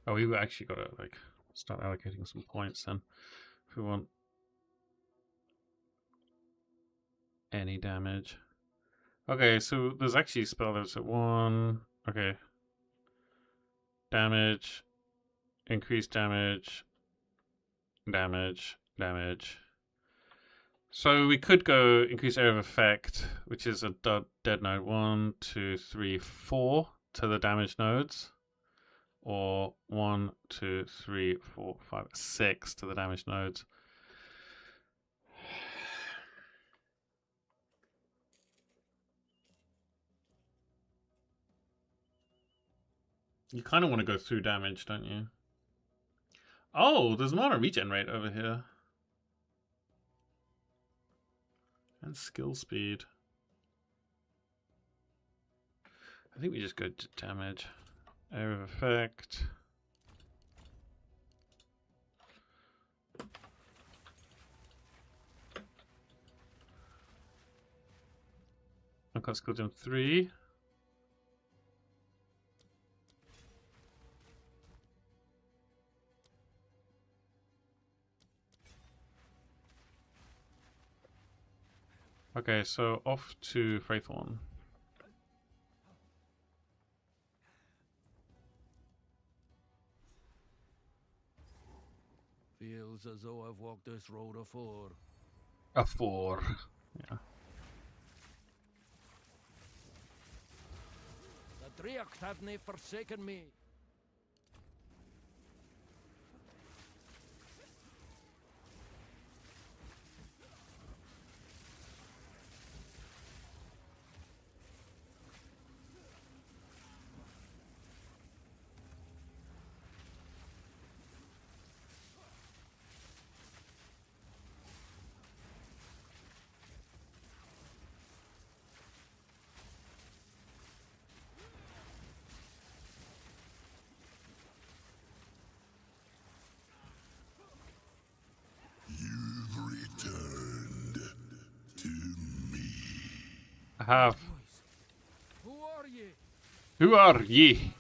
Oh, we actually got to, like, start allocating some points then. If we want any damage. Okay, so there's actually spell that's at 1. Okay. Damage. Increased damage. Damage. Damage. So we could go increase area of effect, which is a dead node. 1, 2, 3, 4 to the damage nodes. Or 1, 2, 3, 4, 5, 6 to the damage nodes. You kind of want to go through damage, don't you? Oh, there's mana regen rate over here. And skill speed. I think we just go to damage. Area of effect. Okay, let's go down 3. Okay, so off to Fraythorn. Feels as though I've walked this road afore. A 4. Yeah. The Driocht have nae forsaken me. I have. Who are ye? Who are ye?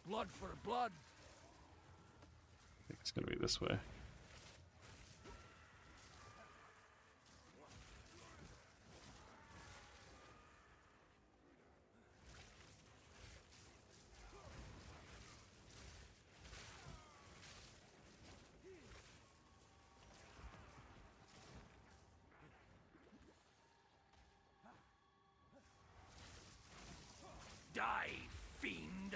Blood for blood. I think it's going to be this way. Die, fiend.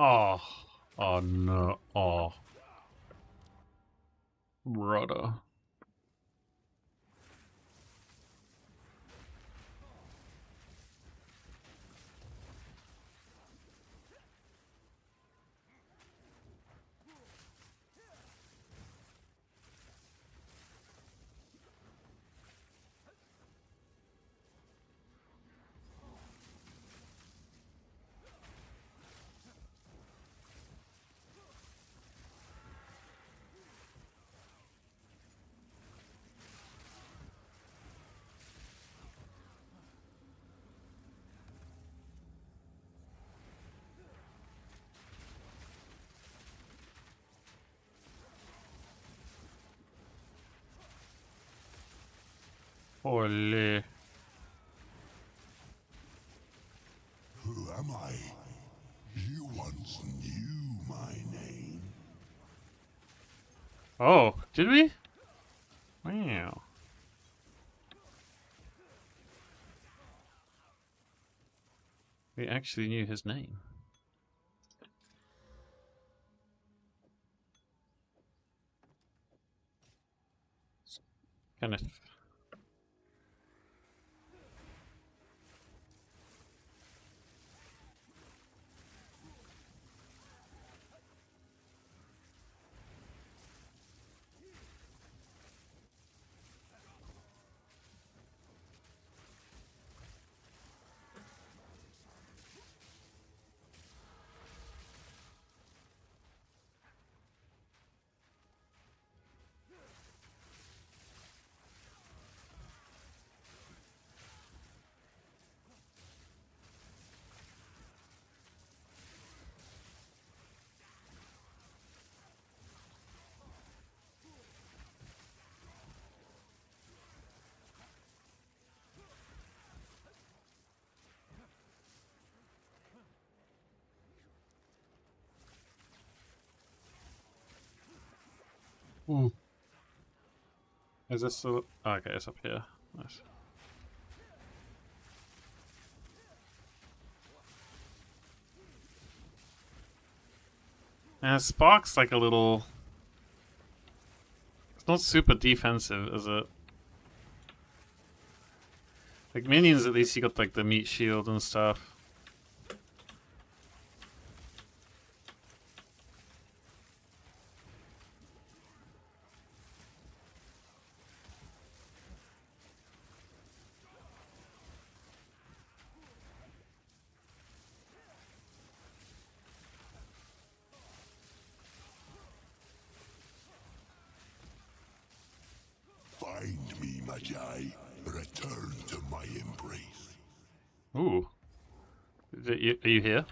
Oh. Oh no. Oh. Brother. Holy. Who am I? You once knew my name. Oh, did we? Wow. We actually knew his name. Kind of. Ooh. Is this still? Oh, okay, it's up here. Nice. And Spark's like a little. It's not super defensive, is it? Like minions, at least you got like the meat shield and stuff. Find me, Magi. Return to my embrace. Ooh. Are you here?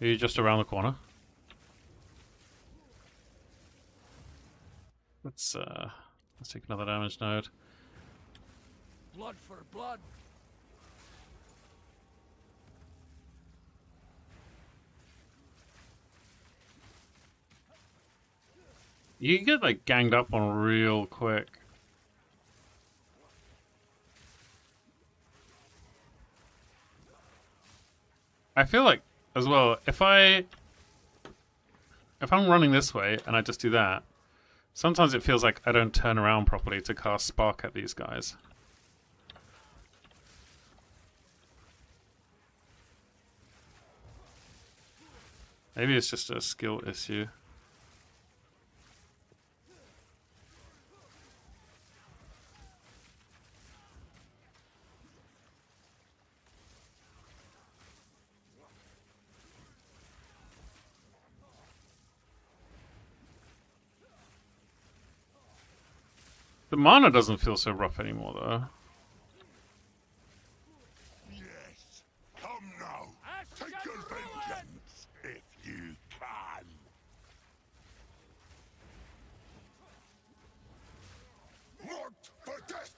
Are you just around the corner? Let's take another damage node. Blood for blood. You get like ganged up on real quick. I feel like as well if I'm running this way and I just do that, sometimes it feels like I don't turn around properly to cast Spark at these guys. Maybe it's just a skill issue. The mana doesn't feel so rough anymore, though. Yes. Come now. Take your vengeance if you can. Marked for death.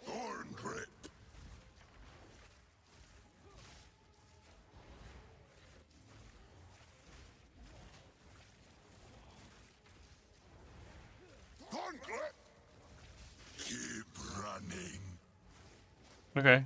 Thorn grip. Thorn grip. Keep running. Okay.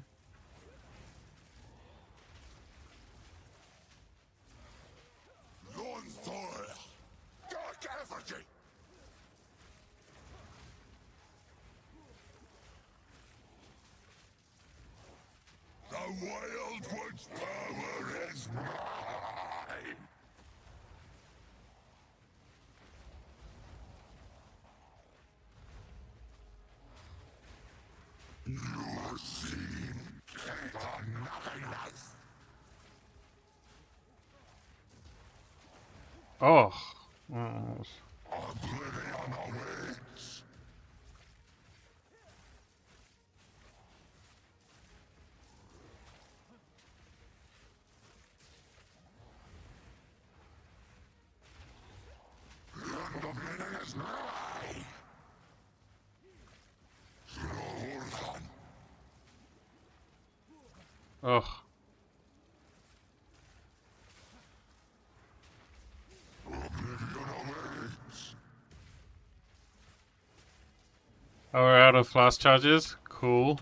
Oh. Ugh. Oh, we're out of flash charges? Cool.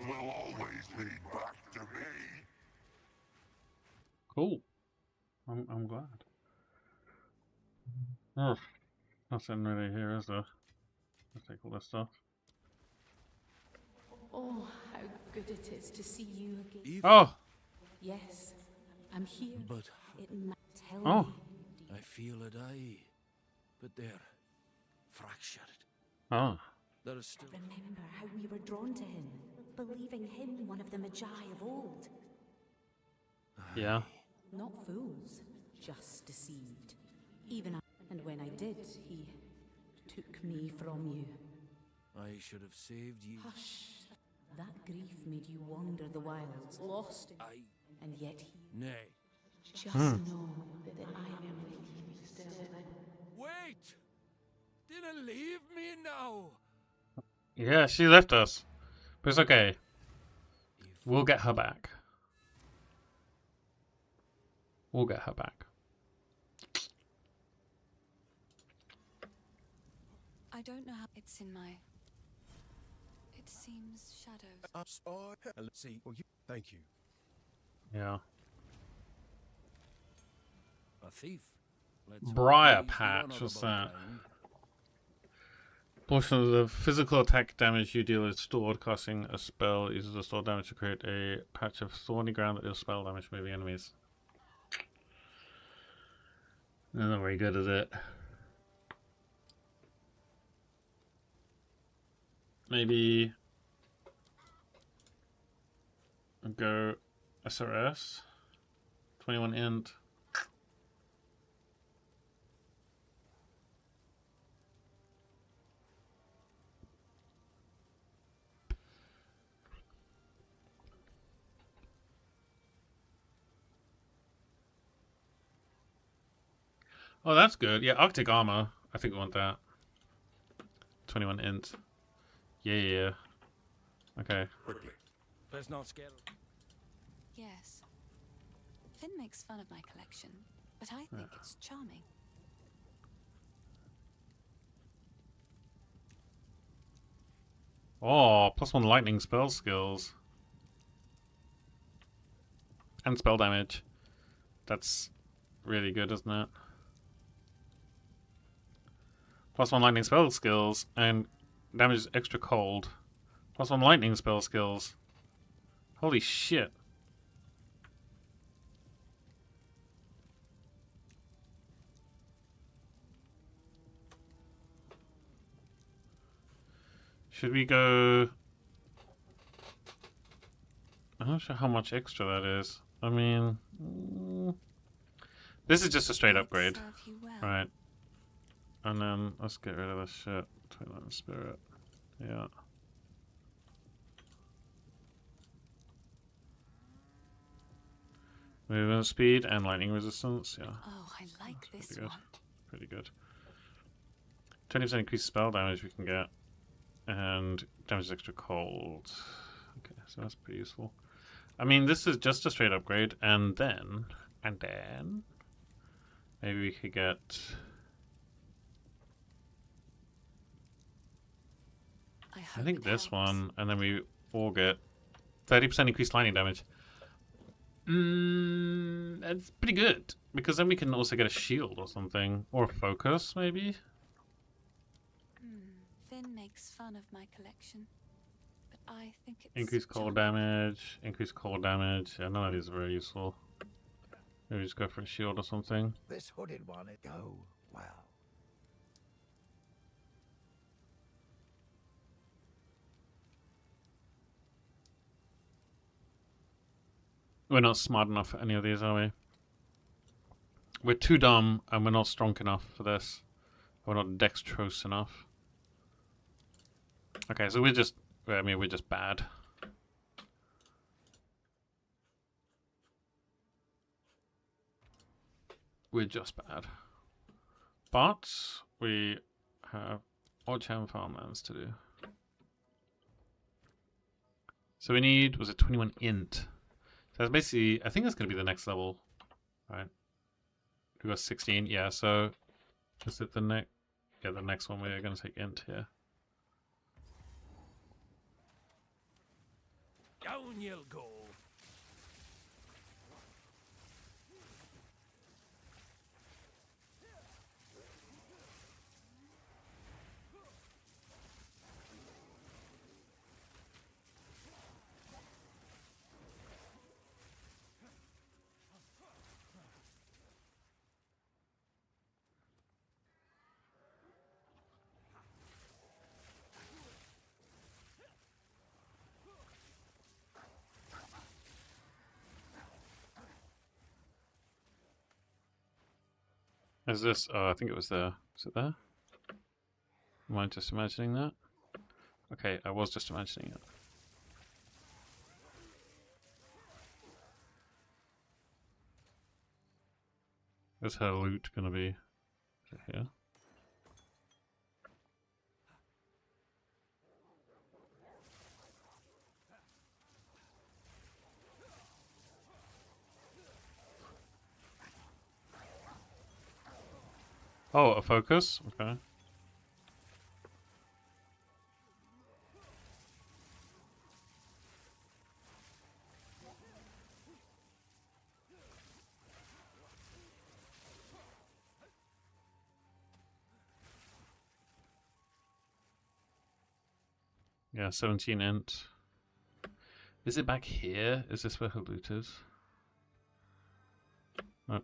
Will always lead back to me. Cool. I'm glad. Oh, nothing really here, is there? Let's take all this stuff. Oh, how good it is to see you again. Oh! Yes, I'm here. But It might tell Oh. me. I feel a die. But they're fractured. Oh. There is still. Remember how we were drawn to him, believing him one of the Magi of old. Yeah. Not fools, just deceived. Even I, and when I did, he took me from you. I should have saved you. Hush. That grief made you wander the wilds, lost. And yet he... Nay. Just know that I am with you still. Wait! Didn't leave me now! Yeah, she left us. But it's okay. We'll get her back. We'll get her back. I don't know how it's in my... It seems shadows. Let's see. Well, thank you. Yeah. A thief. Let's Briar hope he's the Patch, honourable what's that? kind. Portion of the physical attack damage you deal is stored. Casting a spell uses the stored damage to create a patch of thorny ground that deals spell damage to moving enemies. They're not very good at it. Maybe I'll go SRS 21 int. Oh, that's good. Yeah, Arctic armor. I think we want that. 21 int. Yeah. Okay. Quickly. Let's not scare. Yes. Finn makes fun of my collection, but I think it's charming. Oh, +1 lightning spell skills. And spell damage. That's really good, isn't it? +1 lightning spell skills and damage is extra cold. +1 lightning spell skills. Holy shit. Should we go... I'm not sure how much extra that is. I mean... This is just a straight upgrade. Serve you well. Right. And then let's get rid of this shit. 29 spirit. Yeah. Movement speed and lightning resistance. Yeah. Oh, I like That's this pretty good. one. Pretty good. 20% increased spell damage we can get. And damage is extra cold. Okay, so that's pretty useful. I mean, this is just a straight upgrade. And then... maybe we could get... I think this one, and then we all get 30% increased lightning damage. That's pretty good, because then we can also get a shield or something, or a focus, maybe? Finn makes fun of my collection, but I think it's Increase cold damage. Increase cold damage. Yeah, none of these are very useful. Maybe just go for a shield or something. This hooded one, it go well. We're not smart enough for any of these, are we? We're too dumb, and we're not strong enough for this. We're not dexterous enough. Okay, so we're just... I mean, we're just bad. We're just bad. But we have Orcham farmlands to do. So we need, was it 21 int? So that's basically, I think that's going to be the next level, right? We got 16, yeah, so is it the next, yeah, the next one we're going to take int here. Down you'll go. Is this, oh, I think it was there. Is it there? Am I just imagining that? Okay, I was just imagining it. Where's her loot gonna be? Is it here? Oh, a focus? Okay. Yeah, 17 int. Is it back here? Is this where her loot is? No.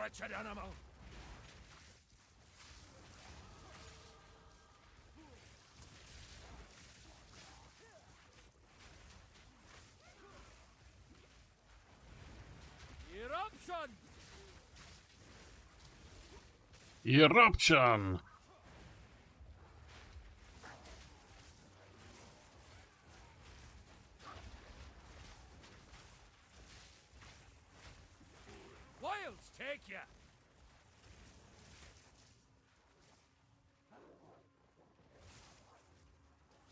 Wretched animal! Eruption! Eruption! Wilds take ya!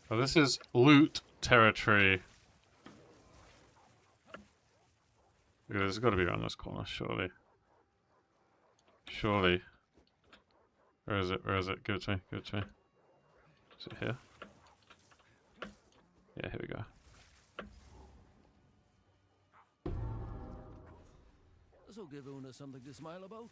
Oh, this is loot territory. There's got to be around this corner, surely. Surely. Where is it? Where is it? Give it to me. Give it to me. Is it here? Yeah, here we go. This'll give Una something to smile about.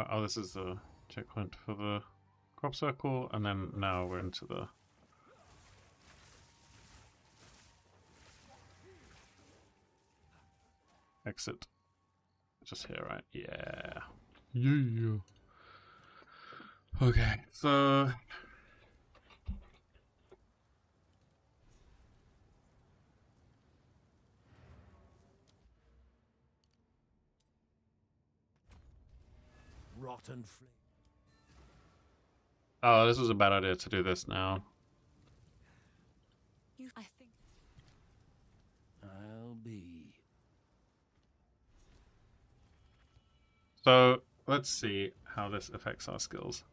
Oh, this is the checkpoint for the crop circle, and then now we're into the... exit. Just here, right? Yeah. Yeah. Okay, so Rotten flame. oh, this was a bad idea to do this now. I think I'll be. So let's see how this affects our skills.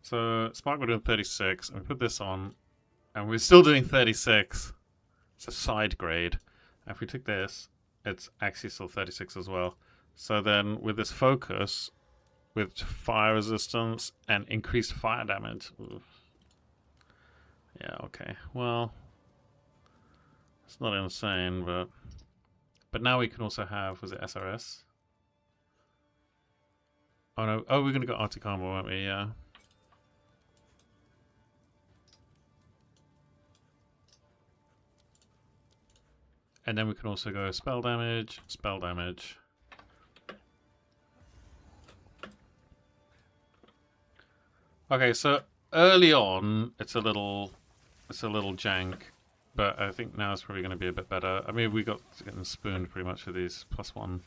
So Spark, we're doing 36, and we put this on, and we're still doing 36. It's a side grade. And if we took this, it's actually still 36 as well. So then with this focus, with fire resistance and increased fire damage. Oof. Yeah, okay. Well, it's not insane, but now we can also have, was it SRS? Oh no, oh, we're gonna go Arctic Armor, weren't we? Yeah. And then we can also go spell damage, spell damage. Okay, so early on it's a little jank, but I think now it's probably going to be a bit better. I mean, we got getting spooned pretty much with these +1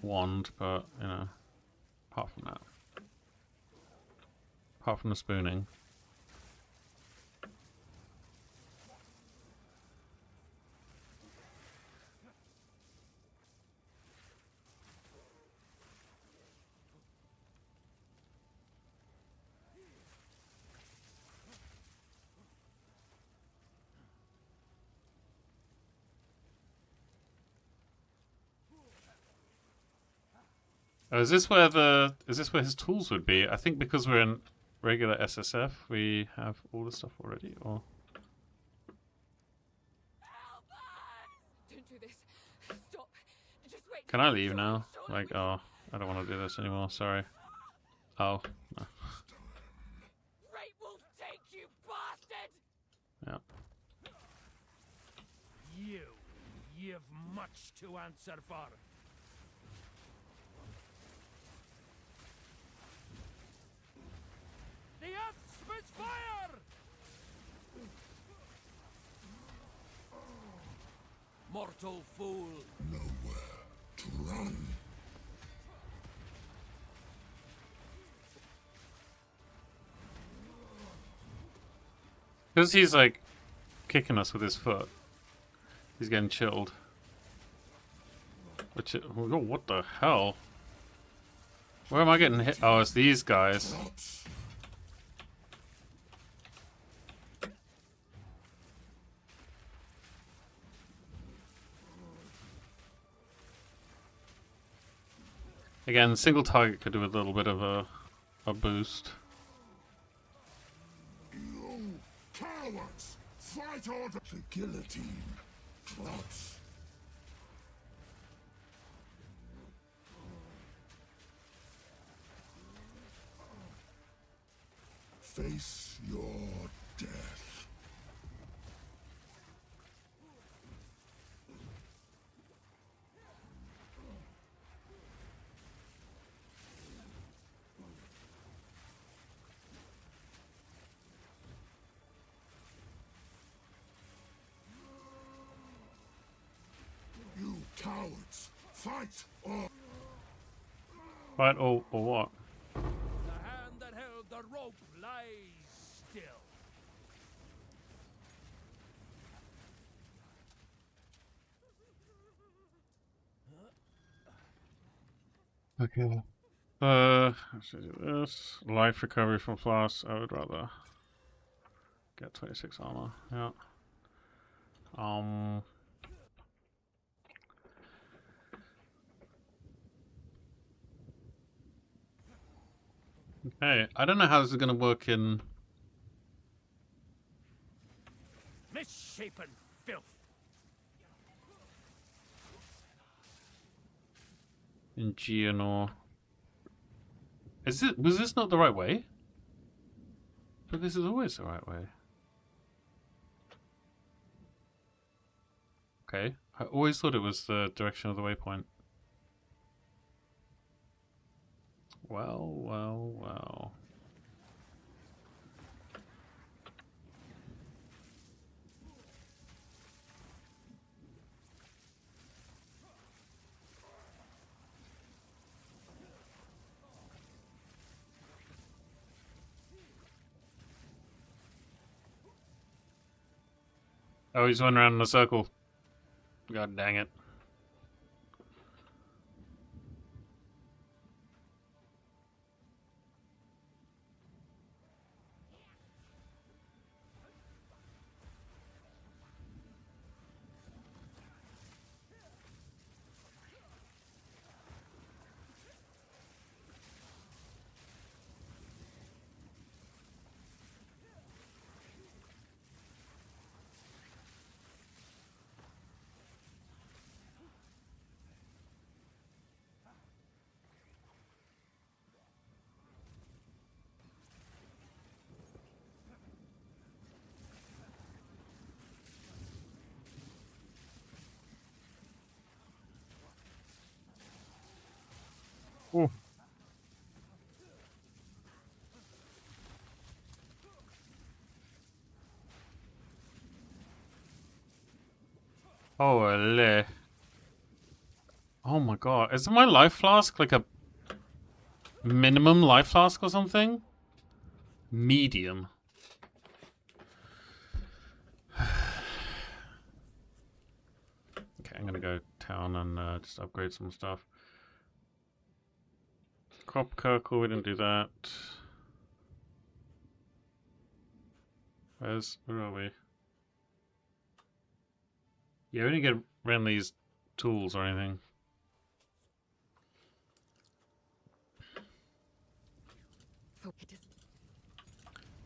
wand, but you know, apart from that, apart from the spooning. Oh, is this where his tools would be? I think because we're in regular SSF, we have all the stuff already, or Don't do this. Stop. Just wait. can I leave now? Like, oh, I don't want to do this anymore, sorry. Oh, no. Great Wolf, take you, bastard! Yeah. You've much to answer for. The Earth spits fire! Mortal fool. Nowhere to run. Because he's like kicking us with his foot, he's getting chilled. Which, oh, what the hell? Where am I getting hit? Oh, it's these guys. Again, single target could do a little bit of a boost. You cowards! Fight order! The guillotine drops. Face your death. You cowards! Fight or... Right, or what? The hand that held the rope lies still. Okay. Let's do this. Life recovery from flash. I would rather get 26 armor. Yeah. Okay. I don't know how this is gonna work in Misshapen filth. Geonor. Was this not the right way? But this is always the right way. Okay. I always thought it was the direction of the waypoint. Well, well, well. Oh, he's going around in a circle. God dang it. Ooh. Holy. Oh my god. Isn't my life flask like a minimum life flask or something? Medium. Okay, I'm gonna go town and just upgrade some stuff. Crop Kirkle, we didn't do that. Where are we? Yeah, we didn't get around these tools or anything.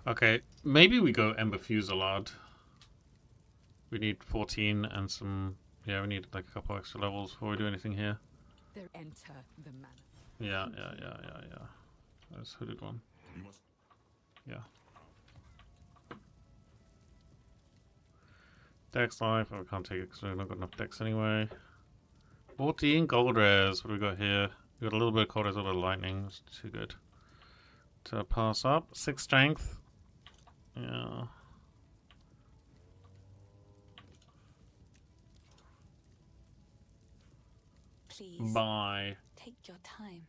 Okay, maybe we go Ember Fusillade. We need 14 and some... Yeah, we need like a couple extra levels before we do anything here. There enter the manor. Yeah. That's hooded one. Yeah. Dex life, oh, we can't take it because we've not got enough dex anyway. 14 gold rares, what do we got here? We got a little bit of cold rares, a little lightning, it's too good to pass up. 6 strength. Yeah. Please. Bye. Take your time.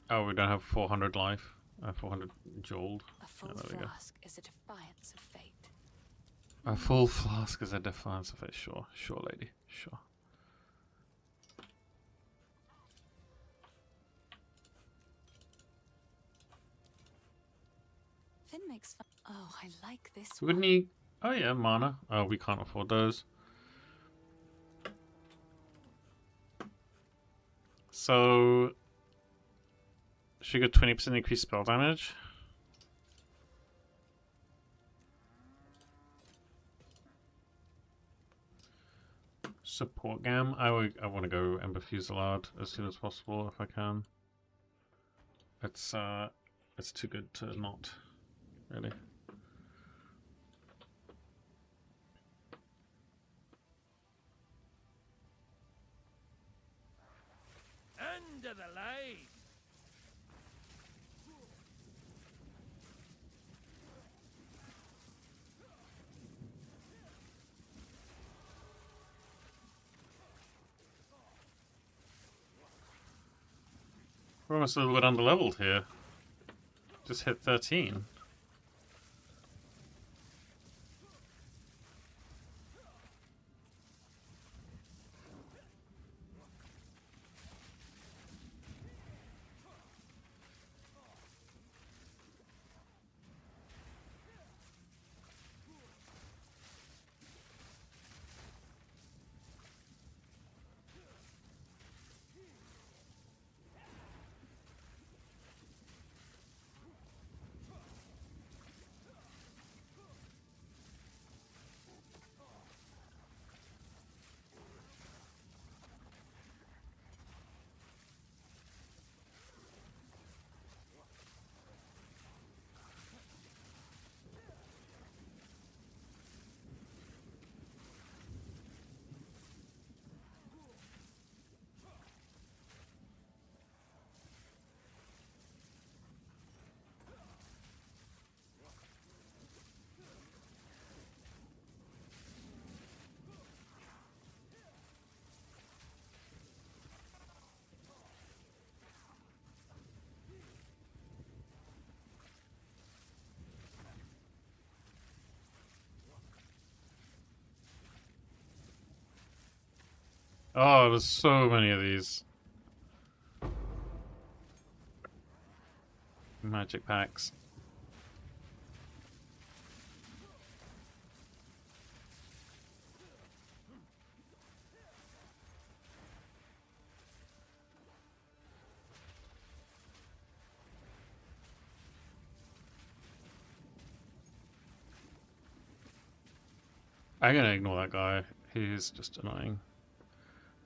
Oh, we don't have 400 life. 400 gold. A full flask is a defiance of fate. A full flask is a defiance of fate. Sure, lady. Sure. Finn makes fun. Oh, I like this Wouldn't one. he? Oh yeah, mana. Oh, we can't afford those. So, should we get 20% increased spell damage? Support Gam. I want to go Ember Fusillade as soon as possible if I can. It's too good to not, really. End of the line. We're almost a little bit underleveled here. Just hit 13. Oh, there's so many of these. Magic packs. I'm gonna ignore that guy. He's just annoying.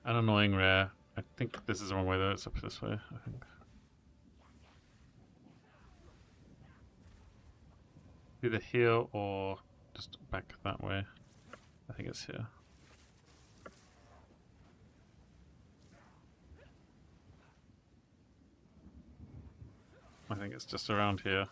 An annoying rare. I think this is the wrong way though, it's up this way, I think. Either here or just back that way. I think it's here. I think it's just around here.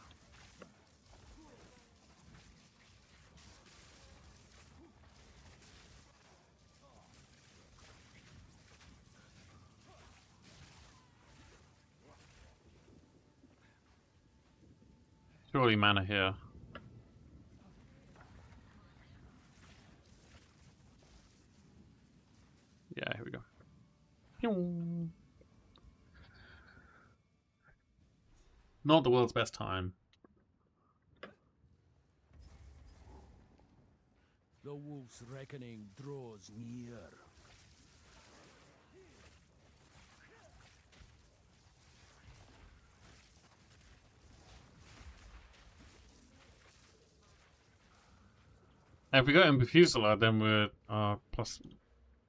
Surely mana here. Yeah, here we go. Not the world's best time. The wolf's reckoning draws near. And if we got in Bufusilla, then we're plus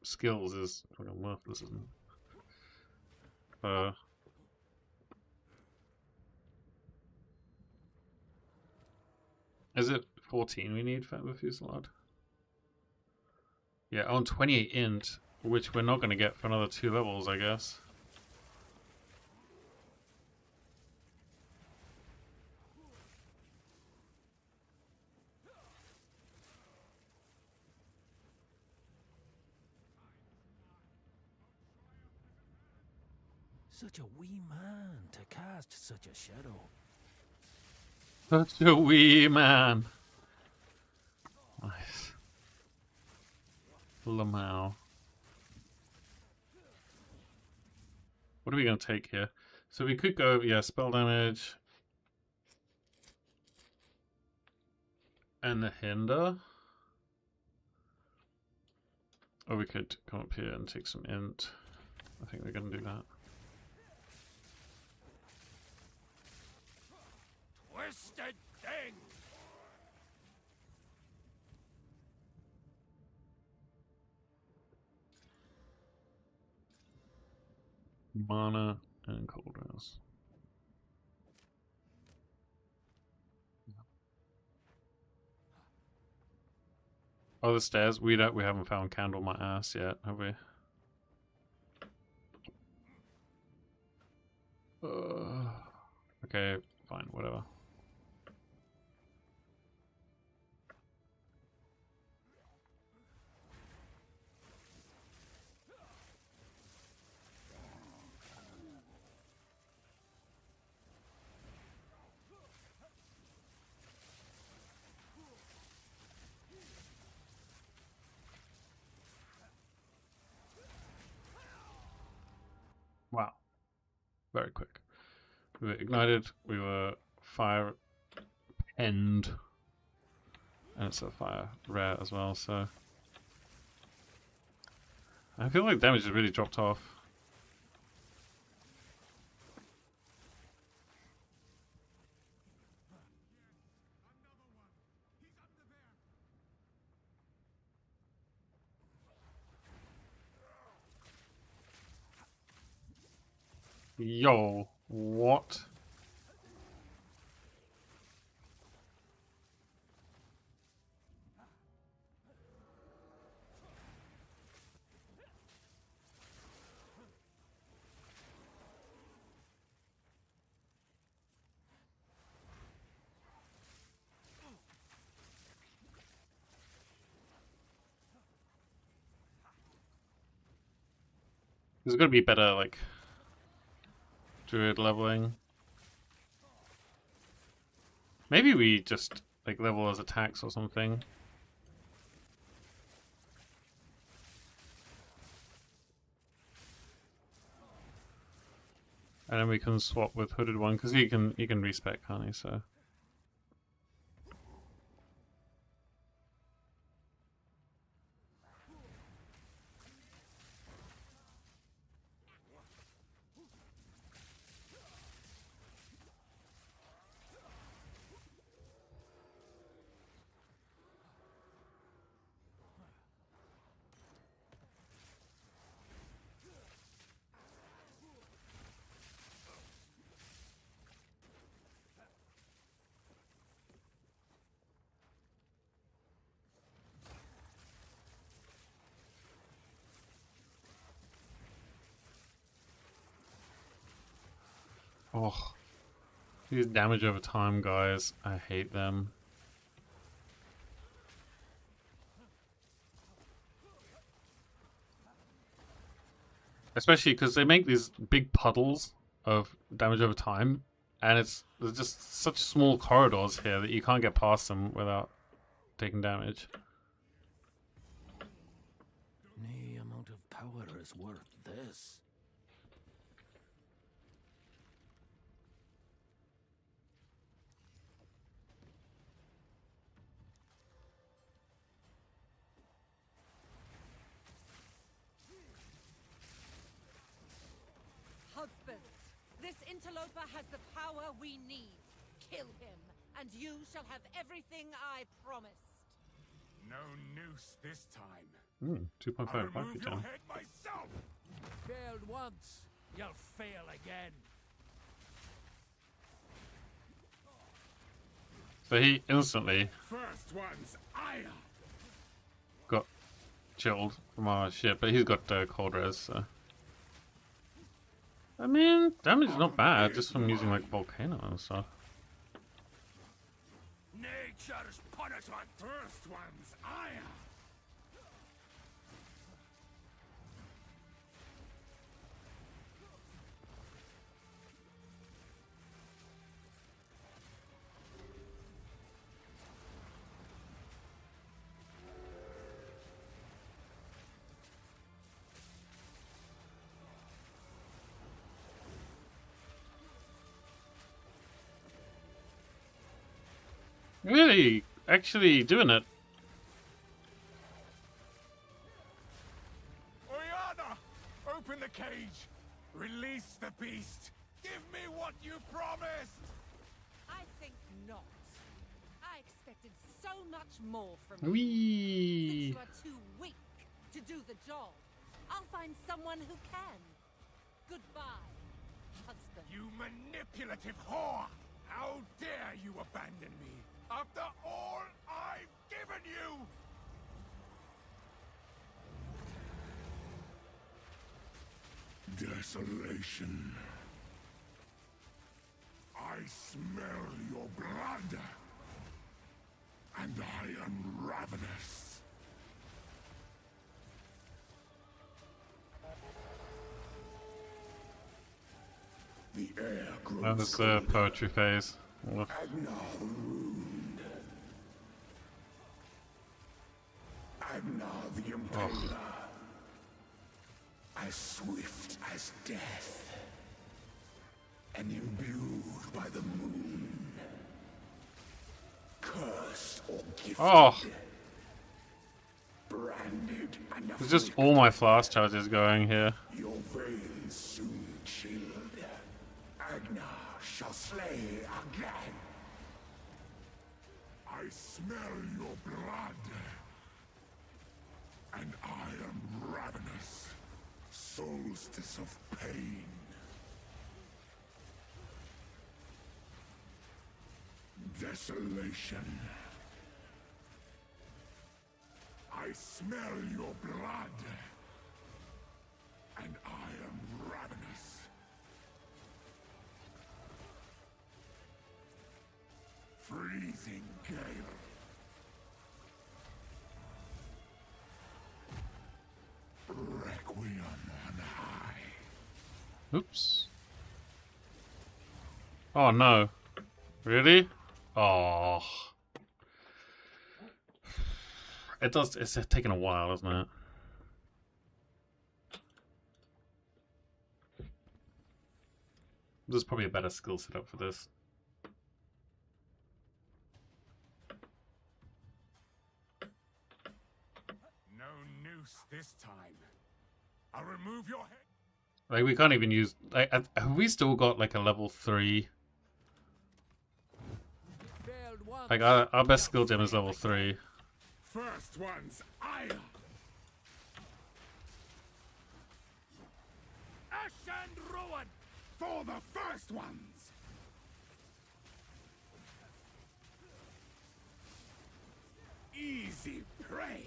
skills is fucking worthless, isn't it? Is it 14 we need for Bufusilla? Yeah, on 28 int, which we're not going to get for another 2 levels, I guess. Such a wee man to cast such a shadow. Such a wee man. Nice. Lamau. What are we going to take here? So we could go, yeah, spell damage. And the hinder. Or we could come up here and take some int. I think we're going to do that. Twisted thing! Mana and Cold Rouse. Oh, the stairs. We haven't found Candle My Ass yet, have we? Okay, fine, whatever. Wow. Very quick. We were ignited, we were fire penned, and it's a fire rare as well, so I feel like damage has really dropped off. Yo, what? There's gonna be better, like, druid leveling. Maybe we just, like, level as attacks or something. And then we can swap with Hooded One, because he can respec, can't he? So. Oh, these damage over time guys, I hate them. Especially because they make these big puddles of damage over time, and there's just such small corridors here that you can't get past them without taking damage. No amount of power is worth this. Husband, this interloper has the power we need. Kill him, and you shall have everything I promised. No noose this time. 2.5 I'll back remove your again. head myself. Failed once, you'll fail again. So he instantly First one's iron. got chilled from our shit, but he's got cold res, so. I mean, damage is not bad, just from using like Volcano and stuff. Nature's punishment. First one's iron. Really? Actually doing it. Oyana, open the cage. Release the beast. Give me what you promised. I think not. I expected so much more from you. Whee! Since you are too weak to do the job, I'll find someone who can. Goodbye, husband. You manipulative whore! How dare you abandon me after all I've given you? Desolation. I smell your blood, and I am ravenous. The air grows That was the poetry phase. Ugh. Agnar the Ruined. Agnar the Impaler. As swift as death. And imbued by the moon. Cursed or gifted. Oh! Branded and There's just all my flask charges going here. Your veins soon chilled. Agnar shall slay again. I smell your blood. And I am ravenous. Solstice of pain. Desolation. I smell your blood. And I am ravenous. Freezing gale. Requiem on high. Oops. Oh no. Really? Oh. It's taken a while, hasn't it? There's probably a better skill setup for this. No noose this time. I'll remove your head. Like, we can't even use... Like, have we still got, like, a level 3? Like, our best skill gem is level 3. First one's ire. Ash and ruin for the first ones. Easy prey.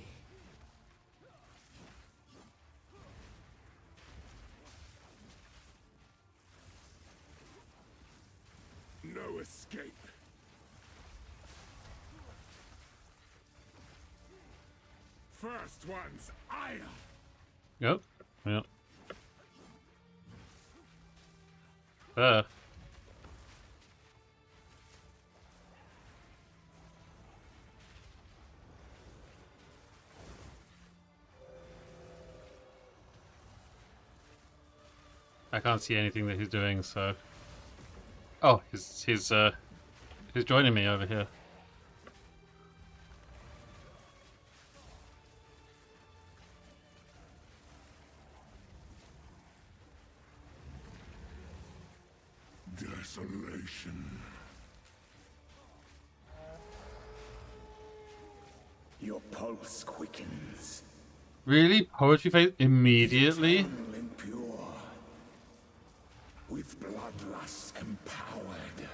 No escape. First one's ire. Yep. Yep. I can't see anything that he's doing, so... Oh, he's joining me over here. Desolation. Your pulse quickens. Really? Poetry phase immediately? Impure. With bloodlust empowered.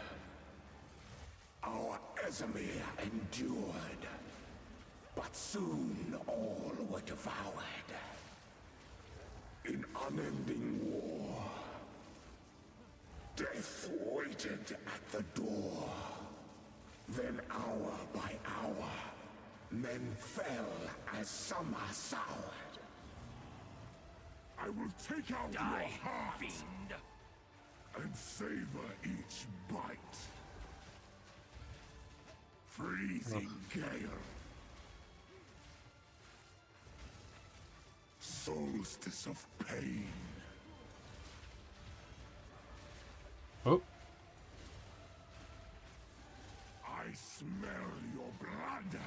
Our Esamir endured. But soon all were devoured. In unending war. Death waited at the door. Then hour by hour, men fell as summer soured. I will take out your heart, fiend, and savor each bite. Freezing gale. Solstice of pain. Oh. I smell your blood,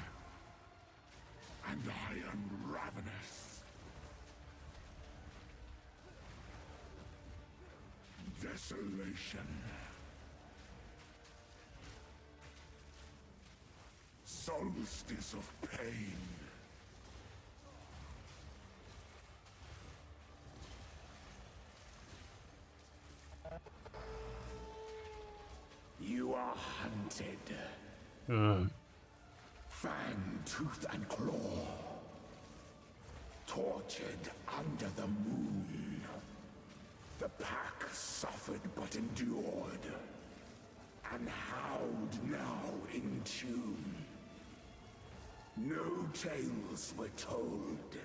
and I am ravenous. Desolation. Solstice of pain. You are hunted. Fang, tooth, and claw. Tortured under the moon. The pack suffered but endured. And howled now in tune. No tales were told.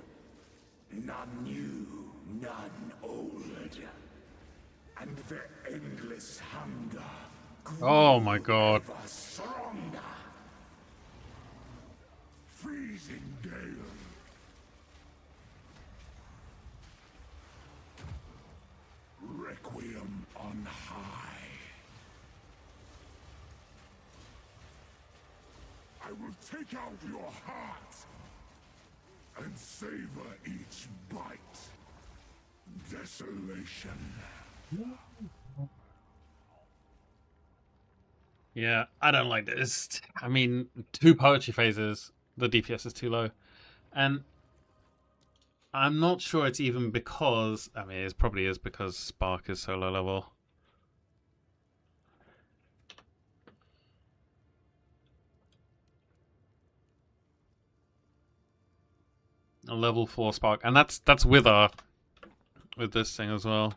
None new, none old. And their endless hunger. Oh my god. Ever stronger. Freezing gale. Requiem on high. I will take out your heart and savor each bite. Desolation. Yeah, I don't like this. I mean, 2 poetry phases, the DPS is too low. And I'm not sure it's even because... I mean, it probably is because Spark is so low level. A level 4 Spark. And that's with this thing as well.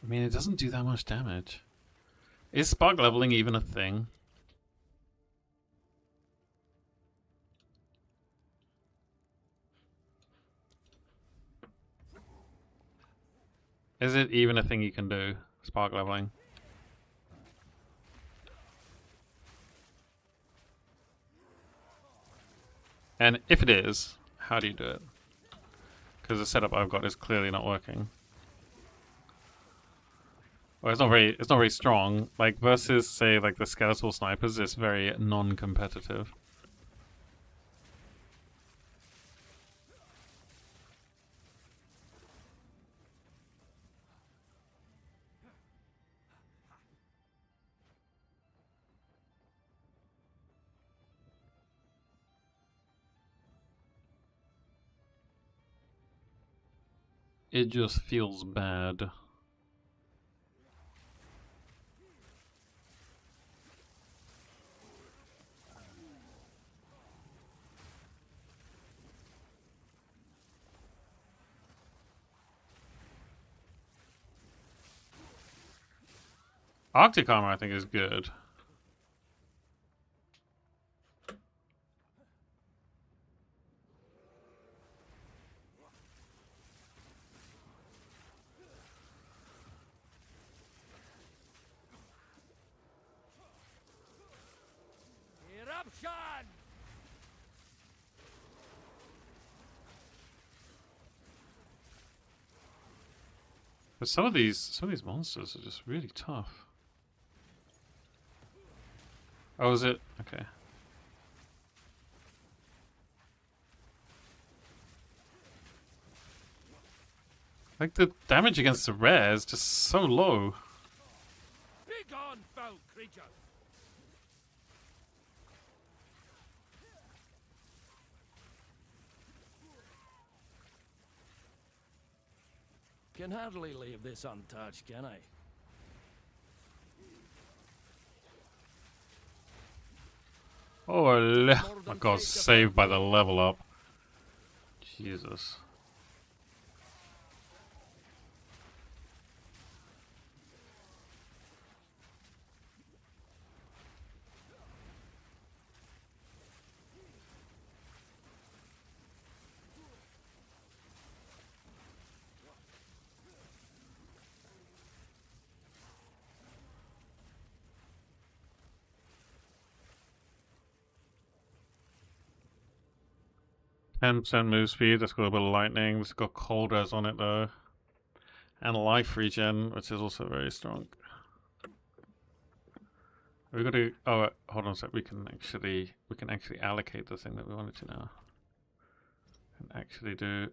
I mean, it doesn't do that much damage. Is Spark leveling even a thing? Is it even a thing you can do? Spark leveling? And if it is, how do you do it? Because the setup I've got is clearly not working. Well, it's not very strong. Like versus, say, like the skeletal snipers, it's very non-competitive. It just feels bad. Arctic armor, I think, is good. Eruption! But some of these monsters are just really tough. Oh, is it? Okay. Like the damage against the rare is just so low. Begone, foul creature! Can hardly leave this untouched, can I? Oh my god, saved by the level up. Jesus. %, move speed, that's got a bit of lightning, this has got cold res on it though. And life regen, which is also very strong. We got to, oh hold on a sec, we can actually allocate the thing that we wanted to now. And actually do,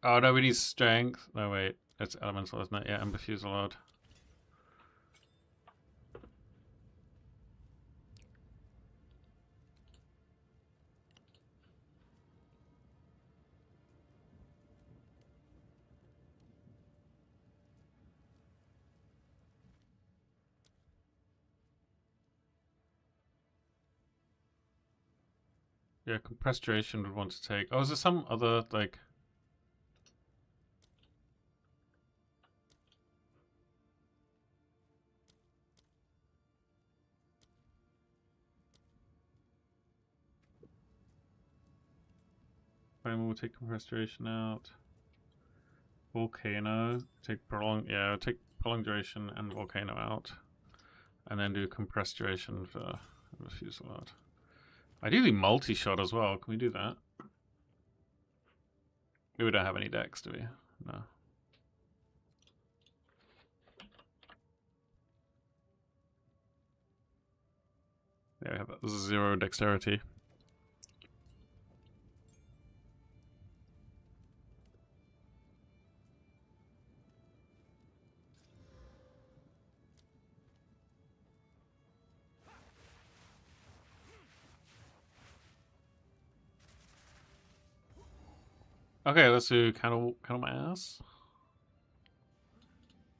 oh no, we need strength. No wait, it's elemental, isn't it? Yeah, Ember Fusillade. Yeah, compressed duration would want to take. Oh, is there some other, like... Primal will take compressed duration out. Volcano, take prolonged, yeah, take prolonged duration and Volcano out. And then do compressed duration for Fusillade. Ideally multi-shot as well, can we do that? We don't have any decks, do we? No. Yeah, we have 0 dexterity. Okay, let's do candle my ass.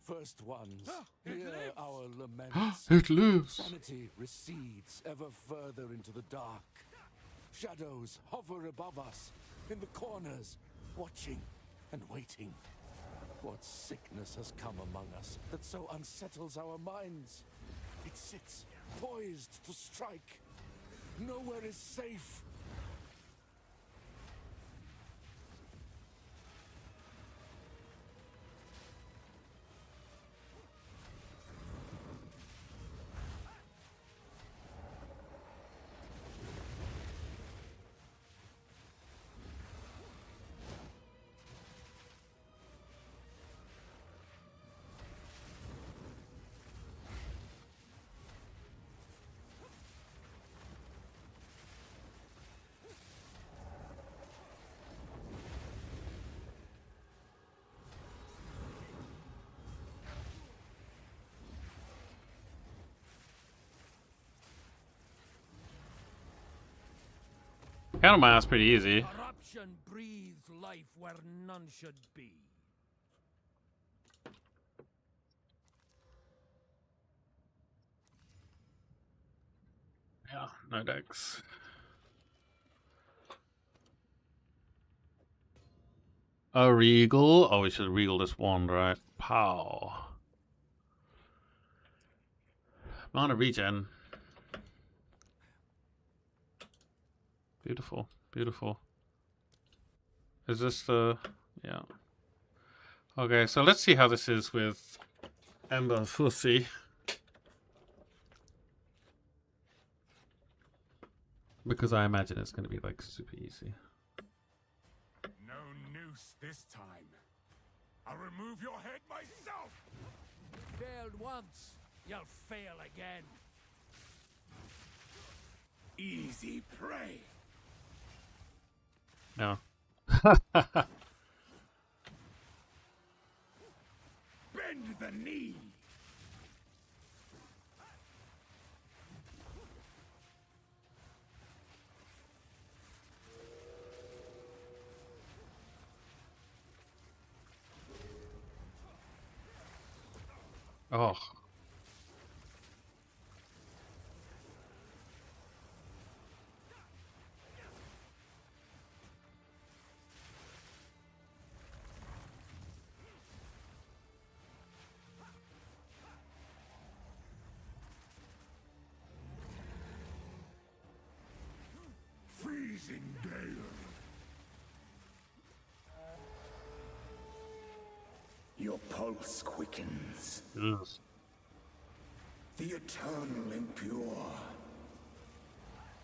First ones, hear our laments. It lives! Sanity recedes ever further into the dark. Shadows hover above us, in the corners, watching and waiting. What sickness has come among us that so unsettles our minds? It sits, poised to strike. Nowhere is safe. Counter Mass pretty easy. Corruption breathes life where none should be. Yeah, no decks. A Regal. Oh, we should Regal this wand, right? Pow. Mana regen. Beautiful, beautiful. Is this the... yeah. Okay, so let's see how this is with Ember Fussy. Because I imagine it's going to be like super easy. No noose this time. I'll remove your head myself. You failed once, you'll fail again. Easy prey. No. Bend the knee. Oh. Freezing gale. Your pulse quickens. Yes. The eternal impure.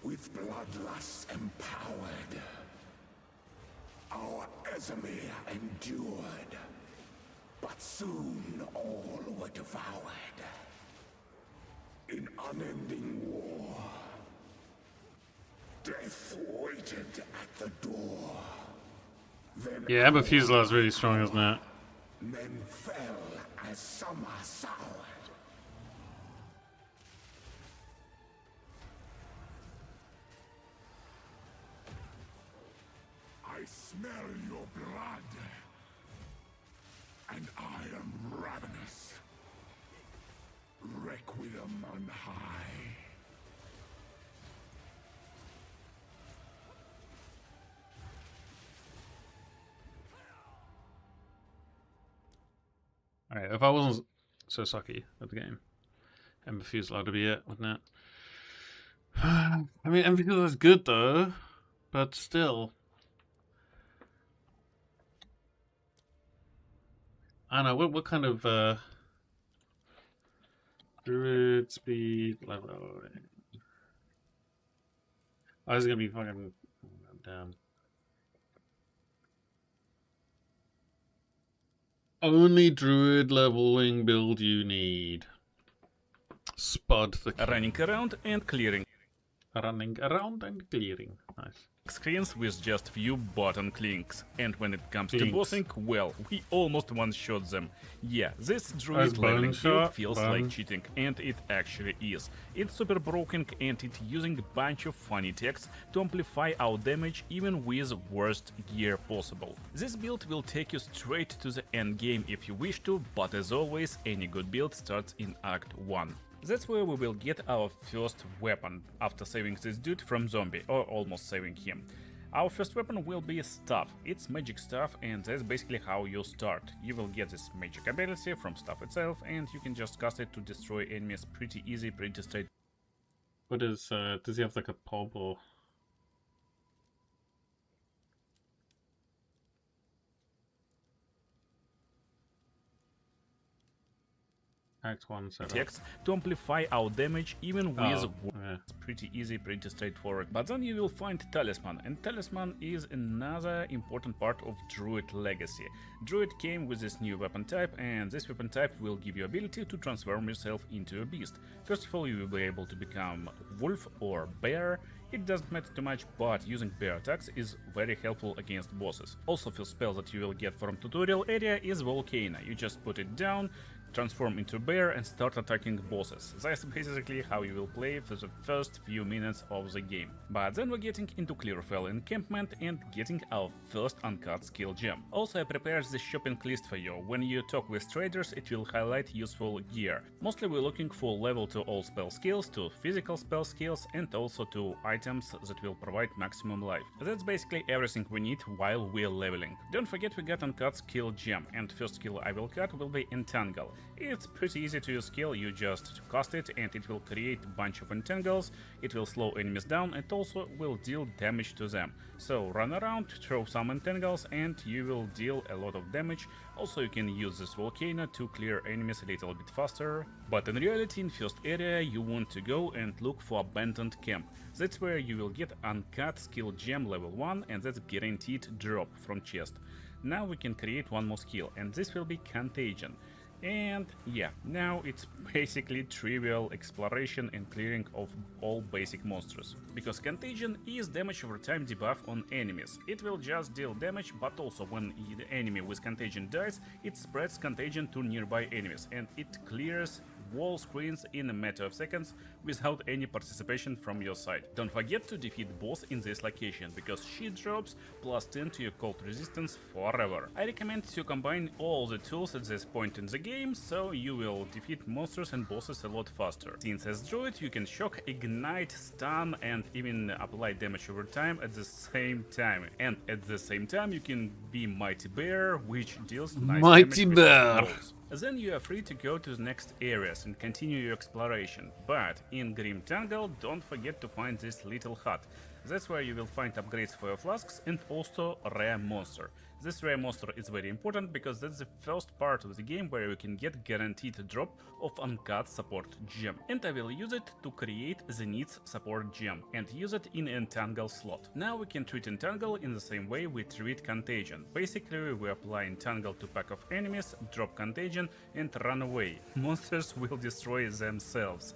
With bloodlust empowered. Our Ezemir endured. But soon all were devoured. In unending war. Death waited at the door. Then Yeah, Ember Fuselaar is really strong, isn't it? men fell as summer soured. I smell your blood, and I am ravenous. Requiem on high. Alright, if I wasn't so sucky at the game, Ember Fuselaar to be it, wouldn't it? I mean, Ember Fuselaar is good though, but still. I don't know, what kind of druid speed level? Oh, this is gonna be fucking damn. Only druid leveling build you need. Spud the king. Running around and clearing Running around and clearing. Nice. screens with just few button clicks. And when it comes to Clinks. bossing, well, we almost one-shot them. Yeah, this As druid bone leveling shot, build feels bone. like cheating, and it actually is. It's super broken and it's using a bunch of funny texts to amplify our damage even with worst gear possible. This build will take you straight to the end game if you wish to, but as always, any good build starts in Act 1. That's where we will get our first weapon, after saving this dude from zombie, or almost saving him. Our first weapon will be Staff. It's magic stuff, and that's basically how you start. You will get this magic ability from Staff itself, and you can just cast it to destroy enemies pretty easy, pretty straight. What is, does he have like a pub or... Act 1 setup. Text to amplify our damage even with yeah. pretty easy, pretty straightforward. But then you will find Talisman, and Talisman is another important part of Druid legacy. Druid came with this new weapon type, and this weapon type will give you ability to transform yourself into a beast. First of all, you will be able to become wolf or bear. It doesn't matter too much, but using bear attacks is very helpful against bosses. Also, first spell that you will get from tutorial area is Volcano. You just put it down, transform into a bear and start attacking bosses. That's basically how you will play for the first few minutes of the game. But then we're getting into Clearfell encampment and getting our first uncut skill gem. Also, I prepared this shopping list for you. When you talk with traders, it will highlight useful gear. Mostly we're looking for level to all spell skills, to physical spell skills, and also to items that will provide maximum life. That's basically everything we need while we're leveling. Don't forget we got uncut skill gem, and first skill I will cut will be Entangle. It's pretty easy to use skill, you just cast it and it will create a bunch of entangles, it will slow enemies down and also will deal damage to them. So run around, throw some entangles and you will deal a lot of damage. Also you can use this volcano to clear enemies a little bit faster. But in reality, in first area you want to go and look for abandoned camp. That's where you will get uncut skill gem level 1 and that's guaranteed drop from chest. Now we can create one more skill and this will be Contagion. And yeah, now it's basically trivial exploration and clearing of all basic monsters. Because Contagion is damage over time debuff on enemies. It will just deal damage, but also when the enemy with Contagion dies, it spreads Contagion to nearby enemies and it clears wall screens in a matter of seconds without any participation from your side. Don't forget to defeat boss in this location, because she drops +10 to your cold resistance forever. I recommend to combine all the tools at this point in the game, so you will defeat monsters and bosses a lot faster. Since as druid you can shock, ignite, stun and even apply damage over time at the same time. And at the same time you can be Mighty Bear, which deals nice Mighty damage Bear! with rolls. Then you are free to go to the next areas and continue your exploration. But in Grim Tangle, don't forget to find this little hut. That's where you will find upgrades for your flasks and also rare monster. This rare monster is very important because that's the first part of the game where you can get guaranteed drop of uncut support gem. And I will use it to create the needs support gem and use it in Entangle slot. Now we can treat Entangle in the same way we treat Contagion. Basically we apply Entangle to pack of enemies, drop Contagion and run away. Monsters will destroy themselves.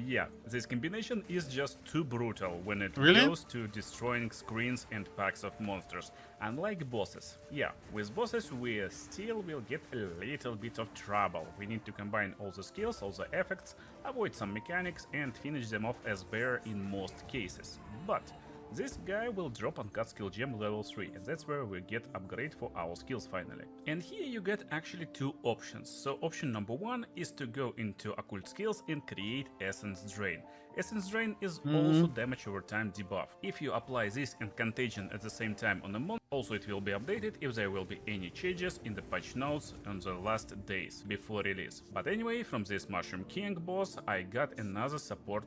Yeah, this combination is just too brutal when it goes to destroying screens and packs of monsters, unlike bosses. Yeah, with bosses we still will get a little bit of trouble. We need to combine all the skills, all the effects, avoid some mechanics and finish them off as bear in most cases. But this guy will drop uncut skill gem level 3 and that's where we get upgrade for our skills finally. And here you get actually two options. So option number 1 is to go into occult skills and create Essence Drain. Essence Drain is also damage over time debuff. If you apply this and Contagion at the same time on a monster, also it will be updated if there will be any changes in the patch notes on the last days before release. But anyway, from this Mushroom King boss I got another support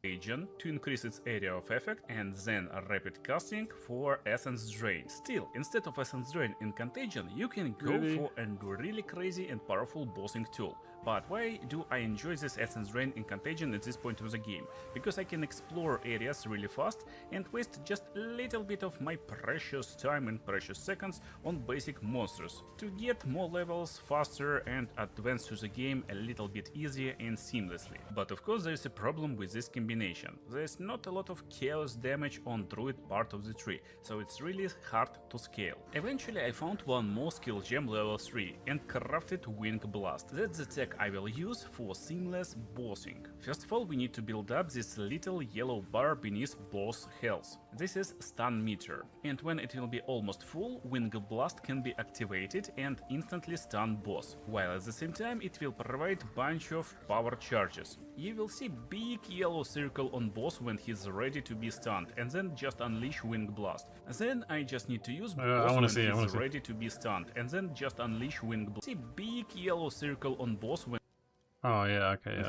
agent to increase its area of effect and then a rapid casting for Essence Drain. Still, instead of Essence Drain in Contagion, you can go for a really crazy and powerful bossing tool. But why do I enjoy this Essence Drain in Contagion at this point of the game? Because I can explore areas really fast and waste just a little bit of my precious time and precious seconds on basic monsters to get more levels faster and advance through the game a little bit easier and seamlessly. But of course there is a problem with this combination. There is not a lot of chaos damage on druid part of the tree, so it's really hard to scale. Eventually I found one more skill gem level 3 and crafted Wing Blast. That's the tech I will use for seamless bossing. First of all we need to build up this little yellow bar beneath boss health. This is stun meter, and when it will be almost full, Wing Blast can be activated and instantly stun boss, while at the same time it will provide bunch of power charges. You will see big yellow circle on boss when he's ready to be stunned, and then just unleash Wing Blast. Then I just need to use boss when he's ready to be stunned, and then just unleash Wing Blast. See big yellow circle on boss when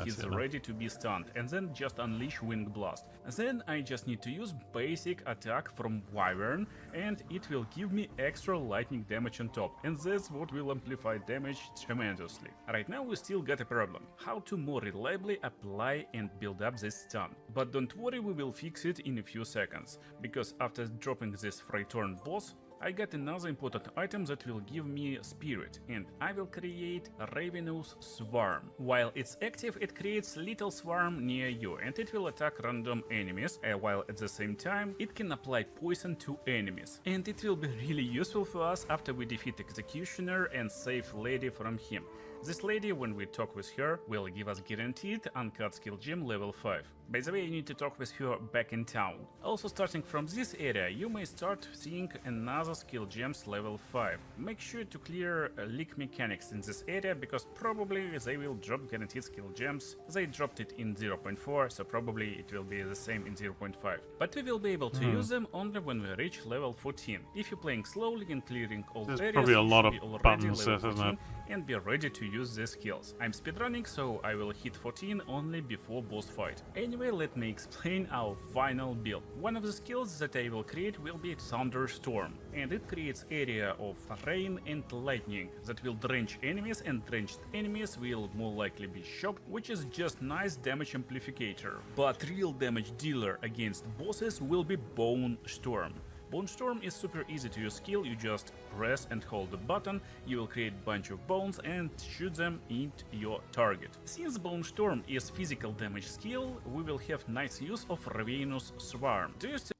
he's ready to be stunned, and then just unleash Wing Blast. Then I just need to use basic attack from Tavern, and it will give me extra lightning damage on top, and that's what will amplify damage tremendously. Right now we still got a problem, how to more reliably apply and build up this stun. But don't worry, we will fix it in a few seconds, because after dropping this Freeturn boss, I got another important item that will give me spirit, and I will create a Ravenous Swarm. While it's active, it creates little swarm near you, and it will attack random enemies, while at the same time it can apply poison to enemies. And it will be really useful for us after we defeat Executioner and save Lady from him. This lady, when we talk with her, will give us guaranteed uncut skill gem level 5. By the way, you need to talk with her back in town. Also, starting from this area, you may start seeing another skill gems level 5. Make sure to clear leak mechanics in this area, because probably they will drop guaranteed skill gems. They dropped it in 0.4, so probably it will be the same in 0.5. But we will be able to use them only when we reach level 14. If you're playing slowly and clearing all There's areas, probably a lot of you should be already buttons, level isn't 14 it? and be ready to use the skills. I'm speedrunning, so I will hit 14 only before boss fight. Anyway, let me explain our final build. One of the skills that I will create will be Thunderstorm, and it creates area of rain and lightning that will drench enemies, and drenched enemies will more likely be shocked, which is just nice damage amplificator. But real damage dealer against bosses will be Bone Storm. Bone Storm is super easy to use skill. You just press and hold the button, you will create a bunch of bones and shoot them into your target. Since Bone Storm is physical damage skill, we will have nice use of Ravenous Swarm. Do you still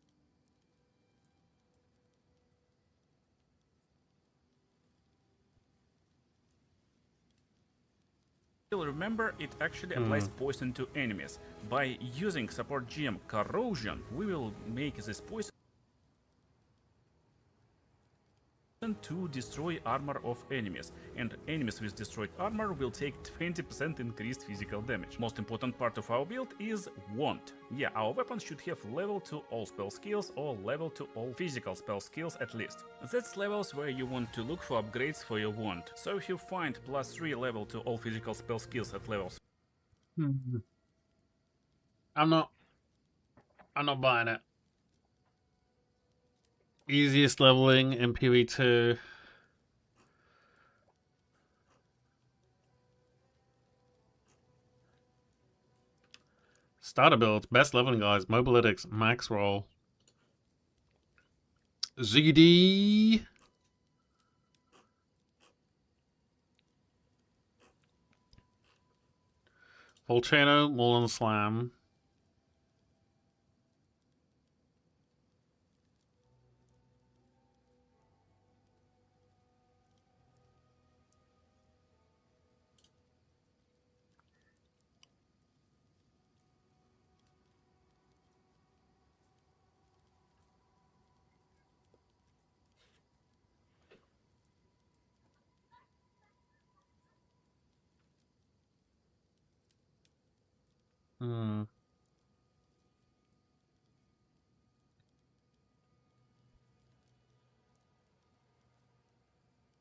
remember? It actually applies poison to enemies. By using support gem Corrosion, we will make this poison to destroy armor of enemies, and enemies with destroyed armor will take 20% increased physical damage. Most important part of our build is Wand. Yeah, our weapons should have level to all spell skills or level to all physical spell skills at least. That's levels where you want to look for upgrades for your wand. So if you find +3 level to all physical spell skills at levels, I'm not buying it. Easiest leveling in PvE2. Starter build, best leveling guys, mobilitics, max roll. ZD. Volcano, Mullen Slam.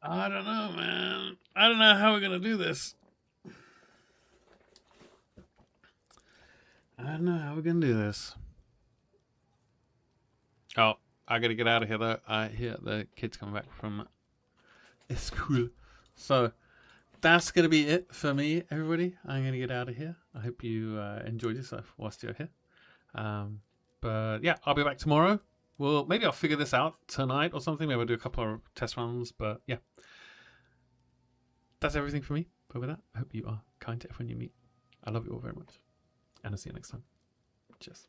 I don't know, man. I don't know how we're gonna do this. I don't know how we're gonna do this. Oh, I gotta get out of here though. I hear the kids coming back from school. So that's gonna be it for me, everybody. I'm gonna get out of here. I hope you enjoyed yourself whilst you're here. But yeah, I'll be back tomorrow. Well, maybe I'll figure this out tonight or something. Maybe I'll do a couple of test runs. But yeah, that's everything for me. But with that, I hope you are kind to everyone you meet. I love you all very much. And I'll see you next time. Cheers.